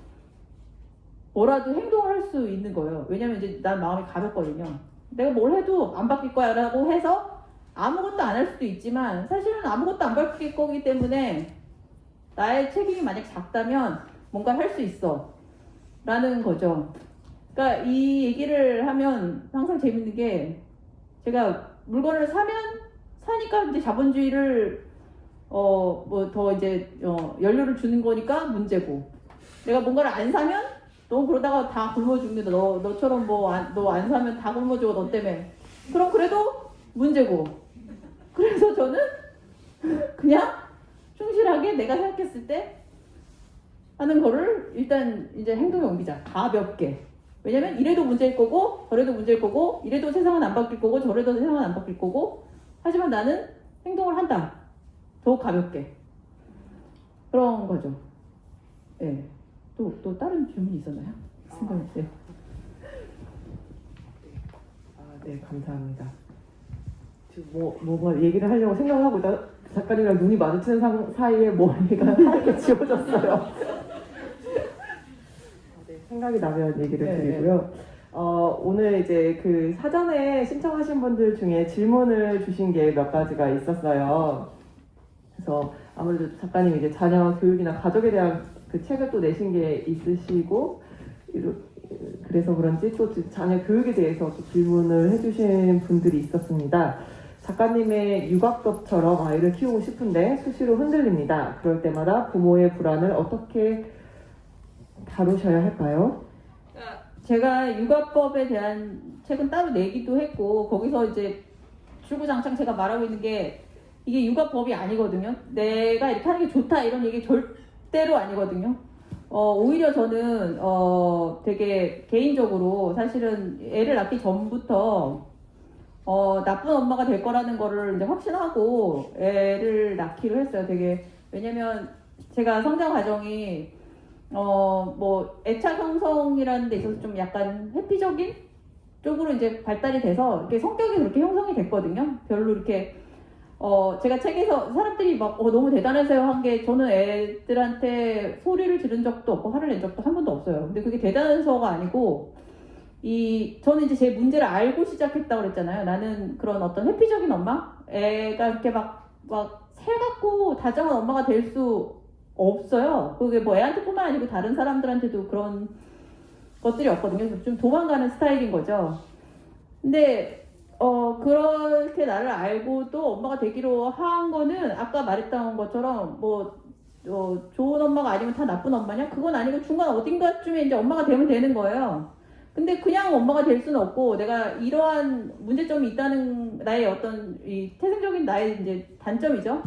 뭐라도 행동을 할 수 있는 거예요. 왜냐면 이제 난 마음이 가볍거든요. 내가 뭘 해도 안 바뀔 거야 라고 해서 아무것도 안 할 수도 있지만, 사실은 아무것도 안 바뀔 거기 때문에 나의 책임이 만약 작다면 뭔가 할 수 있어 라는 거죠. 그러니까 이 얘기를 하면 항상 재밌는 게, 제가 물건을 사니까 이제 자본주의를 더 이제 연료를 주는 거니까 문제고, 내가 뭔가를 안 사면 너 그러다가 다 굶어 죽는다. 너처럼 너 안 사면 다 굶어 죽어 너 때문에. 그럼 그래도 문제고. 그래서 저는 그냥 충실하게 내가 생각했을 때 하는 거를 일단 이제 행동에 옮기자. 가볍게. 왜냐면 이래도 문제일 거고 저래도 문제일 거고, 이래도 세상은 안 바뀔 거고 저래도 세상은 안 바뀔 거고, 하지만 나는 행동을 한다. 더 가볍게. 그런 거죠. 네. 또 다른 질문이 있었나요? 생각했어요. 네, 감사합니다. 지금 뭔가 얘기를 하려고 생각을 하고 있다 작가님이랑 눈이 마주치는 사이에 머리가 하얗게 지워졌어요. 네, 생각이 나면 얘기를 드리고요. 오늘 이제 그 사전에 신청하신 분들 중에 질문을 주신 게 몇 가지가 있었어요. 그래서 아무래도 작가님이 이제 자녀 교육이나 가족에 대한 그 책을 또 내신 게 있으시고, 그래서 그런지 또 자녀 교육에 대해서 또 질문을 해주신 분들이 있었습니다. 작가님의 육아법처럼 아이를 키우고 싶은데 수시로 흔들립니다. 그럴 때마다 부모의 불안을 어떻게 다루셔야 할까요? 제가 육아법에 대한 책은 따로 내기도 했고 거기서 이제 주구장창 제가 말하고 있는 게 이게 육아법이 아니거든요. 내가 이렇게 하는 게 좋다 이런 얘기 절대로 아니거든요. 오히려 저는 되게 개인적으로 사실은 애를 낳기 전부터 나쁜 엄마가 될 거라는 거를 이제 확신하고 애를 낳기로 했어요. 되게 왜냐면 제가 성장 과정이 뭐 애착 형성이라는 데 있어서 좀 약간 회피적인 쪽으로 이제 발달이 돼서 이렇게 성격이 그렇게 형성이 됐거든요. 별로 이렇게 제가 책에서 사람들이 막 너무 대단하세요 한 게 저는 애들한테 소리를 지른 적도 없고 화를 낸 적도 한 번도 없어요. 근데 그게 대단해서가 아니고 저는 이제 제 문제를 알고 시작했다고 그랬잖아요. 나는 그런 어떤 회피적인 엄마? 애가 이렇게 막 새갖고 다정한 엄마가 될 수 없어요. 그게 뭐 애한테뿐만 아니고 다른 사람들한테도 그런 것들이 없거든요. 좀 도망가는 스타일인 거죠. 근데 그렇게 나를 알고 또 엄마가 되기로 한 거는 아까 말했던 것처럼 좋은 엄마가 아니면 다 나쁜 엄마냐? 그건 아니고 중간 어딘가쯤에 이제 엄마가 되면 되는 거예요. 근데 그냥 엄마가 될 수는 없고 내가 이러한 문제점이 있다는 나의 어떤 이 태생적인 나의 이제 단점이죠.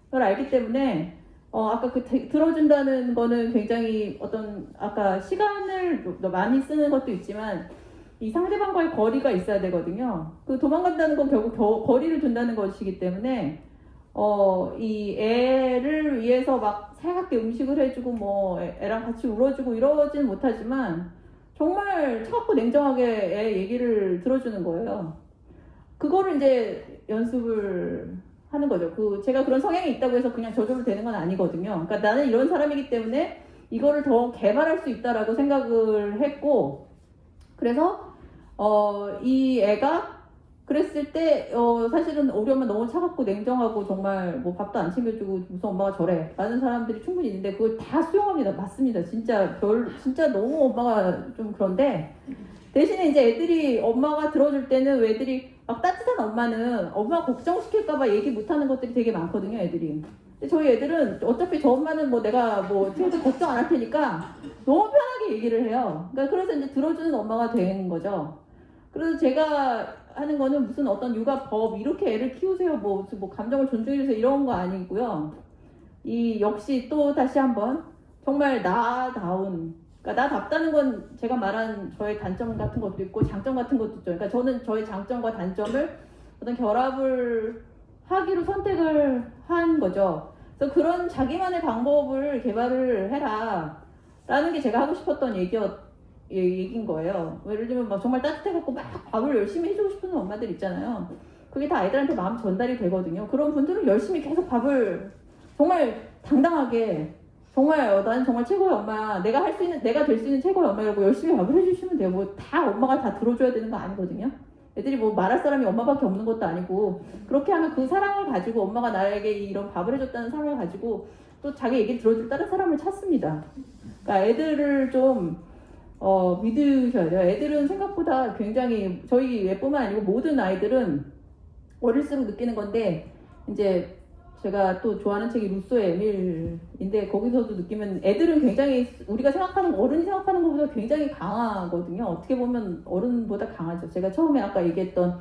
그걸 알기 때문에 아까 들어준다는 거는 굉장히 어떤 아까 시간을 많이 쓰는 것도 있지만 이 상대방과의 거리가 있어야 되거든요. 그 도망간다는 건 결국 거리를 둔다는 것이기 때문에 이 애를 위해서 막 살갑게 음식을 해주고 뭐 애랑 같이 울어주고 이러진 못하지만 정말 차갑고 냉정하게 애 얘기를 들어주는 거예요. 그거를 이제 연습을 하는 거죠. 제가 그런 성향이 있다고 해서 그냥 저절로 되는 건 아니거든요. 그러니까 나는 이런 사람이기 때문에 이거를 더 개발할 수 있다라고 생각을 했고, 그래서 이 애가 그랬을 때 사실은 우리 엄마 너무 차갑고 냉정하고 정말 뭐 밥도 안 챙겨주고 무슨 엄마가 저래 라는 사람들이 충분히 있는데 그걸 다 수용합니다. 맞습니다. 진짜 너무 엄마가 좀 그런데 대신에 이제 애들이 엄마가 들어줄 때는 왜 애들이 막 따뜻한 엄마는 엄마 걱정시킬까봐 얘기 못하는 것들이 되게 많거든요. 애들이. 근데 저희 애들은 어차피 저 엄마는 뭐 내가 뭐 제대로 걱정 안 할 테니까 너무 편하게 얘기를 해요. 그러니까 그래서 이제 들어주는 엄마가 된 거죠. 그래서 제가 하는 거는 무슨 어떤 육아법 이렇게 애를 키우세요 뭐 감정을 존중해주세요 이런 거 아니고요. 역시 또 다시 한번 정말 나다운, 그러니까 나답다는 건 제가 말한 저의 단점 같은 것도 있고 장점 같은 것도 있죠. 그러니까 저는 저의 장점과 단점을 어떤 결합을 하기로 선택을 한 거죠. 그래서 그런 자기만의 방법을 개발을 해라 라는 게 제가 하고 싶었던 얘기인 거예요. 예를 들면 막 정말 따뜻해갖고 막 밥을 열심히 해주고 싶은 엄마들 있잖아요. 그게 다 아이들한테 마음 전달이 되거든요. 그런 분들은 열심히 계속 밥을 정말 당당하게 정말 난 정말 최고의 엄마, 내가 될 수 있는 최고의 엄마라고 열심히 밥을 해주시면 돼요. 뭐 다 엄마가 다 들어줘야 되는 거 아니거든요. 애들이 뭐 말할 사람이 엄마밖에 없는 것도 아니고 그렇게 하면 그 사랑을 가지고 엄마가 나에게 이런 밥을 해줬다는 사랑을 가지고 또 자기 얘기를 들어줄 다른 사람을 찾습니다. 그러니까 애들을 좀 믿으셔야 돼요. 애들은 생각보다 굉장히 저희 애뿐만 아니고 모든 아이들은 어릴수록 느끼는 건데 이제 제가 또 좋아하는 책이 루소의 에밀인데 거기서도 느끼면 애들은 굉장히 우리가 생각하는 어른이 생각하는 것보다 굉장히 강하거든요. 어떻게 보면 어른보다 강하죠. 제가 처음에 아까 얘기했던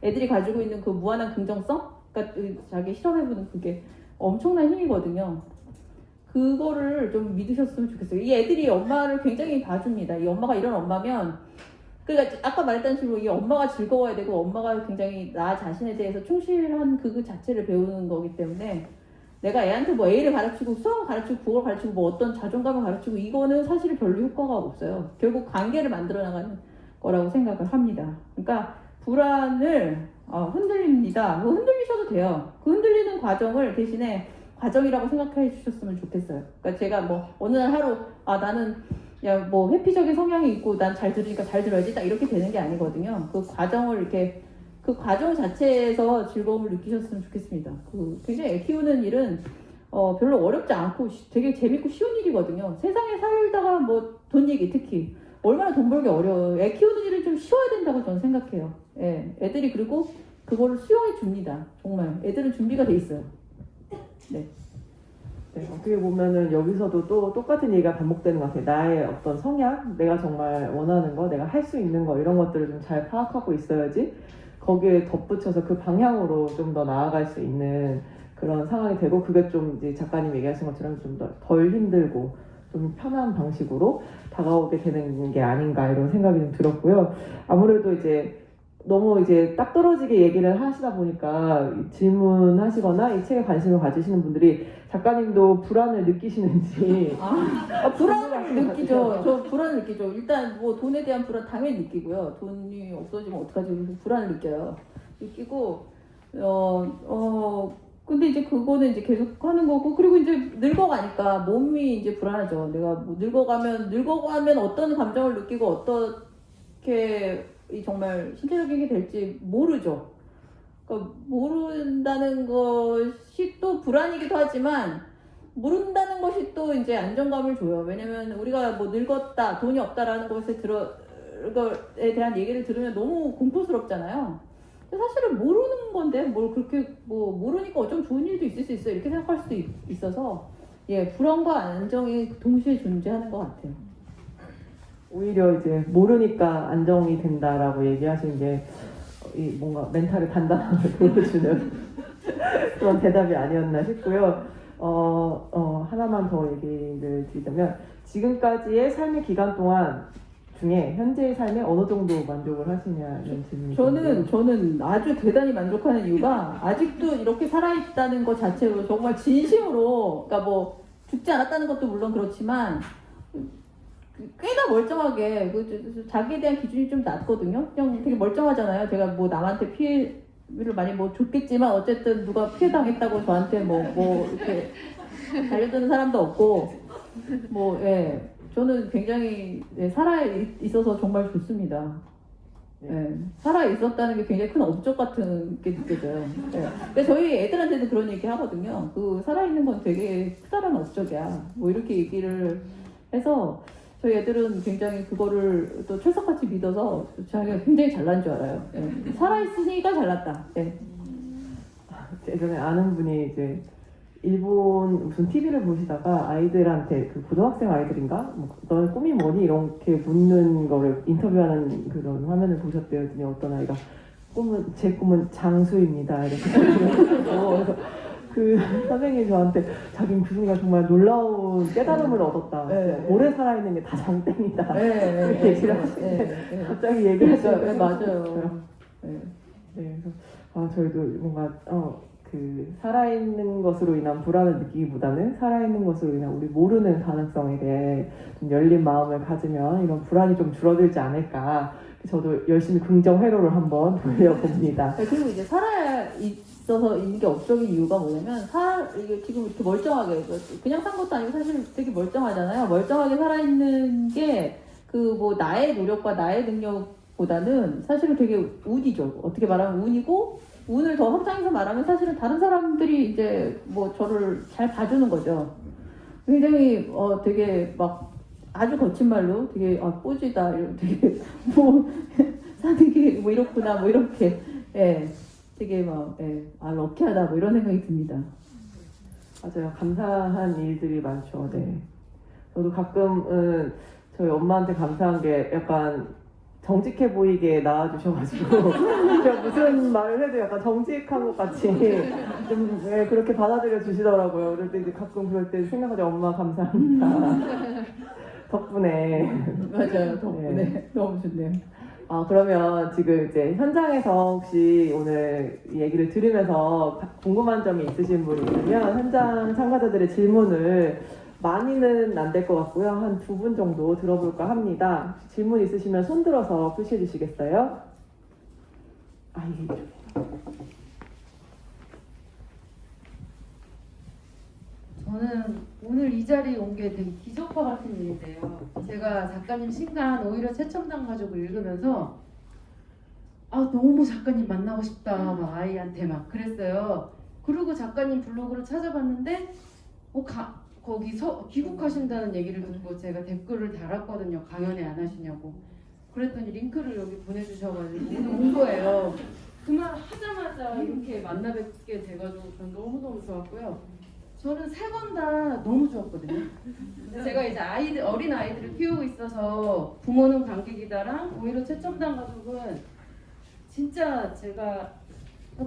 애들이 가지고 있는 그 무한한 긍정성, 그러니까 자기 실험해보는 그게 엄청난 힘이거든요. 그거를 좀 믿으셨으면 좋겠어요. 이 애들이 엄마를 굉장히 봐줍니다. 이 엄마가 이런 엄마면, 그러니까 아까 말했던 식으로 이 엄마가 즐거워야 되고 엄마가 굉장히 나 자신에 대해서 충실한 그 자체를 배우는 거기 때문에 내가 애한테 뭐 A를 가르치고 수학을 가르치고 국어를 가르치고 뭐 어떤 자존감을 가르치고 이거는 사실 별로 효과가 없어요. 결국 관계를 만들어 나가는 거라고 생각을 합니다. 그러니까 불안을 흔들립니다. 뭐 흔들리셔도 돼요. 그 흔들리는 과정을 대신에 과정이라고 생각해 주셨으면 좋겠어요. 그러니까 제가 뭐 어느 날 하루 나는 뭐 회피적인 성향이 있고 난 잘 들으니까 잘 들어야지 딱 이렇게 되는 게 아니거든요. 그 과정을 이렇게 그 과정 자체에서 즐거움을 느끼셨으면 좋겠습니다. 굉장히 애 키우는 일은 별로 어렵지 않고 되게 재밌고 쉬운 일이거든요. 세상에 살다가 뭐 돈 얘기 특히 얼마나 돈 벌기 어려워요. 애 키우는 일은 좀 쉬워야 된다고 저는 생각해요. 예, 애들이 그리고 그거를 수용해 줍니다. 정말 애들은 준비가 돼 있어요. 네. 네, 어떻게 보면은 여기서도 또 똑같은 얘기가 반복되는 것 같아요. 나의 어떤 성향, 내가 정말 원하는 거, 내가 할 수 있는 거 이런 것들을 좀 잘 파악하고 있어야지 거기에 덧붙여서 그 방향으로 좀 더 나아갈 수 있는 그런 상황이 되고 그게 좀 이제 작가님 얘기하신 것처럼 좀 덜 힘들고 좀 편한 방식으로 다가오게 되는 게 아닌가 이런 생각이 좀 들었고요. 아무래도 이제 너무 이제 딱 떨어지게 얘기를 하시다 보니까 질문하시거나 이 책에 관심을 가지시는 분들이 작가님도 불안을 느끼시는지 불안을 느끼죠. 저 불안을 느끼죠. 일단 뭐 돈에 대한 불안 당연히 느끼고요. 돈이 없어지면 어떡하지? 그래서 불안을 느껴요. 느끼고 근데 이제 그거는 이제 계속 하는 거고 그리고 이제 늙어가니까 몸이 이제 불안하죠. 내가 뭐 늙어가면 어떤 감정을 느끼고 어떻게 정말 신체적인 게 될지 모르죠. 그러니까 모른다는 것이 또 불안이기도 하지만 모른다는 것이 또 이제 안정감을 줘요. 왜냐면 우리가 뭐 늙었다, 돈이 없다라는 것에 거에 대한 얘기를 들으면 너무 공포스럽잖아요. 근데 사실은 모르는 건데 뭘 그렇게 뭐 모르니까 어쩜 좋은 일도 있을 수 있어 이렇게 생각할 수도 있어서 예 불안과 안정이 동시에 존재하는 것 같아요. 오히려 이제 모르니까 안정이 된다라고 얘기하시는 게 뭔가 멘탈의 단단함을 보여주는 그런 대답이 아니었나 싶고요. 하나만 더 얘기를 드리자면 지금까지의 삶의 기간 동안 중에 현재의 삶에 어느 정도 만족을 하시냐는 질문이 저는 아주 대단히 만족하는 이유가 아직도 이렇게 살아있다는 것 자체로 정말 진심으로 그러니까 뭐 죽지 않았다는 것도 물론 그렇지만 꽤나 멀쩡하게 자기에 대한 기준이 좀 낮거든요. 그냥 되게 멀쩡하잖아요. 제가 뭐 남한테 피해를 많이 뭐 줬겠지만 어쨌든 누가 피해 당했다고 저한테 뭐 이렇게 달려드는 사람도 없고 예. 저는 굉장히 살아 있어서 정말 좋습니다. 예. 살아 있었다는 게 굉장히 큰 업적 같은 게 느껴져요. 예. 근데 저희 애들한테도 그런 얘기 하거든요. 그 살아있는 건 되게 크다란 업적이야. 뭐 이렇게 얘기를 해서 저희 애들은 굉장히 그거를 또 철석같이 믿어서 자기가 굉장히 잘난 줄 알아요. 예. 살아있으니까 잘났다. 예. 예전에 아는 분이 이제 일본 무슨 TV를 보시다가 아이들한테 그 고등학생 아이들인가 너의 꿈이 뭐니 이렇게 묻는 거를 인터뷰하는 그런 화면을 보셨대요. 그랬더니 어떤 아이가 제 꿈은 장수입니다 이렇게 그래서 그 선생님이 저한테 자기는 그 순간 정말 놀라운 깨달음을 얻었다. 오래 살아있는 게 다 장땡이다. 그렇게 얘기를 하시는데 갑자기 얘기하시니까 맞아요. 그래서 저희도 뭔가 그 살아있는 것으로 인한 불안을 느끼기보다는 살아있는 것으로 인한 우리 모르는 가능성에 대해 좀 열린 마음을 가지면 이런 불안이 좀 줄어들지 않을까. 저도 열심히 긍정 회로를 한번 돌려봅니다. 그리고 이제 살아 있어서 있는 게 업적인 이유가 뭐냐면 이게 지금 이렇게 멀쩡하게 그냥 산 것도 아니고 사실 되게 멀쩡하잖아요. 멀쩡하게 살아있는 게 그 뭐 나의 노력과 나의 능력보다는 사실은 되게 운이죠. 어떻게 말하면 운이고 운을 더 확장해서 말하면 사실은 다른 사람들이 이제 뭐 저를 잘 봐주는 거죠. 굉장히 되게 막 아주 거친 말로 되게 뽀지다 이런 되게 뭐 사는 게 뭐 이렇구나 뭐 이렇게 되게 막 럭키하다 뭐 이런 생각이 듭니다. 맞아요. 감사한 일들이 많죠. 네. 저도 가끔은 저희 엄마한테 감사한 게 약간 정직해 보이게 낳아주셔가지고 제가 무슨 말을 해도 약간 정직한 것 같이 좀 그렇게 받아들여 주시더라고요. 그럴 때 이제 가끔 그럴 때 생각하죠. 엄마 감사합니다. 덕분에. 맞아요. 덕분에. 너무 좋네요. 그러면 지금 이제 현장에서 혹시 오늘 이 얘기를 들으면서 궁금한 점이 있으신 분이 있으면 현장 참가자들의 질문을 많이는 안 될 것 같고요. 한 2분 정도 들어볼까 합니다. 질문 있으시면 손 들어서 표시해 주시겠어요? 이게 저는 오늘 이 자리에 온 게 되게 기적과 같은 일인데요. 제가 작가님 신간 오히려 최첨단 가족을 읽으면서 너무 작가님 만나고 싶다 막 아이한테 막 그랬어요. 그리고 작가님 블로그를 찾아봤는데 거기서 귀국하신다는 얘기를 듣고 제가 댓글을 달았거든요. 강연회 안 하시냐고. 그랬더니 링크를 여기 보내주셔가지고 오늘 온 거예요. 그 말 하자마자 이렇게 만나 뵙게 돼가지고 전 너무너무 좋았고요. 저는 세 건 다 너무 좋았거든요. 제가 이제 어린 아이들을 키우고 있어서 부모는 관객이다랑 오히려 최첨단 가족은 진짜 제가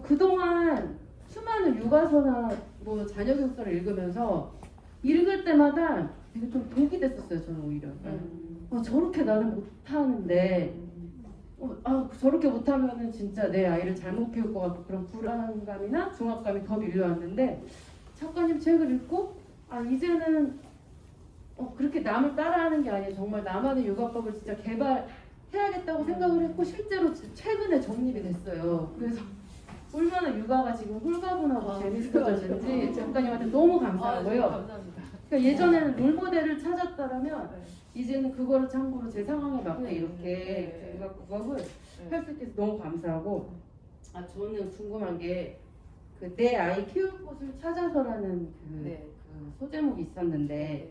그동안 수많은 육아서나 뭐 자녀 교육서를 읽으면서 읽을 때마다 되게 좀 독이 됐었어요. 저는 오히려 저렇게 나는 못하는데 저렇게 못하면은 진짜 내 아이를 잘못 키울 것 같고 그런 불안감이나 중압감이 더 밀려왔는데 작가님 책을 읽고 이제는 그렇게 남을 따라하는 게 아니에요. 정말 나만의 육아법을 진짜 개발해야겠다고 생각을 했고 실제로 최근에 정립이 됐어요. 그래서 얼마나 육아가 지금 홀가분하고 재밌어졌는지 작가님한테 너무 감사한 거예요. 감사합니다. 그러니까 예전에는 롤모델을 찾았다라면 이제는 그거를 참고로 제 상황에 맞게 이렇게 육아법을 할 수 있게 해서 너무 감사하고 저는 궁금한 게 그 내 아이 키울 곳을 찾아서라는 그 소제목이 있었는데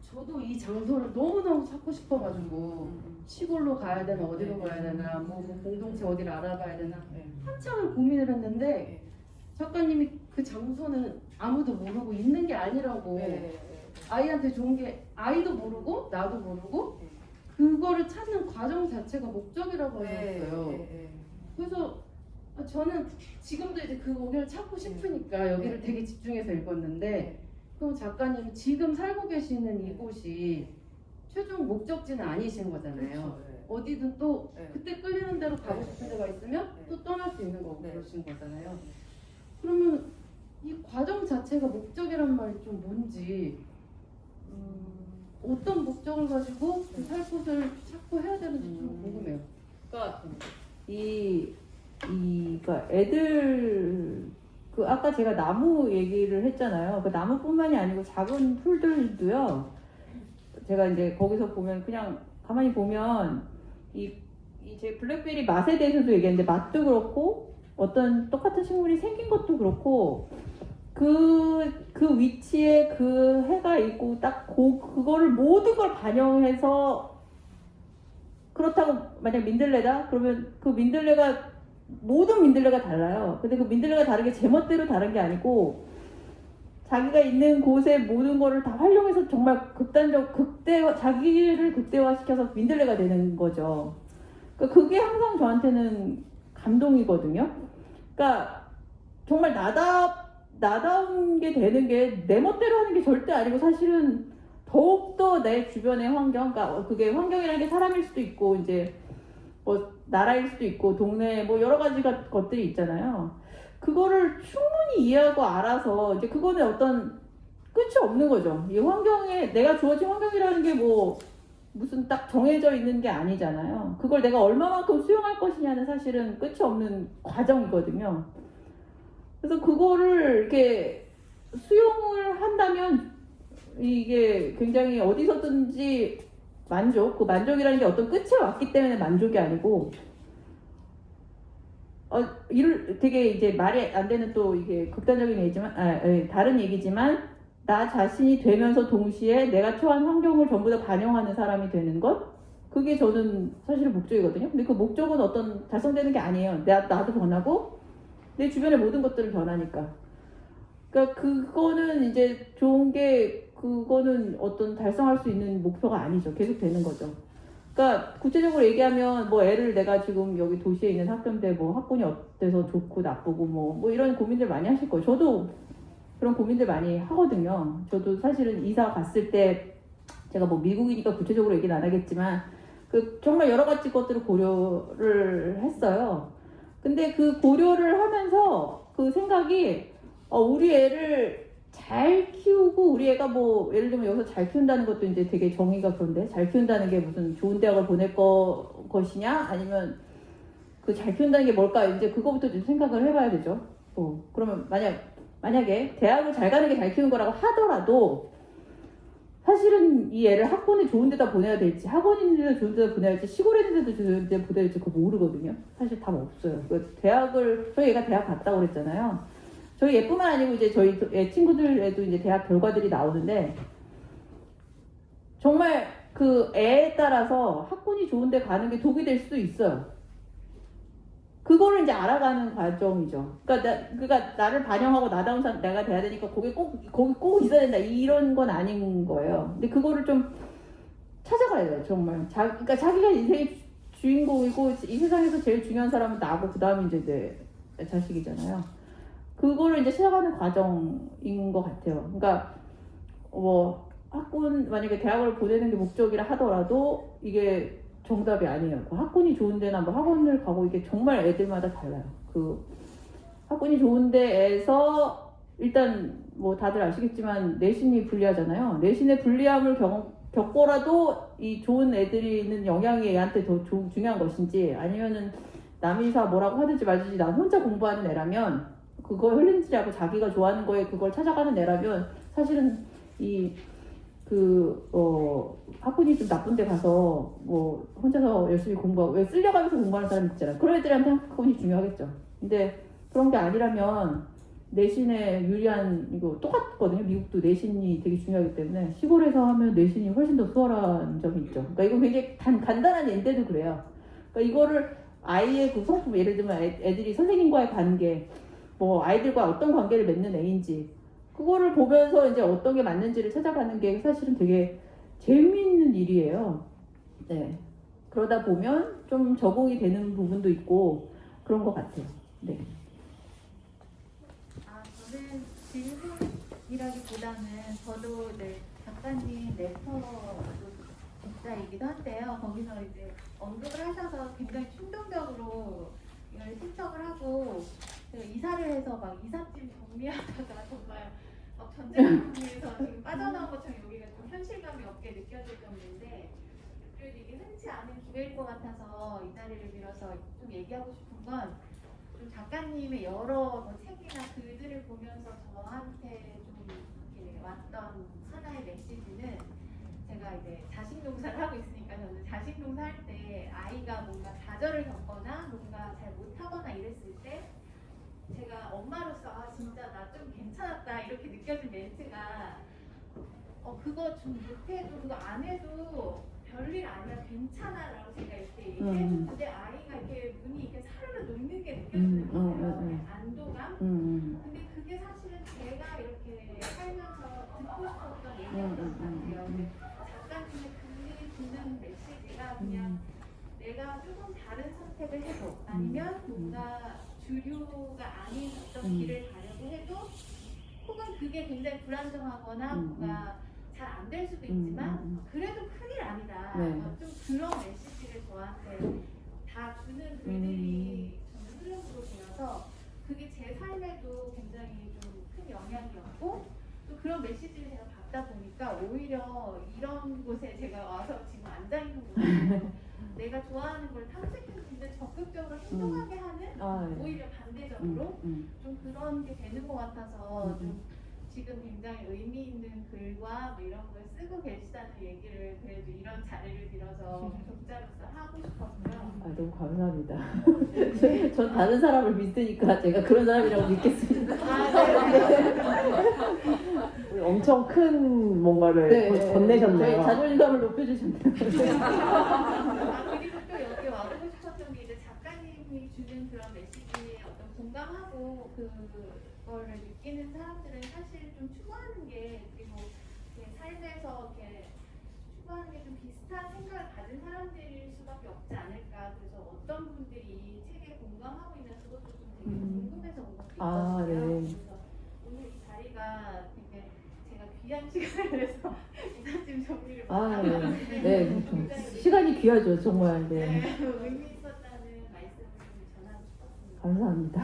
저도 이 장소를 너무너무 찾고 싶어가지고 시골로 가야 되나 어디로 가야 되나 뭐 공동체 어디를 알아봐야 되나 한참을 고민을 했는데 작가님이 그 장소는 아무도 모르고 있는 게 아니라고 아이한테 좋은 게 아이도 모르고 나도 모르고 그거를 찾는 과정 자체가 목적이라고 하셨어요. 그래서 저는 지금도 이제 그 거기를 찾고 싶으니까 여기를 되게 집중해서 읽었는데 그럼 작가님 지금 살고 계시는 이곳이 최종 목적지는 아니신 거잖아요. 어디든 또 그때 끌리는 대로 가고 싶은 데가 있으면 또 떠날 수 있는 거고 그러신 거잖아요. 그러면 이 과정 자체가 목적이란 말이 좀 뭔지 어떤 목적을 가지고 그 살 곳을 찾고 해야 되는지 좀 궁금해요. 그러니까 그러니까 애들 그 아까 제가 나무 얘기를 했잖아요. 그 나무뿐만이 아니고 작은 풀들도요. 제가 이제 거기서 보면 그냥 가만히 보면 제 블랙베리 맛에 대해서도 얘기했는데 맛도 그렇고 어떤 똑같은 식물이 생긴 것도 그렇고 그 위치에 그 해가 있고 딱 그거를 모든 걸 반영해서 그렇다고 만약 민들레다 그러면 그 민들레가 모든 민들레가 달라요. 근데 그 민들레가 다르게 제멋대로 다른 게 아니고 자기가 있는 곳에 모든 거를 다 활용해서 정말 자기를 극대화시켜서 민들레가 되는 거죠. 그러니까 그게 항상 저한테는 감동이거든요. 그러니까 정말 나다운 게 되는 게 내 멋대로 하는 게 절대 아니고 사실은 더욱더 내 주변의 환경, 그러니까 그게 환경이라는 게 사람일 수도 있고 이제 뭐 나라일 수도 있고 동네 뭐 여러 가지 것들이 있잖아요. 그거를 충분히 이해하고 알아서 이제 그거는 어떤 끝이 없는 거죠. 이 환경에 내가 주어진 환경이라는 게 뭐 무슨 딱 정해져 있는 게 아니잖아요. 그걸 내가 얼마만큼 수용할 것이냐는 사실은 끝이 없는 과정이거든요. 그래서 그거를 이렇게 수용을 한다면 이게 굉장히 어디서든지 그 만족이라는 게 어떤 끝에 왔기 때문에 만족이 아니고 되게 이제 말이 안 되는 또 이게 극단적인 얘기지만 다른 얘기지만 나 자신이 되면서 동시에 내가 처한 환경을 전부 다 반영하는 사람이 되는 것 그게 저는 사실은 목적이거든요. 근데 그 목적은 어떤 달성되는 게 아니에요. 나도 변하고 내 주변의 모든 것들은 변하니까. 그러니까 그거는 이제 좋은 게 그거는 어떤 달성할 수 있는 목표가 아니죠. 계속 되는 거죠. 그러니까 구체적으로 얘기하면 뭐 애를 내가 지금 여기 도시에 있는 학교인데 뭐 학군이 어때서 좋고 나쁘고 뭐 이런 고민들 많이 하실 거예요. 저도 그런 고민들 많이 하거든요. 저도 사실은 이사 갔을 때 제가 뭐 미국이니까 구체적으로 얘기는 안 하겠지만 그 정말 여러 가지 것들을 고려를 했어요. 근데 그 고려를 하면서 그 생각이 우리 애를 잘 키우고 우리 애가 뭐 예를 들면 여기서 잘 키운다는 것도 이제 되게 정의가 그런데 잘 키운다는 게 무슨 좋은 대학을 보낼 것이냐 아니면 그 잘 키운다는 게 뭘까 이제 그거부터 좀 생각을 해봐야 되죠. 그러면 만약에 대학을 잘 가는 게 잘 키우는 거라고 하더라도 사실은 이 애를 학원에 좋은 데다 보내야 될지 학원 있는 데다 좋은 데다 보내야 될지 시골에 있는 데다 좋은 데다 보내야 될지 그거 모르거든요. 사실 답 없어요. 저희 애가 대학 갔다고 그랬잖아요. 저희 애뿐만 아니고 이제 저희 애 친구들에도 이제 대학 결과들이 나오는데 정말 그 애에 따라서 학군이 좋은 데 가는 게 독이 될 수도 있어요. 그 그거를 이제 알아가는 과정이죠. 그러니까 나를 반영하고 나다운 사람 내가 돼야 되니까 거기 꼭 있어야 된다 이런 건 아닌 거예요. 근데 그거를 좀 찾아가야 돼요, 정말. 그러니까 자기가 인생의 주인공이고 이 세상에서 제일 중요한 사람은 나고 그 다음에 이제 내 자식이잖아요. 그거를 이제 찾아가는 과정인 것 같아요. 그러니까 뭐 학군 만약에 대학을 보내는 게 목적이라 하더라도 이게 정답이 아니에요. 그 학군이 좋은 데나 뭐 학원을 가고 이게 정말 애들마다 달라요. 그 학군이 좋은 데에서 일단 뭐 다들 아시겠지만 내신이 불리하잖아요. 내신의 불리함을 겪고라도 이 좋은 애들이 있는 영향이 애한테 더 중요한 것인지 아니면은 남이사 뭐라고 하든지 말든지 난 혼자 공부하는 애라면 그거 흘린지하고 자기가 좋아하는 거에 그걸 찾아가는 애라면 사실은 학군이 좀 나쁜 데 가서 뭐 혼자서 열심히 공부하고 왜 쓸려가면서 공부하는 사람 있잖아요. 그런 애들한테 학군이 중요하겠죠. 근데 그런 게 아니라면 내신에 유리한 이거 똑같거든요. 미국도 내신이 되게 중요하기 때문에 시골에서 하면 내신이 훨씬 더 수월한 점이 있죠. 그러니까 이거 굉장히 간단한 예인데도 그래요. 그러니까 이거를 아이의 그 성품 예를 들면 애들이 선생님과의 관계 뭐 아이들과 어떤 관계를 맺는 애인지 그거를 보면서 이제 어떤 게 맞는지를 찾아가는 게 사실은 되게 재미있는 일이에요. 네. 그러다 보면 좀 적응이 되는 부분도 있고 그런 것 같아요. 네. 저는 질문이라기보다는 저도 이제 작가님 레터도 독자이기도 한데요. 거기서 이제 언급을 하셔서 굉장히 충동적으로 이걸 신청을 하고 이사를 해서 막 이삿짐 정리하다가 정말 막 전쟁통에서 지금 빠져나온 것처럼 여기가 좀 현실감이 없게 느껴질 정도인데 그래도 이게 흔치 않은 기회일 것 같아서 이 자리를 빌어서 좀 얘기하고 싶은 건 좀 작가님의 여러 뭐 책이나 글들을 보면서 저한테 좀 이렇게 왔던 하나의 메시지는 제가 이제 자식 농사를 하고 있으니까 저는 자식 농사할 때 아이가 뭔가 좌절을 겪거나 뭔가 잘 못하거나 이랬을 때 제가 엄마로서 진짜 나 좀 괜찮았다 이렇게 느껴진 멘트가 그거 좀 못해도 그거 안 해도 별일 아니야 괜찮아 라고 제가 이렇게 얘기해줬는데 아이가 이렇게 눈이 이렇게 사르르 녹는 게 느껴지는 거예요. 안도감? 근데 그게 사실은 제가 이렇게 살면서 듣고 싶었던 얘기였던 것 같아요. 근데 작가님의 글이 주는 메시지가 그냥 내가 조금 다른 선택을 해도 아니면 뭔가 주류가 아닌 어떤 길을 가려고 해도 혹은 그게 굉장히 불안정하거나 뭔가 잘 안 될 수도 있지만 그래도 큰일 아니다. 네. 좀 그런 메시지를 저한테 다 주는 글들이 저는 흐름으로 보여서 그게 제 삶에도 굉장히 좀 큰 영향이었고 또 그런 메시지를 제가 받다 보니까 오히려 이런 곳에 제가 와서 지금 앉아 있는 곳에서 내가 좋아하는 걸 탐색해주는데 적극적으로 행동하게 하는 오히려 반대적으로 좀 그런 게 되는 것 같아서 좀 지금 굉장히 의미 있는 글과 뭐 이런 걸 쓰고 계시다는 얘기를 그래도 이런 자리를 빌어서 독자로서 하고 싶었고요. 너무 감사합니다. 전 다른 사람을 믿으니까 제가 그런 사람이라고 믿겠습니다. 엄청 큰 뭔가를 건네셨네요. 저희 자존감을 높여주셨네요. 그리고 또 여기 와보고 싶었던 게 이제 작가님이 주는 그런 메시지에 어떤 공감하고 그거를 느끼는 사람들은 사실 좀 추구하는 게 그리고 삶에서 이렇게 추구하는 게 좀 비슷한 생각을 가진 사람들일 수밖에 없지 않을까. 그래서 어떤 분들이 이 책에 공감하고 있나 그것도 좀 되게 궁금해서 온 것도 있거든요. 네. 그래서 오늘 이 자리가 되게 제가 귀한 시간을 내서 이삿짐 정리를 하는데 네. 시간이 귀하죠, 정말. 네. 의미 있었다는 말씀을 좀 전하고 싶었습니다. 감사합니다.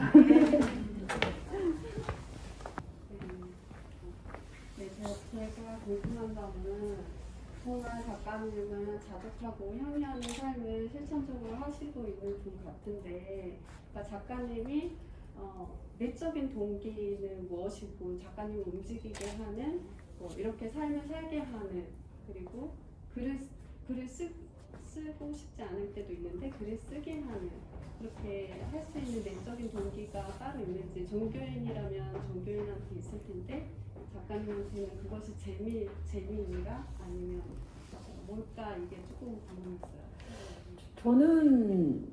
제가 궁금한 점은 정말 작가님은 자족하고 향리하는 삶을 실천적으로 하시고 있는 분 같은데 그러니까 작가님이 내적인 동기는 무엇이고 작가님을 움직이게 하는 뭐 이렇게 삶을 살게 하는 그리고 글을 쓰고 싶지 않을 때도 있는데 글을 쓰게 하는 그렇게 할 수 있는 내적인 동기가 따로 있는지 종교인이라면 종교인한테 있을 텐데 작가님한테는 그것이 재미인가 아니면 뭘까 이게 조금 궁금했어요. 저는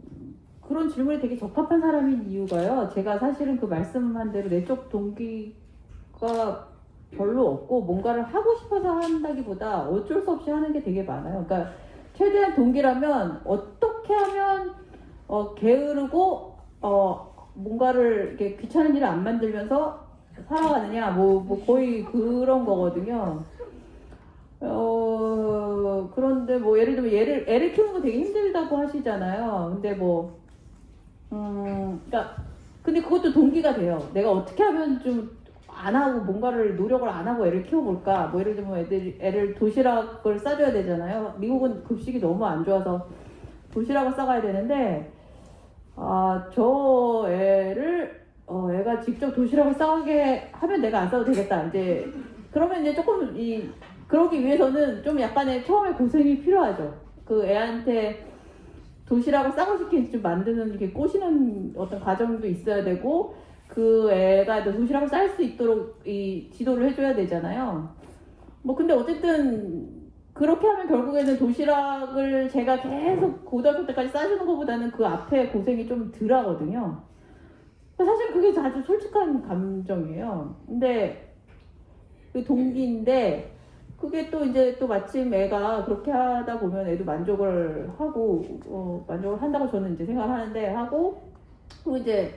그런 질문에 되게 적합한 사람인 이유가요. 제가 사실은 그 말씀한 대로 내적 동기가 별로 없고 뭔가를 하고 싶어서 한다기보다 어쩔 수 없이 하는 게 되게 많아요. 그러니까 최대한 동기라면 어떻게 하면 게으르고 뭔가를 이렇게 귀찮은 일을 안 만들면서 살아가느냐 뭐 거의 그런 거거든요. 그런데 뭐 예를 들면 애를 키우는 거 되게 힘들다고 하시잖아요. 근데 그러니까 근데 그것도 동기가 돼요. 내가 어떻게 하면 좀 안 하고 뭔가를 노력을 안 하고 애를 키워볼까? 뭐 예를 들면 애를 도시락을 싸줘야 되잖아요. 미국은 급식이 너무 안 좋아서 도시락을 싸가야 되는데 저 애를 애가 직접 도시락을 싸게 하면 내가 안 싸도 되겠다. 이제 그러면 이제 조금 그러기 위해서는 좀 약간의 처음에 고생이 필요하죠. 그 애한테 도시락을 싸고 싶게 좀 만드는 이렇게 꼬시는 어떤 과정도 있어야 되고 그 애가 도시락을 쌀 수 있도록 지도를 해줘야 되잖아요. 뭐 근데 어쨌든 그렇게 하면 결국에는 도시락을 제가 계속 고등학교 때까지 싸주는 것보다는 그 앞에 고생이 좀 덜 하거든요. 사실 그게 아주 솔직한 감정이에요. 근데 그 동기인데 그게 또 이제 또 마침 애가 그렇게 하다 보면 애도 만족을 하고 만족을 한다고 저는 이제 생각을 하는데 하고 그리고 이제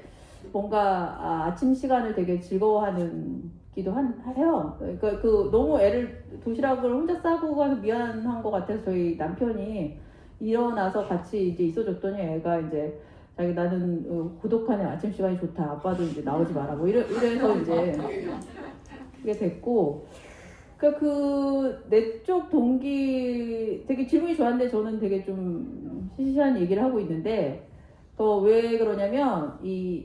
뭔가 아침 시간을 되게 즐거워하는 기도 해요. 그러니까 너무 애를 도시락을 혼자 싸고 가서 미안한 것 같아서 저희 남편이 일어나서 같이 이제 있어줬더니 애가 이제 자기 나는 고독한 아침 시간이 좋다. 아빠도 이제 나오지 마라. 뭐 이래서 이제 그게 됐고. 그러니까 그 내적 동기 되게 질문이 좋았는데 저는 되게 좀 시시한 얘기를 하고 있는데 왜 그러냐면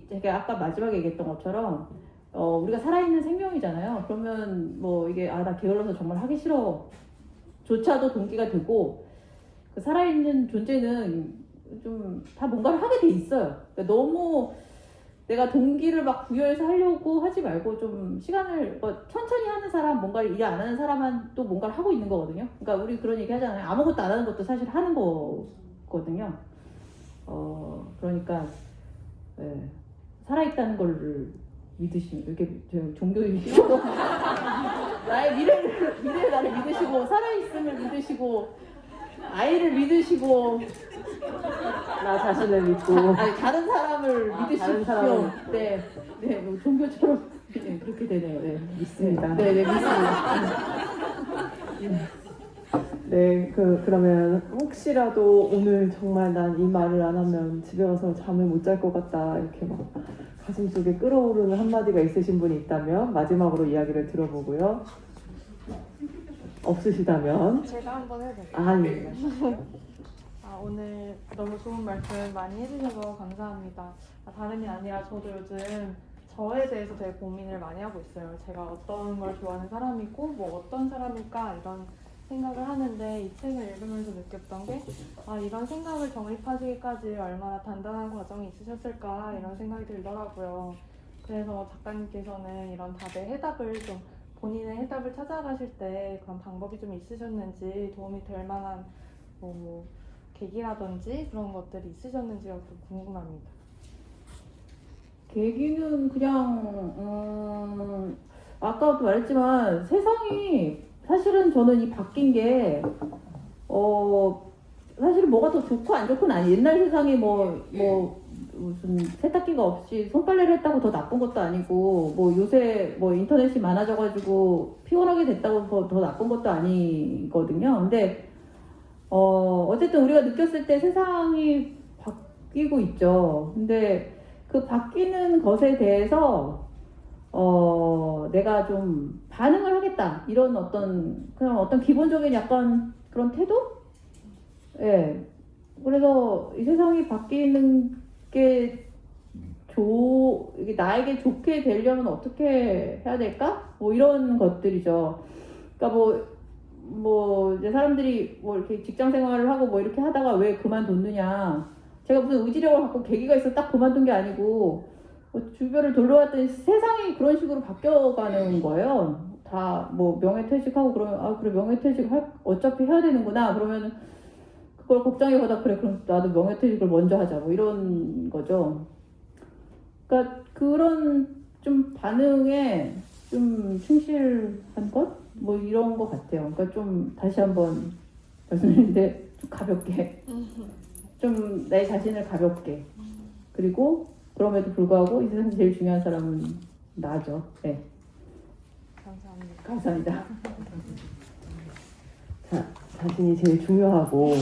제가 아까 마지막에 얘기했던 것처럼 우리가 살아있는 생명이잖아요. 그러면 뭐 이게 나 게을러서 정말 하기 싫어 조차도 동기가 되고 그 살아있는 존재는 좀 다 뭔가를 하게 돼 있어요. 그러니까 너무 내가 동기를 막 부여해서 하려고 하지 말고 좀 시간을 천천히 하는 사람, 뭔가 일 안 하는 사람은 또 뭔가를 하고 있는 거거든요. 그러니까 우리 그런 얘기 하잖아요. 아무것도 안 하는 것도 사실 하는 거거든요. 그러니까 살아있다는 걸 믿으시면 이렇게 종교이시고 나의 미래의 나를 믿으시고 살아있음을 믿으시고 아이를 믿으시고 나 자신을 믿고 다른 사람을 믿으시고 다른 사람을 네, 뭐 종교처럼 그렇게 되네요. 네, 믿습니다. 네, 믿습니다. 네, 그러면 혹시라도 오늘 정말 난 이 말을 안 하면 집에 가서 잠을 못 잘 것 같다 이렇게 막 가슴속에 끓어오르는 한마디가 있으신 분이 있다면 마지막으로 이야기를 들어보고요. 없으시다면 제가 한번 해볼게요. 예. 오늘 너무 좋은 말씀 많이 해주셔서 감사합니다. 다름이 아니라 저도 요즘 저에 대해서 되게 고민을 많이 하고 있어요. 제가 어떤 걸 좋아하는 사람이고 뭐 어떤 사람일까 이런 생각을 하는데 이 책을 읽으면서 느꼈던 게 이런 생각을 정립하시기까지 얼마나 단단한 과정이 있으셨을까 이런 생각이 들더라고요. 그래서 작가님께서는 이런 답의 해답을 좀 본인의 해답을 찾아가실 때 그런 방법이 좀 있으셨는지 도움이 될 만한 뭐 계기라든지 그런 것들이 있으셨는지가 좀 궁금합니다. 계기는 그냥 아까도 말했지만 세상이 사실은 저는 이 바뀐 게 사실 뭐가 더 좋고 안 좋고는 아니 옛날 세상이 뭐 무슨 세탁기가 없이 손빨래를 했다고 더 나쁜 것도 아니고 뭐 요새 뭐 인터넷이 많아져가지고 피곤하게 됐다고 더 나쁜 것도 아니거든요. 근데 어쨌든 우리가 느꼈을 때 세상이 바뀌고 있죠. 근데 그 바뀌는 것에 대해서 내가 좀 반응을 하겠다 이런 그냥 어떤 기본적인 약간 그런 태도? 예. 그래서 이 세상이 바뀌는 게 이게 나에게 좋게 되려면 어떻게 해야 될까? 뭐 이런 것들이죠. 그러니까 뭐 이제 사람들이 뭐 이렇게 직장 생활을 하고 뭐 이렇게 하다가 왜 그만뒀느냐? 제가 무슨 의지력을 갖고 계기가 있어 딱 그만둔 게 아니고 주변을 돌려봤더니 세상이 그런 식으로 바뀌어가는 거예요. 다 뭐 명예퇴직하고 그러면 그래 명예퇴직 어차피 해야 되는구나. 그러면 그걸 걱정해보다 그래 그럼 나도 명예퇴직을 먼저 하자 뭐 이런 거죠. 그러니까 그런 좀 반응에 좀 충실한 것? 뭐 이런 것 같아요. 그러니까 좀 다시 한번 말씀드리는데 좀 가볍게 좀 내 자신을 가볍게 그리고 그럼에도 불구하고 이 세상에서 제일 중요한 사람은 나죠. 네. 감사합니다. 감사합니다. 자신이 제일 중요하고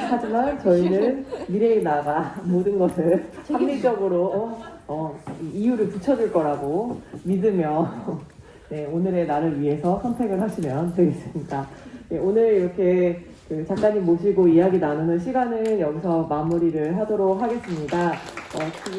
하지만 저희는 미래에 나가 모든 것을 합리적으로 이유를 붙여줄 거라고 믿으며 네, 오늘의 나를 위해서 선택을 하시면 되겠습니다. 네, 오늘 이렇게 그 작가님 모시고 이야기 나누는 시간을 여기서 마무리를 하도록 하겠습니다. 지금